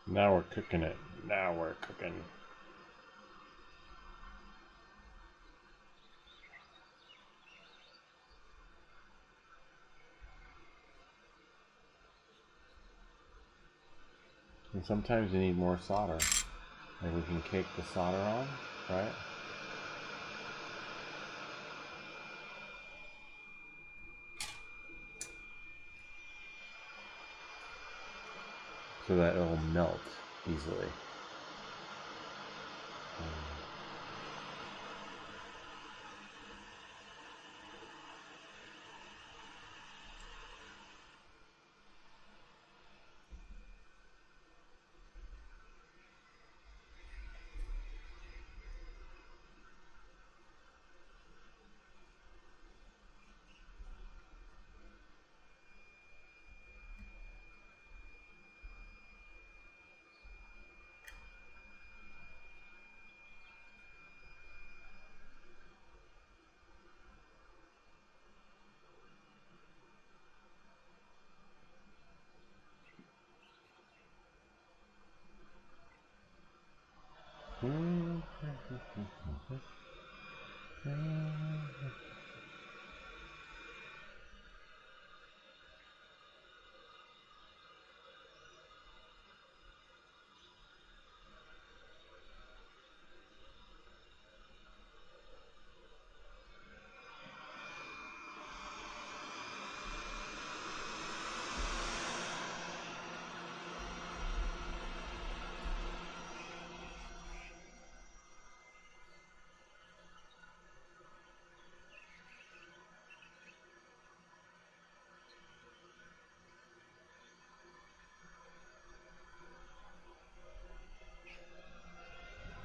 Now we're cooking it. Now we're cooking. And sometimes you need more solder. Like we can cake the solder on, right? So that it'll melt easily.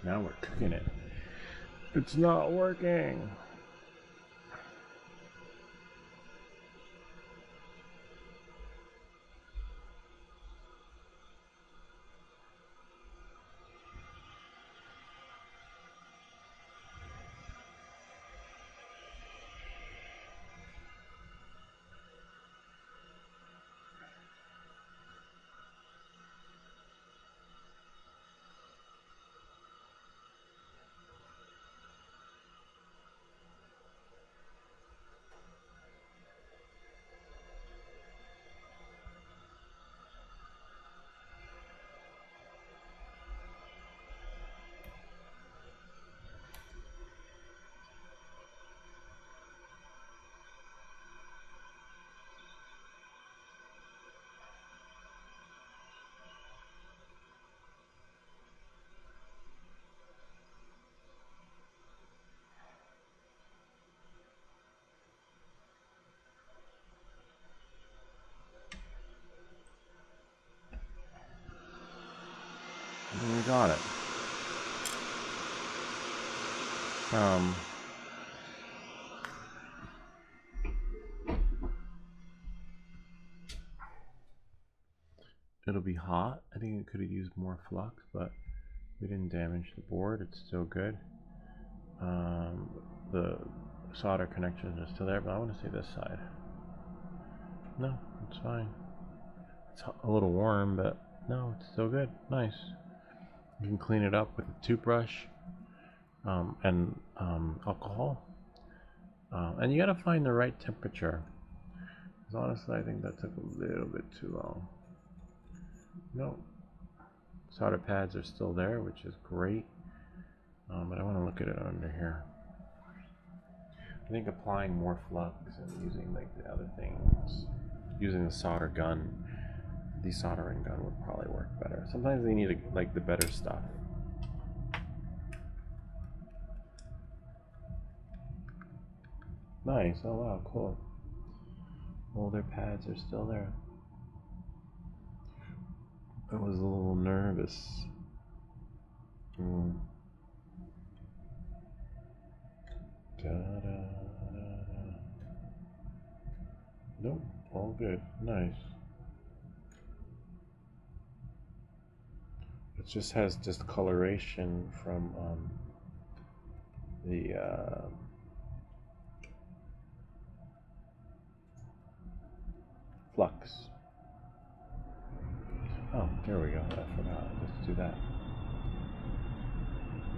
Now we're cooking it. It's not working. We got it. It'll be hot. I think it could have used more flux, but we didn't damage the board. It's still good. The solder connections are still there, but I want to see this side. No, it's fine. It's a little warm, but no, it's still good. Nice. You can clean it up with a toothbrush and alcohol. And you gotta find the right temperature. Because honestly, I think that took a little bit too long. No. Solder pads are still there, which is great. But I want to look at it under here. I think applying more flux and using like the other things, using the solder gun, desoldering gun would probably work better. Sometimes they need like the better stuff. Nice. Oh wow, cool. All their pads are still there. I was a little nervous. Da, da, da, da. Nope, all good. Nice. It just has discoloration from the flux. Oh, there we go. I forgot. Let's do that.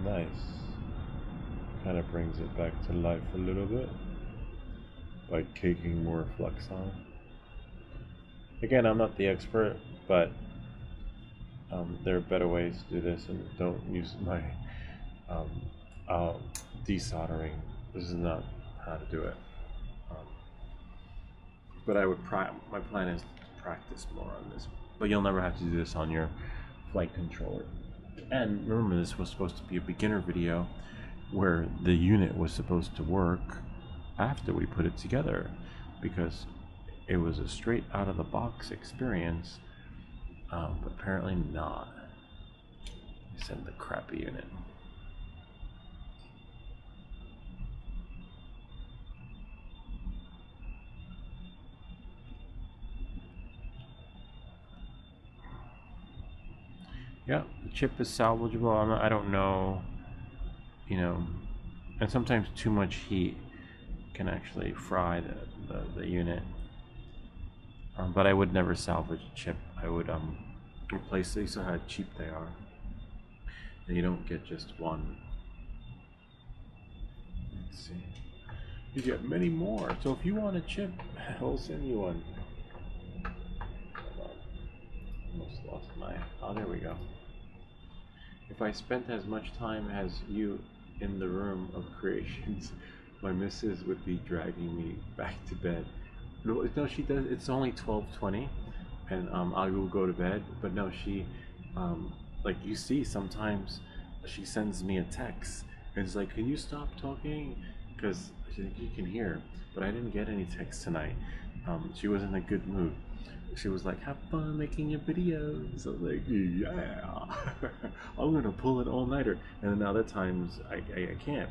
Nice. Kind of brings it back to life a little bit by caking more flux on. Again, I'm not the expert, but there are better ways to do this, and don't use my desoldering. This is not how to do it. But I would my plan is to practice more on this. But you'll never have to do this on your flight controller. And remember, this was supposed to be a beginner video where the unit was supposed to work after we put it together, because it was a straight out of the box experience, but apparently not. I sent the crappy unit. Yeah, the chip is salvageable. I don't know, you know, and sometimes too much heat can actually fry the unit. But I would never salvage a chip. I would replace these. So how cheap they are. And you don't get just one. Let's see. You get many more. So if you want a chip, I'll send you one. Almost lost my. Oh, there we go. If I spent as much time as you in the room of creations, my missus would be dragging me back to bed. No, she does. It's only 12:20, and I will go to bed. But no, she, like you see, sometimes she sends me a text and it's like, "Can you stop talking?" Because she think you can hear. But I didn't get any text tonight. She was in a good mood. she was like, have fun making your videos. I was like, yeah. I'm gonna pull an all-nighter. And then other times I can't.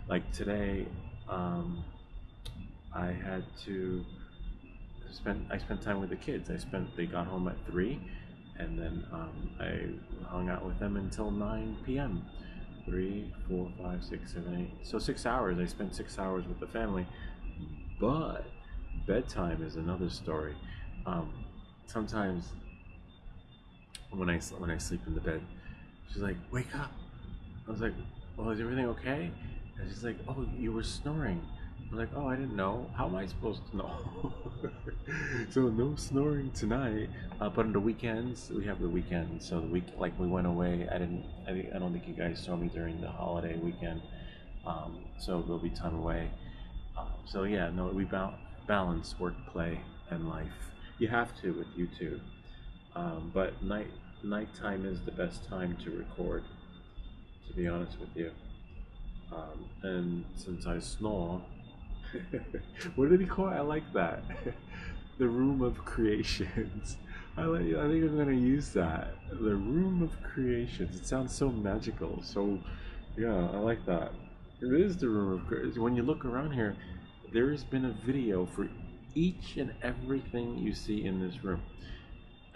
Like today, I had to I spent time with the kids. They got home at 3, and then I hung out with them until 9 p.m. 3, 4, 5, 6, 7, 8. So 6 hours. I spent 6 hours with the family. But bedtime is another story. Sometimes when I sleep in the bed, she's like, "Wake up!" I was like, "Well, is everything okay?" And she's like, "Oh, you were snoring." I was like, "Oh, I didn't know. How am I supposed to know?" So no snoring tonight. But on the weekends, we have the weekend. So the week, like we went away. I don't think you guys saw me during the holiday weekend. So there'll be time away. So yeah, no, we balance work, play, and life. You have to with YouTube. But nighttime is the best time to record, to be honest with you. And since I snore, what did he call it? I like that. The room of creations. I think I'm gonna use that. The room of creations. It sounds so magical. So yeah, I like that. It is the room of creations. When you look around here, there has been a video for each and everything you see in this room.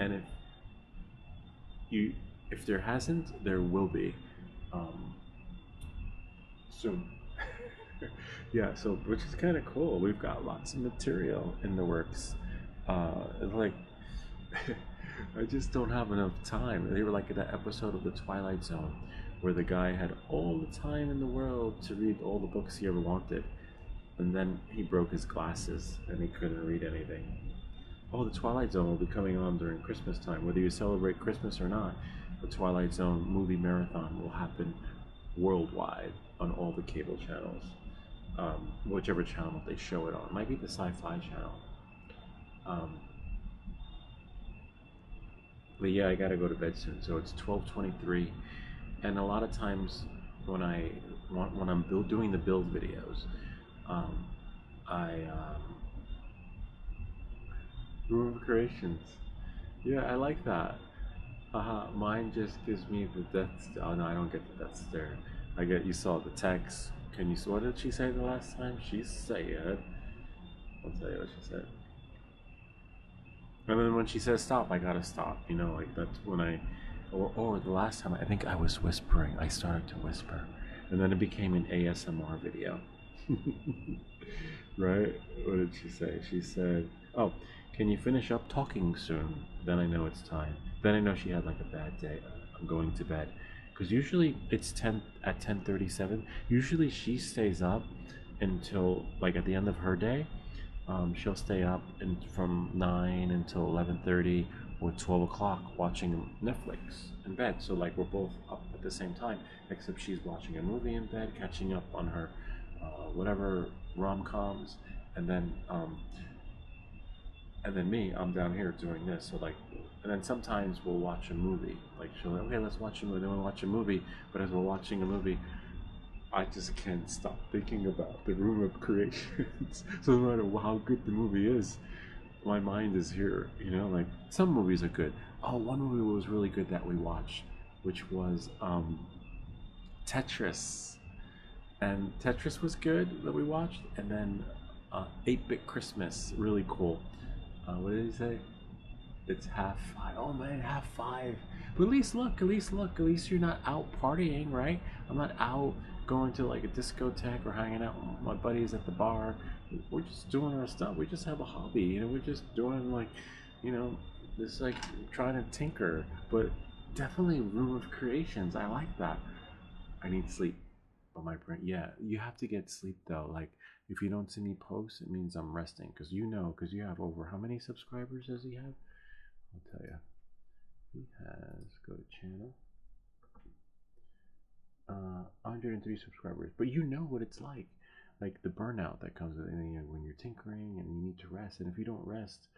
And if there hasn't, there will be soon. Yeah, so which is kind of cool. We've got lots of material in the works. It's like I just don't have enough time. They were like in that episode of The Twilight Zone where the guy had all the time in the world to read all the books he ever wanted, and then he broke his glasses and he couldn't read anything. Oh, the Twilight Zone will be coming on during Christmas time. Whether you celebrate Christmas or not, the Twilight Zone movie marathon will happen worldwide on all the cable channels. Whichever channel they show it on. It might be the Sci-Fi channel. But yeah, I gotta go to bed soon. So it's 12:23, and a lot of times when I'm doing the build videos, Room of Creations. Yeah, I like that. Mine just gives me the death. Oh no, I don't get the death stare. You saw the text. What did she say the last time? She said, I'll tell you what she said. And then when she says stop, I gotta stop. You know, like that's when or the last time, I think I was whispering. I started to whisper. And then it became an ASMR video. Right? What did she say? She said, oh, can you finish up talking soon? Then I know it's time. Then I know she had like a bad day. I'm going to bed. Because usually it's 10:37. Usually she stays up until like at the end of her day. She'll stay up from 9 until 11:30 or 12 o'clock watching Netflix in bed. So like we're both up at the same time, except she's watching a movie in bed, catching up on her whatever rom-coms, and then me, I'm down here doing this. So like, and then sometimes we'll watch a movie. Like she'll like, okay, let's watch a movie. Then we'll watch a movie. But as we're watching a movie, I just can't stop thinking about the room of creations. So no matter how good the movie is, my mind is here. You know, like some movies are good. Oh, one movie was really good that we watched, which was Tetris. And Tetris was good that we watched. And then 8-Bit Christmas, really cool. What did he say? It's half 5. Oh man, half 5. But at least you're not out partying, right? I'm not out going to like a discotheque or hanging out with my buddies at the bar. We're just doing our stuff. We just have a hobby, you know. We're just doing like, you know, this like trying to tinker. But definitely room of creations. I like that. I need sleep. But my brain, yeah, you have to get sleep though. Like if you don't see me post, it means I'm resting. Because you have over how many subscribers does he have? I'll tell you. He has, go to channel, 103 subscribers. But you know what it's like the burnout that comes with it, you know, when you're tinkering and you need to rest. And if you don't rest,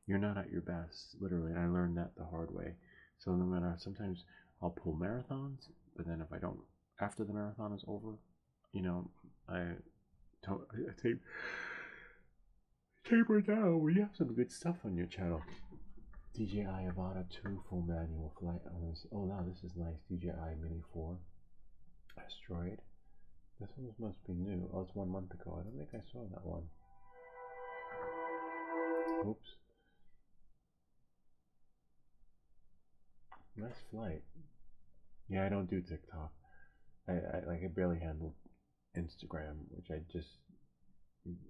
you're not at your best. Literally, I learned that the hard way. So no matter, sometimes I'll pull marathons, but then if I don't, after the marathon is over, you know, I take taper down. We have some good stuff on your channel. DJI Avata 2 full manual flight. Oh, now this is nice. DJI Mini 4 Asteroid. This one must be new. Oh, it's 1 month ago. I don't think I saw that one. Oops. Nice flight. Yeah, I don't do TikTok. I barely handle Instagram, which I just,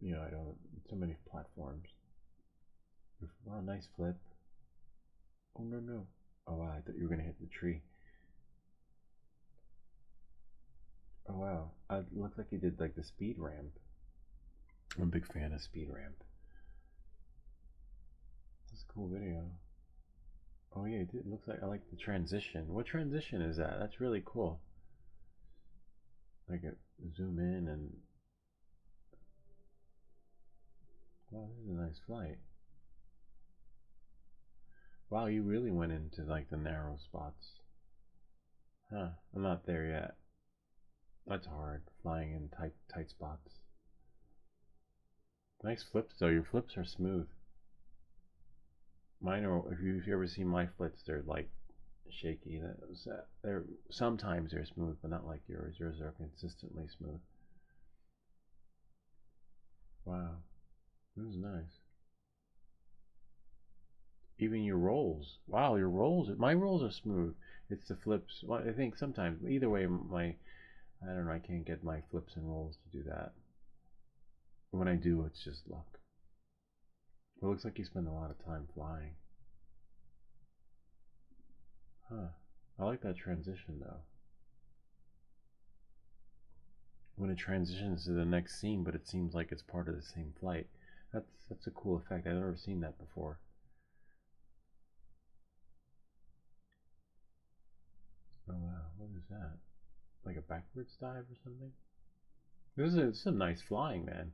you know, I don't. So many platforms. Wow, nice flip. Oh no no. Oh wow, I thought you were gonna hit the tree. Oh wow, it looks like you did like the speed ramp. I'm a big fan of speed ramp. That's a cool video. Oh yeah, it looks like I like the transition. What transition is that? That's really cool. Like zoom in and wow, this is a nice flight. Wow, you really went into like the narrow spots. Huh, I'm not there yet. That's hard, flying in tight spots. Nice flips though, your flips are smooth. Mine are, if you've ever seen my flips, they're like shaky. They're sometimes they're smooth, but not like yours. Yours are consistently smooth. Wow, this is nice. Even your rolls. Wow, your rolls. My rolls are smooth. It's the flips. Well, I think sometimes. Either way, I don't know. I can't get my flips and rolls to do that. When I do, it's just luck. It looks like you spend a lot of time flying. Huh. I like that transition though. When it transitions to the next scene, but it seems like it's part of the same flight. That's a cool effect. I've never seen that before. Oh wow, what is that? Like a backwards dive or something? This is some nice flying, man.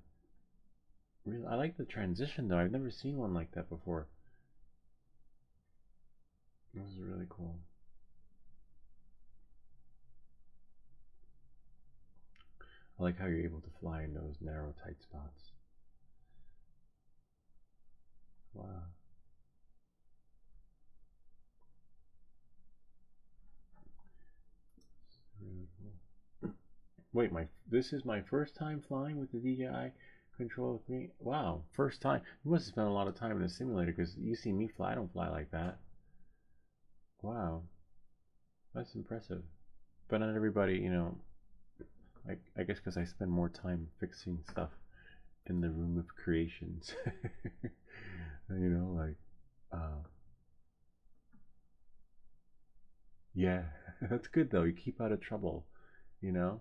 Really, I like the transition though. I've never seen one like that before. This is really cool. I like how you're able to fly in those narrow, tight spots. Wow. Really cool. Wait, this is my first time flying with the DJI Control 3. Wow, first time. You must have spent a lot of time in the simulator because you see me fly. I don't fly like that. Wow, that's impressive. But not everybody, you know. I guess because I spend more time fixing stuff in the room of creations. You know, like, yeah, that's good though. You keep out of trouble, you know.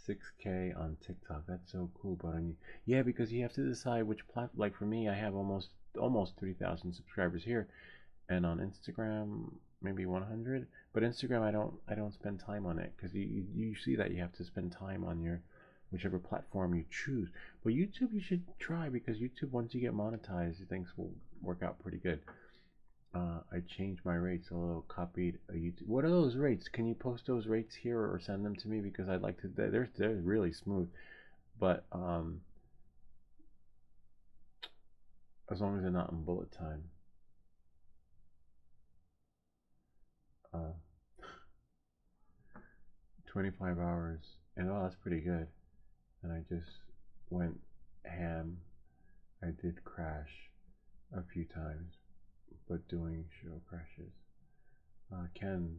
6K on TikTok. That's so cool, but yeah, because you have to decide which platform. Like for me, I have almost 3,000 subscribers here, and on Instagram maybe 100. But Instagram, I don't spend time on it because you see that you have to spend time on your whichever platform you choose. But YouTube, you should try because YouTube, once you get monetized, things will work out pretty good. I changed my rates a little, copied a YouTube. What are those rates? Can you post those rates here or send them to me? Because I'd like to. They're really smooth, but as long as they're not in bullet time. 25 hours, and oh, that's pretty good. And I just went ham. I did crash a few times, but doing show crashes. Ken,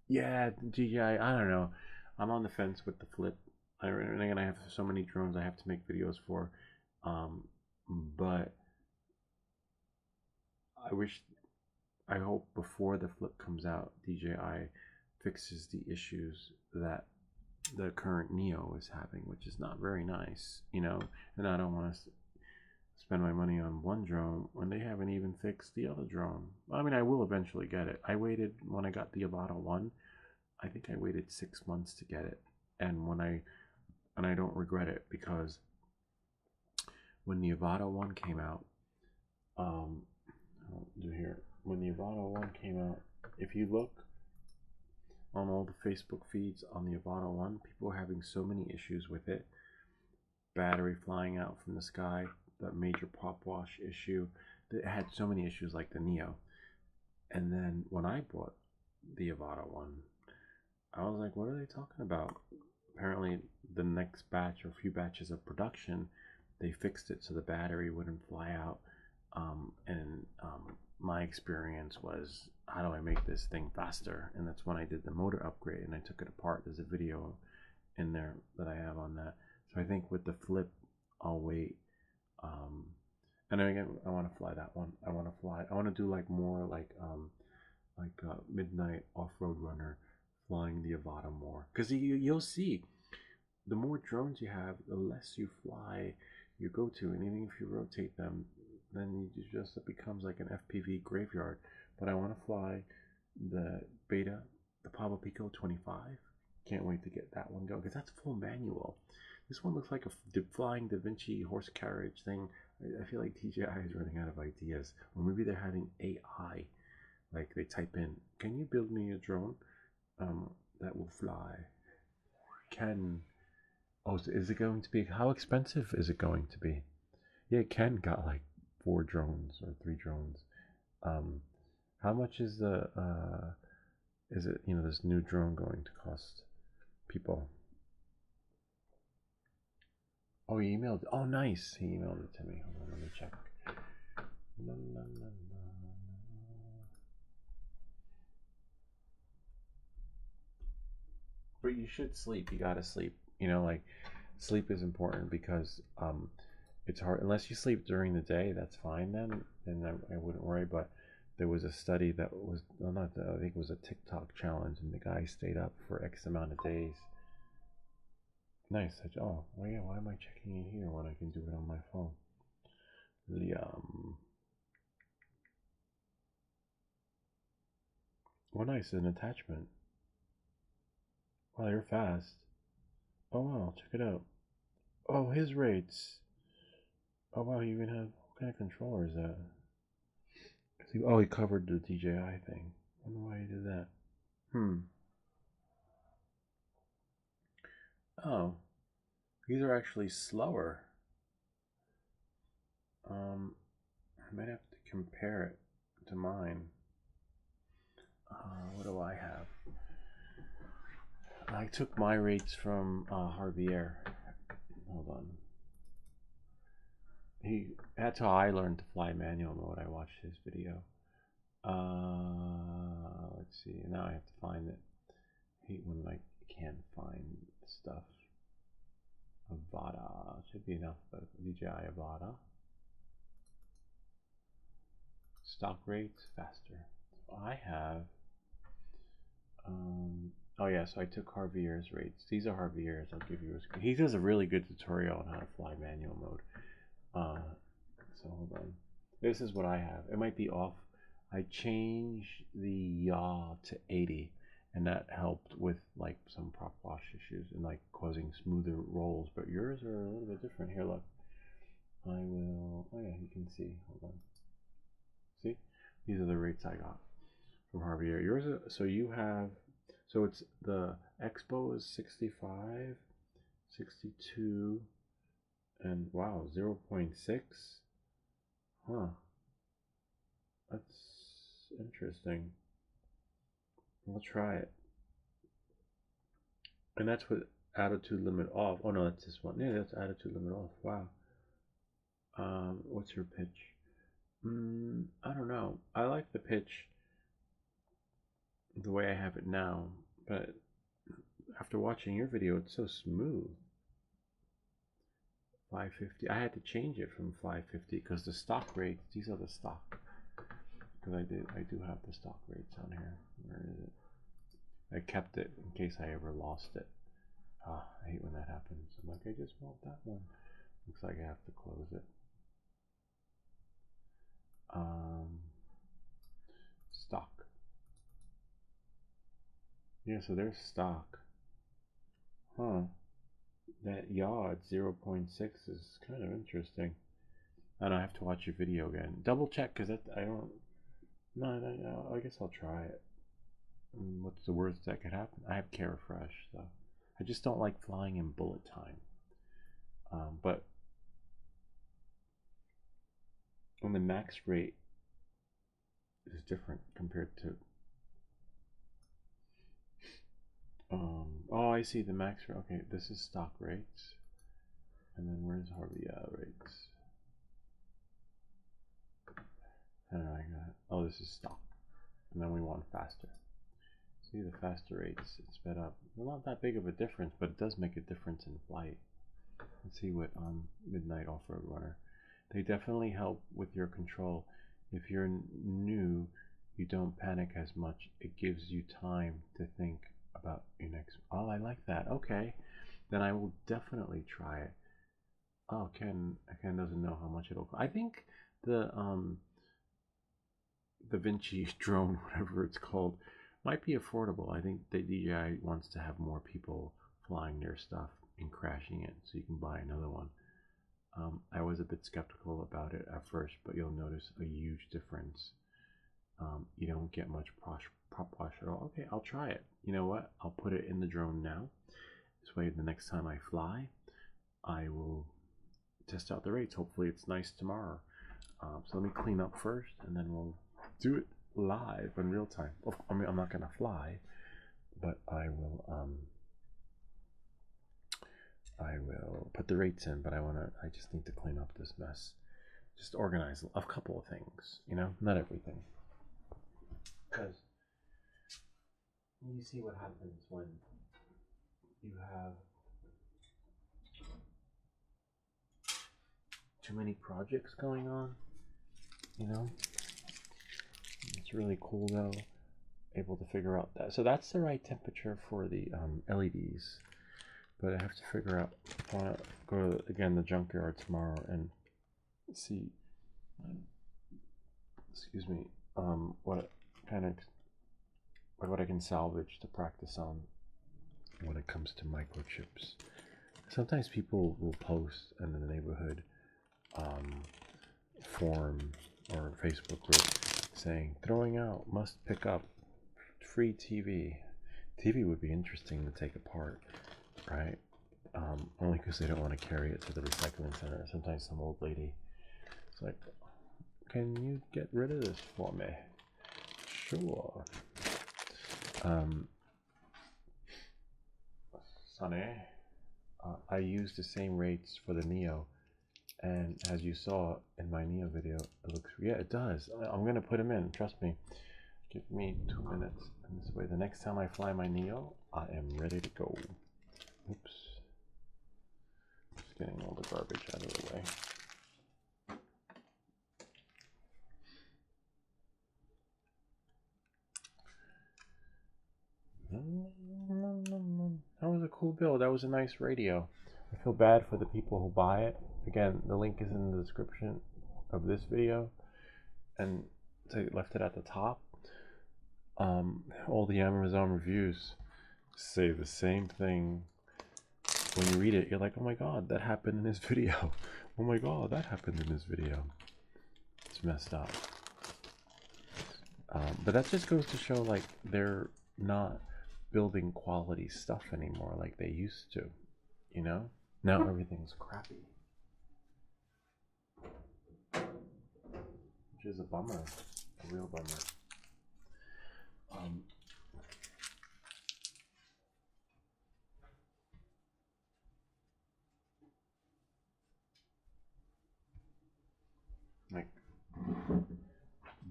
yeah, DJI. I don't know. I'm on the fence with the flip. And again, I have so many drones I have to make videos for, but I hope before the flip comes out, DJI fixes the issues that the current Neo is having, which is not very nice, you know. And I don't want to spend my money on one drone when they haven't even fixed the other drone. I mean, I will eventually get it. I waited when I got the Avata 1. I think I waited 6 months to get it, and I don't regret it because when the Avata 1 came out, when the Avata 1 came out, if you look on all the Facebook feeds on the Avata 1, people are having so many issues with it. battery flying out from the sky, the major pop wash issue. It had so many issues like the Neo. And then when I bought the Avata one, I was like, what are they talking about? Apparently the next batch or a few batches of production, they fixed it so the battery wouldn't fly out. My experience was, how do I make this thing faster? And that's when I did the motor upgrade and I took it apart. There's a video in there that I have on that. So I think with the flip, I'll wait. And then again, I want to fly that one. I want to do like more like midnight off-road runner, flying the Avata more. Because you'll see, the more drones you have, the less you fly your go-to. And even if you rotate them, then it becomes like an FPV graveyard. But I want to fly the Beta, the Pablo Pico 25. Can't wait to get that one going because that's full manual. This one looks like a flying Da Vinci horse carriage thing. I feel like DJI is running out of ideas, or maybe they're having AI. Like they type in, "Can you build me a drone that will fly?" Oh, so is it going to be? How expensive is it going to be? Yeah, Ken got like 4 drones or 3 drones. How much is the is it, this new drone going to cost people? Oh, he emailed. Oh, nice. He emailed it to me. Hold on, let me check. But you should sleep. You gotta sleep. Like sleep is important because it's hard unless you sleep during the day. That's fine then I wouldn't worry. But there was a study that was I think it was a TikTok challenge, and the guy stayed up for X amount of days. Nice. Oh, well, yeah. Why am I checking it here when I can do it on my phone? Well, nice. An attachment. Wow, you're fast. Oh wow, check it out. Oh, his rates. Oh wow, you even have, what kind of controller is that? Oh, he covered the DJI thing. I wonder why he did that. Oh, these are actually slower. I might have to compare it to mine. What do I have? I took my rates from Javier. Hold on. That's how I learned to fly manual mode. I watched his video. Let's see. Now I have to find it. I hate when I can't find stuff. Avata should be enough. But DJI Avata. Stock rates faster. So I have. Oh yeah, so I took Javier's rates. These are Javier's. I'll give you a screen. He does a really good tutorial on how to fly manual mode. So hold on. This is what I have. It might be off. I changed the yaw to 80, and that helped with like some prop wash issues and like causing smoother rolls. But yours are a little bit different. Here, look. I will. Oh yeah, you can see. Hold on. See, these are the rates I got from Javier. Yours. So you have. So it's the Expo is 65, 62, and wow, 0.6. Huh. That's interesting. I'll try it. And that's with attitude limit off. Oh no, that's this one. Yeah, that's attitude limit off. Wow. What's your pitch? I don't know. I like the pitch the way I have it now, but after watching your video, it's so smooth. 550. I had to change it from 550 because the stock rates. These are the stock. Because I do have the stock rates on here. Where is it? I kept it in case I ever lost it. I hate when that happens. I'm like, I just want that one. Looks like I have to close it. Stock. Yeah, so there's stock. Huh. That yaw at 0.6 is kind of interesting. And I have to watch your video again. Double check, because I don't. No, I guess I'll try it. What's the worst that could happen? I have care refresh, so I just don't like flying in bullet time. But when the max rate is different compared to oh, I see the max rate. Okay, this is stock rates, and then where's Harvey rates? I don't know, oh, this is stock, and then we want faster. See the faster rates, it's sped up. Well, not that big of a difference, but it does make a difference in flight. Let's see what Midnight Off-Road Runner. They definitely help with your control. If you're new, you don't panic as much. It gives you time to think about your next. Oh, I like that. Okay, then I will definitely try it. Oh, Ken doesn't know how much it'll cost. I think the Vinci drone, whatever it's called, might be affordable. I think the DJI wants to have more people flying their stuff and crashing it, so you can buy another one. I was a bit skeptical about it at first, but you'll notice a huge difference. You don't get much prop wash at all. Okay, I'll try it. You know what? I'll put it in the drone now. This way, the next time I fly, I will test out the rates. Hopefully, it's nice tomorrow. So let me clean up first, and then we'll do it live in real time. I mean, I'm not gonna fly, but I will put the rates in, but I just need to clean up this mess. Just organize a couple of things, you know, not everything. Because you see what happens when you have too many projects going on, you know. It's really cool though, able to figure out that. So that's the right temperature for the LEDs. But I have to figure out, I want to go to, again, the junkyard tomorrow and see, excuse me, what I can salvage to practice on when it comes to microchips. Sometimes people will post in the neighborhood forum or Facebook group saying, throwing out, must pick up, free TV. TV would be interesting to take apart. Right? Only because they don't want to carry it to the recycling center. Sometimes some old lady is like, can you get rid of this for me? Sure. Sonny, I used the same rates for the Neo, and as you saw in my Neo video, it looks, yeah, it does. I'm going to put them in, trust me. Give me 2 minutes, and this way, the next time I fly my Neo, I am ready to go. Oops. Just getting all the garbage out of the way. That was a cool build. That was a nice radio. I feel bad for the people who buy it. Again, the link is in the description of this video, and so I left it at the top. All the Amazon reviews say the same thing. When you read it, you're like, oh my god, that happened in this video. Oh my god, that happened in this video. It's messed up. But that just goes to show, like, they're not building quality stuff anymore like they used to, you know? Now everything's crappy. Which is a bummer, a real bummer. Like,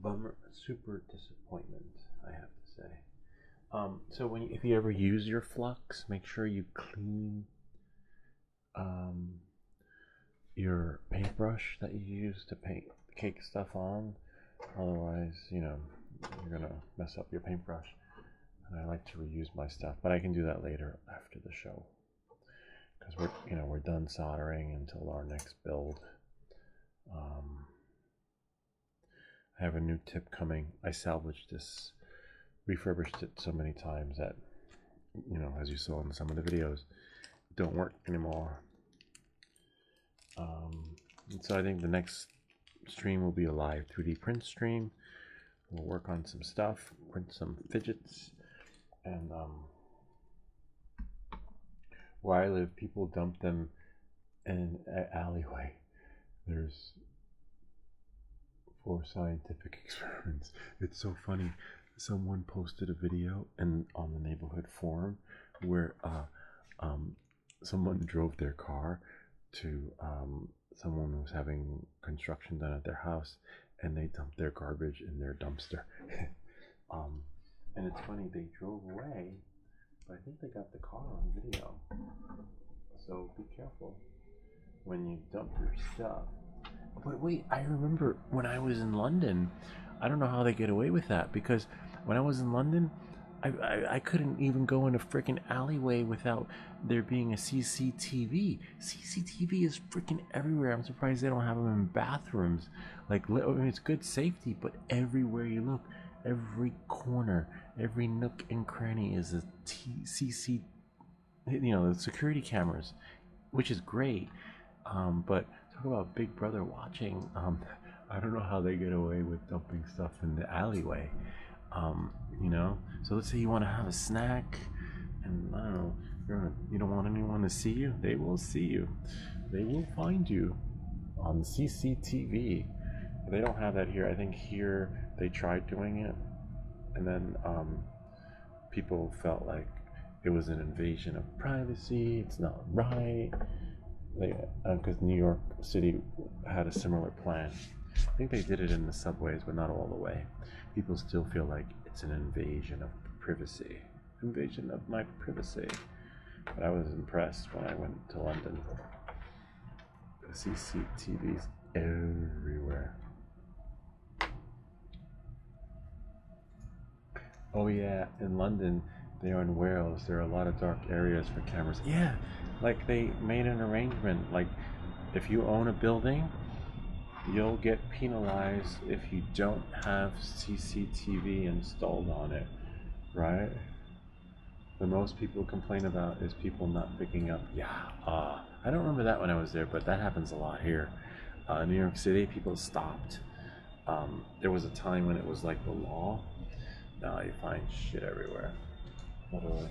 bummer, super disappointment, I have to say. So if you ever use your flux, make sure you clean your paintbrush that you use to cake stuff on. Otherwise, you know, you're gonna mess up your paintbrush. And I like to reuse my stuff, but I can do that later after the show, because we're done soldering until our next build. I have a new tip coming. I salvaged this, refurbished it so many times that, you know, as you saw in some of the videos, it don't work anymore. And so I think the next stream will be a live 2D print stream. We'll work on some stuff, print some fidgets, and where I live, people dump them in an alleyway. There's 4 scientific experiments. It's so funny. Someone posted a video on the neighborhood forum where someone drove their car to someone who was having construction done at their house, and they dumped their garbage in their dumpster. And it's funny, they drove away, but I think they got the car on video. So be careful when you dump your stuff. But wait, I remember when I was in London, I don't know how they get away with that, because when I was in London, I couldn't even go in a freaking alleyway without there being a CCTV. CCTV is freaking everywhere. I'm surprised they don't have them in bathrooms. Like, I mean, it's good safety, but everywhere you look, every corner, every nook and cranny is a CC, the security cameras, which is great. But talk about Big Brother watching. I don't know how they get away with dumping stuff in the alleyway. So let's say you want to have a snack, and I don't know, you don't want anyone to see you. They will see you. They will find you on CCTV. They don't have that here. I think here they tried doing it, and then people felt like it was an invasion of privacy. It's not right. Because New York City had a similar plan. I think they did it in the subways, but not all the way. People still feel like it's an invasion of privacy. Invasion of my privacy. But I was impressed when I went to London. The CCTVs everywhere. Oh yeah, in London, they're in Wales. There are a lot of dark areas for cameras. Yeah, like they made an arrangement. Like, if you own a building, you'll get penalized if you don't have CCTV installed on it, right? The most people complain about is people not picking up. I don't remember that when I was there, but that happens a lot here. New York City, people stopped. There was a time when it was like the law. Now you find shit everywhere. Literally.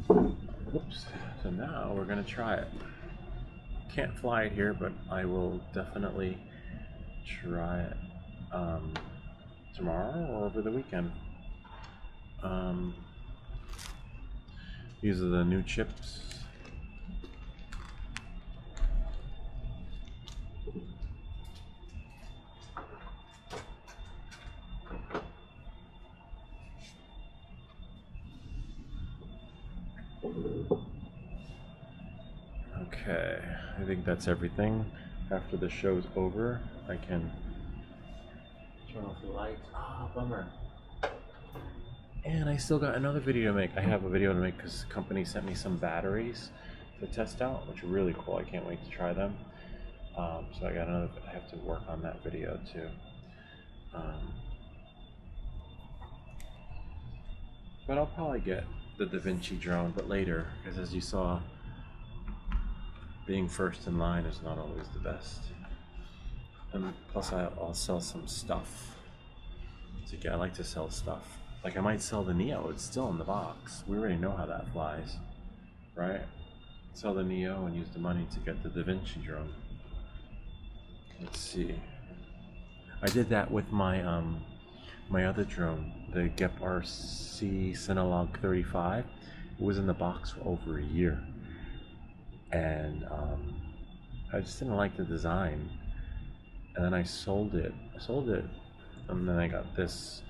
Whoops. So now we're gonna try it. Can't fly it here, but I will definitely try it tomorrow or over the weekend. These are the new chips. Okay, I think that's everything. After the show's over, I can turn off the lights. Bummer. And I still got another video to make. I have a video to make because the company sent me some batteries to test out, which are really cool. I can't wait to try them. So I have to work on that video too. But I'll probably get the DaVinci drone, but later, because as you saw, being first in line is not always the best. And plus I'll sell some stuff. So yeah, I like to sell stuff. Like I might sell the Neo, it's still in the box. We already know how that flies, right? Sell the Neo and use the money to get the DaVinci drone. Let's see. I did that with my my other drone, the GeekLJT Cinelog 35. It was in the box for over a year. And I just didn't like the design. And then I sold it. And then I got this.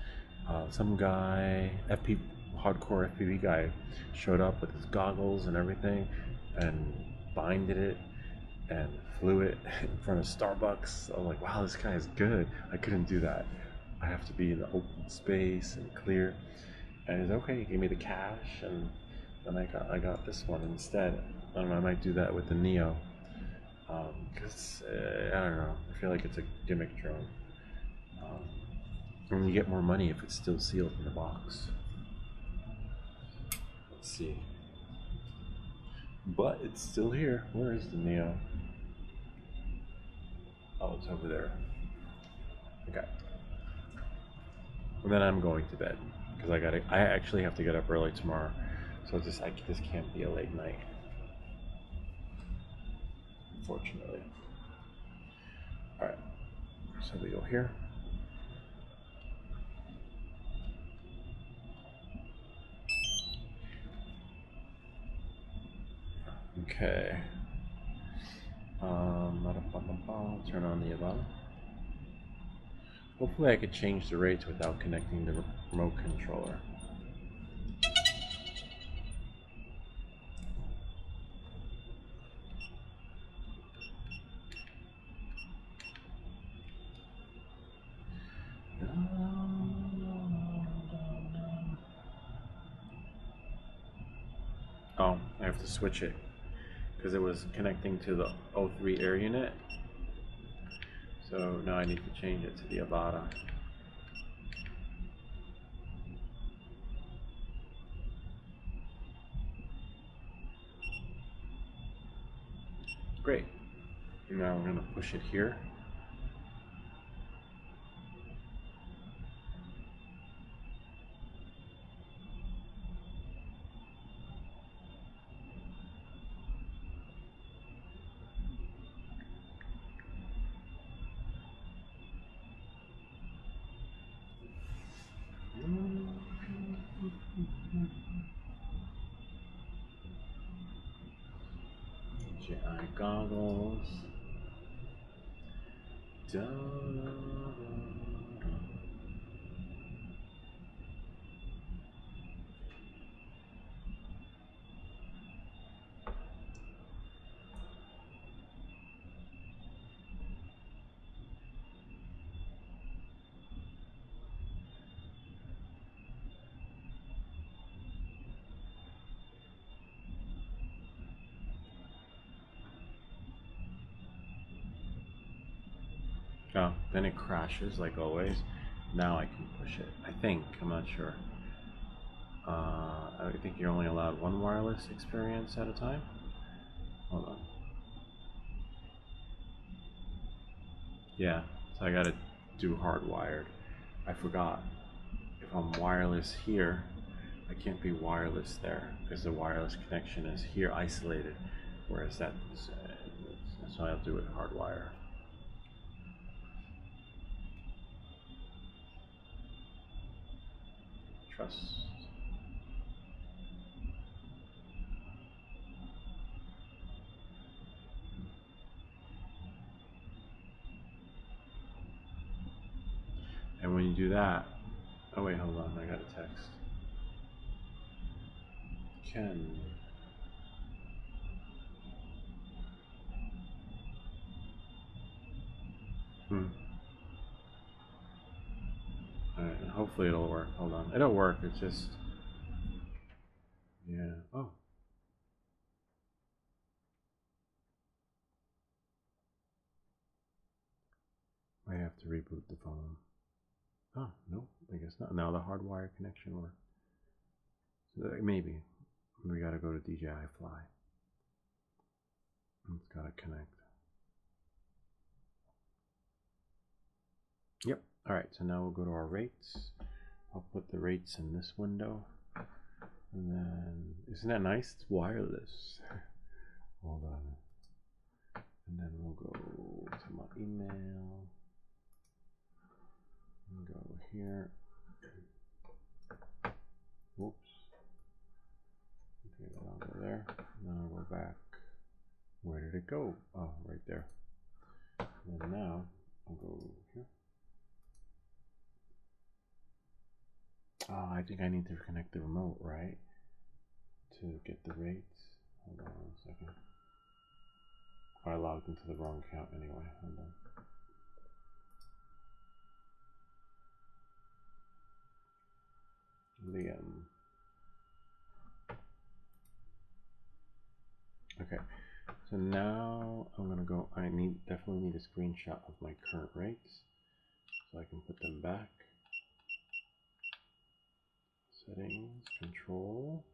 Some guy, hardcore FPV guy, showed up with his goggles and everything, and binded it, and flew it in front of Starbucks. I was like, wow, this guy is good. I couldn't do that. I have to be in the open space and clear. And he's okay. He gave me the cash, and then I got this one instead. I don't know. I might do that with the Neo, because I don't know. I feel like it's a gimmick drone. And you get more money if it's still sealed in the box. Let's see. But it's still here. Where is the Neo? Oh, it's over there. Okay. And then I'm going to bed because I actually have to get up early tomorrow. So this can't be a late night. Unfortunately. Alright. So we go here. Okay. Turn on the Avada. Hopefully I could change the rates without connecting the remote controller. Oh, I have to switch it because it was connecting to the 03 air unit. So now I need to change it to the Avada. Great. Now we're going to push it here. DJI goggles. Oh, then it crashes like always. Now I can push it. I think. I'm not sure. I think you're only allowed one wireless experience at a time. Hold on. Yeah, so I gotta do hardwired. I forgot. If I'm wireless here, I can't be wireless there because the wireless connection is here isolated, whereas that's why I'll do it hardwire. Trust. And when you do that, oh wait, hold on, I got a text. Ken. Alright, hopefully it'll work. Hold on. It'll work, it's just... Yeah. Oh. I have to reboot the phone. Oh, no, I guess not. Now the hardwire connection works. So maybe. We gotta go to DJI Fly. It's gotta connect. Yep. Alright, so now we'll go to our rates. I'll put the rates in this window. And then, isn't that nice? It's wireless. Hold on. And then we'll go to my email. And go here. Whoops. Okay, I'll go there. Now I'll go back. Where did it go? Oh, right there. And now I'll go here. Oh, I think I need to connect the remote, right? To get the rates. Hold on one second. Oh, I logged into the wrong account anyway. Hold on. Liam. Okay, so now I'm gonna go. I definitely need a screenshot of my current rates, so I can put them back. Settings, control.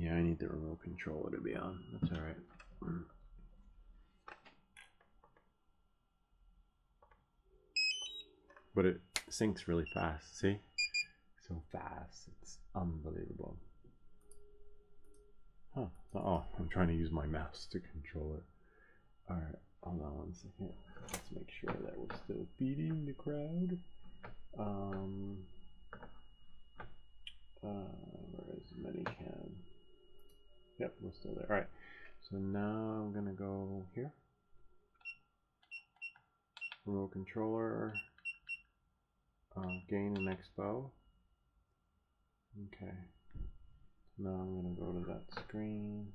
Yeah, I need the remote controller to be on. That's alright. But it syncs really fast, see? So fast, it's unbelievable. Huh. Oh, I'm trying to use my mouse to control it. Alright, hold on 1 second. Let's make sure that we're still feeding the crowd. Where is Minicam? Yep, we're still there. Alright, so now I'm gonna go here. Remote controller. Gain and expo. Okay. Now I'm gonna go to that screen.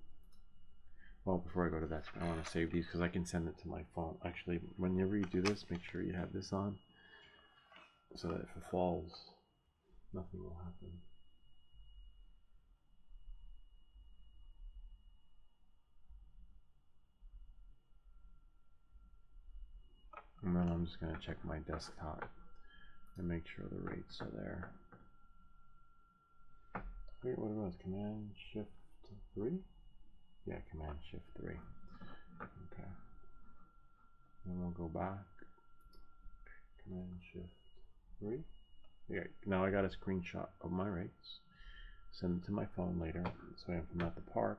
Well, before I go to that screen, I want to save these because I can send it to my phone. Actually, whenever you do this, make sure you have this on so that if it falls, nothing will happen. And then I'm just gonna check my desktop and make sure the rates are there. Wait, what was Command Shift 3? Yeah, Command Shift 3. Okay. Then we'll go back. Command Shift 3. Yeah, now I got a screenshot of my rates. Send it to my phone later so if I'm at the park.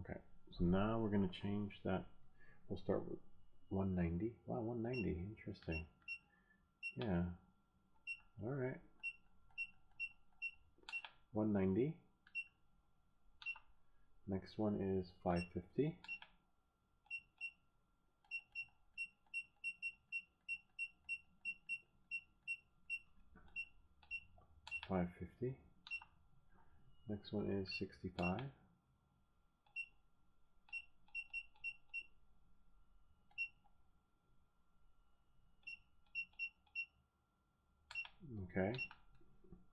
Okay, so now we're going to change that. We'll start with 190. Wow, 190. Interesting. Yeah. Alright. 190. Next one is 550. Next one is 65. Okay.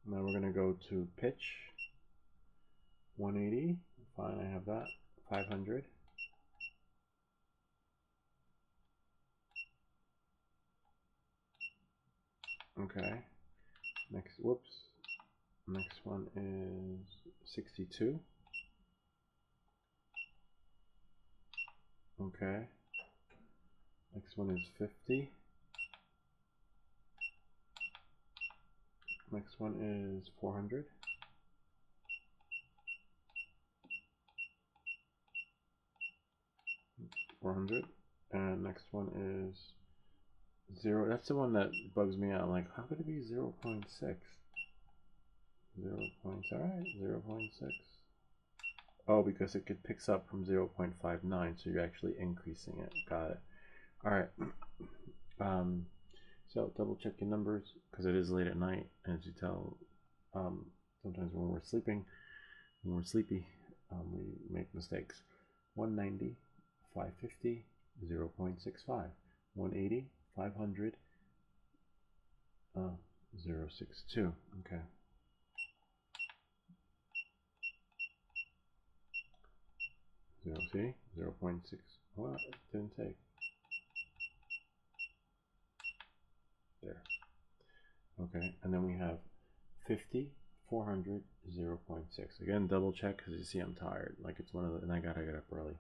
Now we're going to go to pitch. 180. Fine, I have that. 500. Okay. Next, whoops. Next one is 62. Okay. Next one is 50. Next one is 400. And next one is 0. That's the one that bugs me out. Like, how could it be 0.6? 0. Alright, 0.6. Oh, because it picks up from 0.59, so you're actually increasing it. Got it. Alright. So double check your numbers because it is late at night, and as you tell, sometimes when we're sleepy, we make mistakes. 190, 550, 0.65, 180, 500, 0.62. Okay. See, 0.6. Well, it didn't take. There. Okay, and then we have 50, 400, 0.6. Again, double check because you see I'm tired. Like it's one of the, and I gotta get up early.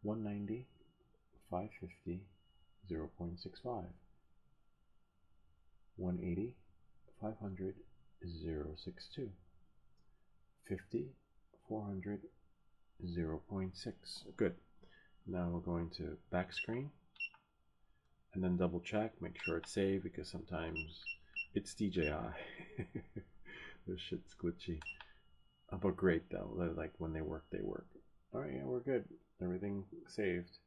190, 550, 0.65. 180, 500, 0.62. 50, 400, 0.6. Good. Now we're going to back screen. And then double check, make sure it's saved because sometimes it's DJI. This shit's glitchy. But great though, like when they work, they work. Alright, yeah, we're good. Everything saved.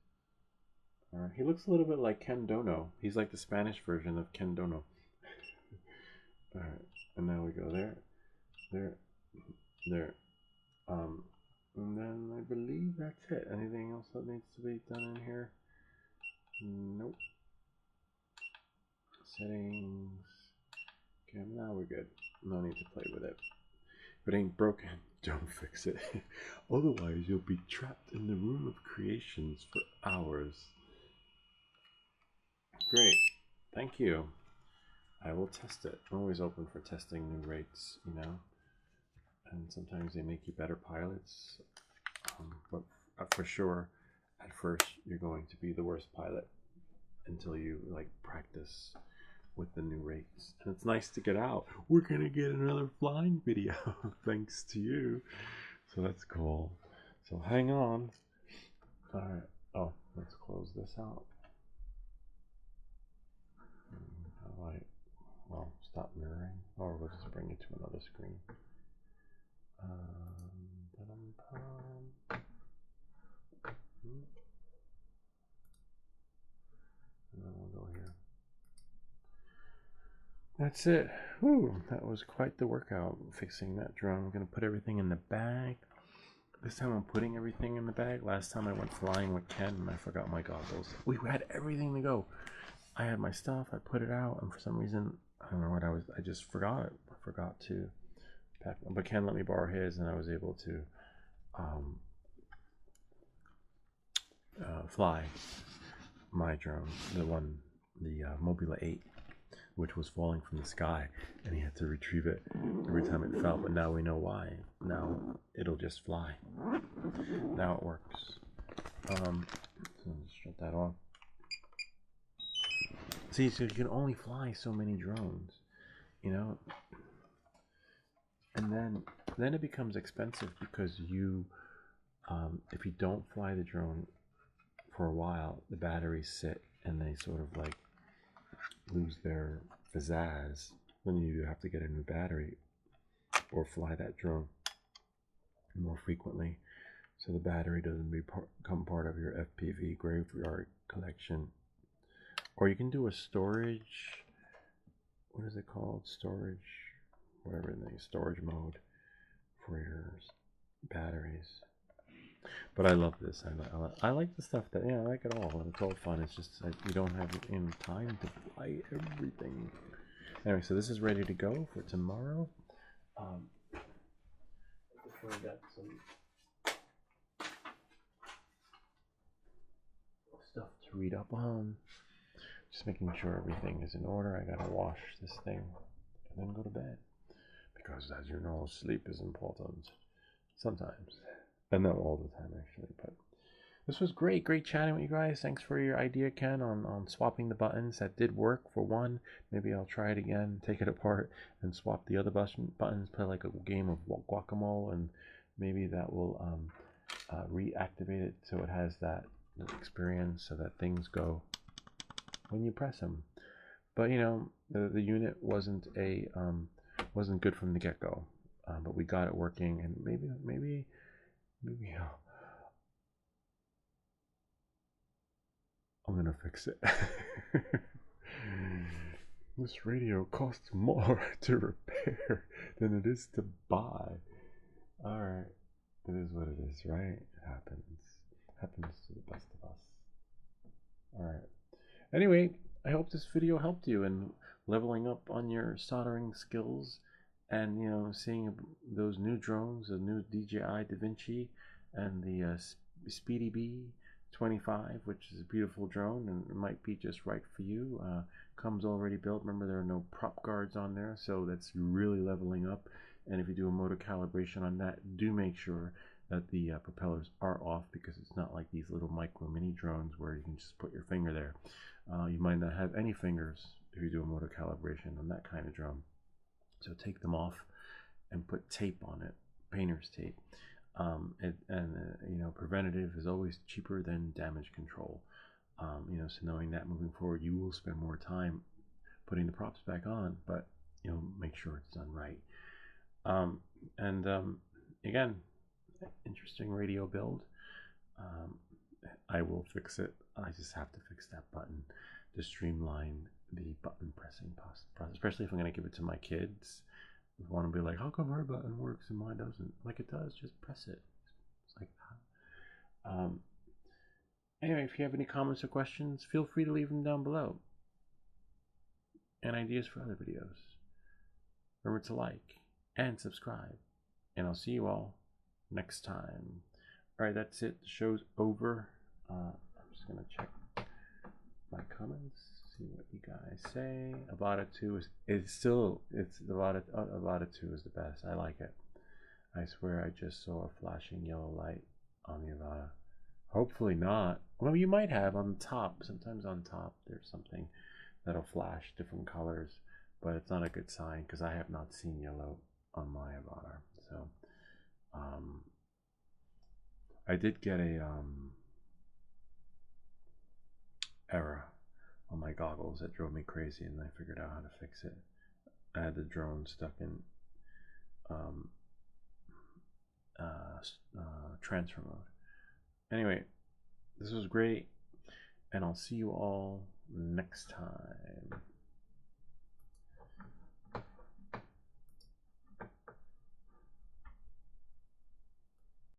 Alright, he looks a little bit like Ken Dono. He's like the Spanish version of Ken Dono. Alright, and now we go there, there. And then I believe that's it. Anything else that needs to be done in here? Nope. Settings. Okay, now we're good. No need to play with it. If it ain't broken, don't fix it. Otherwise, you'll be trapped in the room of creations for hours. Great. Thank you. I will test it. I'm always open for testing new rates, you know. and sometimes they make you better pilots. But for sure, at first you're going to be the worst pilot until you like practice with the new rates. And it's nice to get out. We're gonna get another flying video thanks to you. So that's cool. So hang on. All right. Oh, let's close this out. How do I? Well, stop mirroring, or we'll just bring it to another screen. And then we'll go here. That's it. Whew, that was quite the workout fixing that drone. I'm going to put everything in the bag. This time I'm putting everything in the bag. Last time I went flying with Ken and I forgot my goggles. We had everything to go. I had my stuff, I put it out, and for some reason, I don't know what I just forgot it. I forgot to pack them. But Ken let me borrow his and I was able to fly my drone, the Mobula 8, which was falling from the sky, and he had to retrieve it every time it fell. But now we know why. Now it'll just fly. Now it works. So just shut that off. See, so you can only fly so many drones, you know, and then it becomes expensive because you, if you don't fly the drone for a while, the batteries sit and they sort of like lose their pizzazz. Then you have to get a new battery or fly that drone more frequently, so the battery doesn't become part of your FPV graveyard collection. Or you can do a storage, what is it called? Storage, whatever it is, storage mode for your batteries. But I love this. I like the stuff that, yeah, I like it all. It's all fun. It's just like you don't have any time to fly everything. Anyway, so this is ready to go for tomorrow. Before I got some stuff to read up on. Just making sure everything is in order. I gotta wash this thing and then go to bed. Because as you know, sleep is important. Sometimes. And not all the time actually. But this was great. Great chatting with you guys. Thanks for your idea, Ken, on swapping the buttons. That did work for one. Maybe I'll try it again, take it apart and swap the other buttons, play like a game of guacamole, and maybe that will reactivate it so it has that experience so that things go when you press them. But you know, the unit wasn't good from the get-go, but we got it working, and maybe I'm gonna fix it. This radio costs more to repair than it is to buy. Alright, it is what it is, right? It happens to the best of us. Alright. Anyway, I hope this video helped you in leveling up on your soldering skills, and you know, seeing those new drones, the new DJI Da Vinci and the Speedy Bee 25, which is a beautiful drone and it might be just right for you. Comes already built. Remember, there are no prop guards on there, so that's really leveling up. And if you do a motor calibration on that, do make sure that the propellers are off, because it's not like these little micro mini drones where you can just put your finger there. You might not have any fingers if you do a motor calibration on that kind of drone. So take them off and put tape on it, painter's tape. You know, preventative is always cheaper than damage control. You know, so knowing that moving forward, you will spend more time putting the props back on, but you know, make sure it's done right. Again, interesting radio build. I will fix it. I just have to fix that button to streamline the button pressing process, especially if I'm going to give it to my kids. I want to be like, how come her button works and mine doesn't? Like, it does, just press it. It's like that. Anyway, if you have any comments or questions, feel free to leave them down below. And ideas for other videos. Remember to like and subscribe. And I'll see you all next time. Alright, that's it. The show's over. I'm just going to check my comments, see what you guys say. Avada 2 is still, it's Avada 2 is the best. I like it. I swear I just saw a flashing yellow light on the Avata. Hopefully not. Well, you might have on the top. Sometimes on top there's something that'll flash different colors, but it's not a good sign because I have not seen yellow on my Avata. So I did get a error on my goggles that drove me crazy, and I figured out how to fix it. I had the drone stuck in transfer mode. Anyway, this was great, and I'll see you all next time.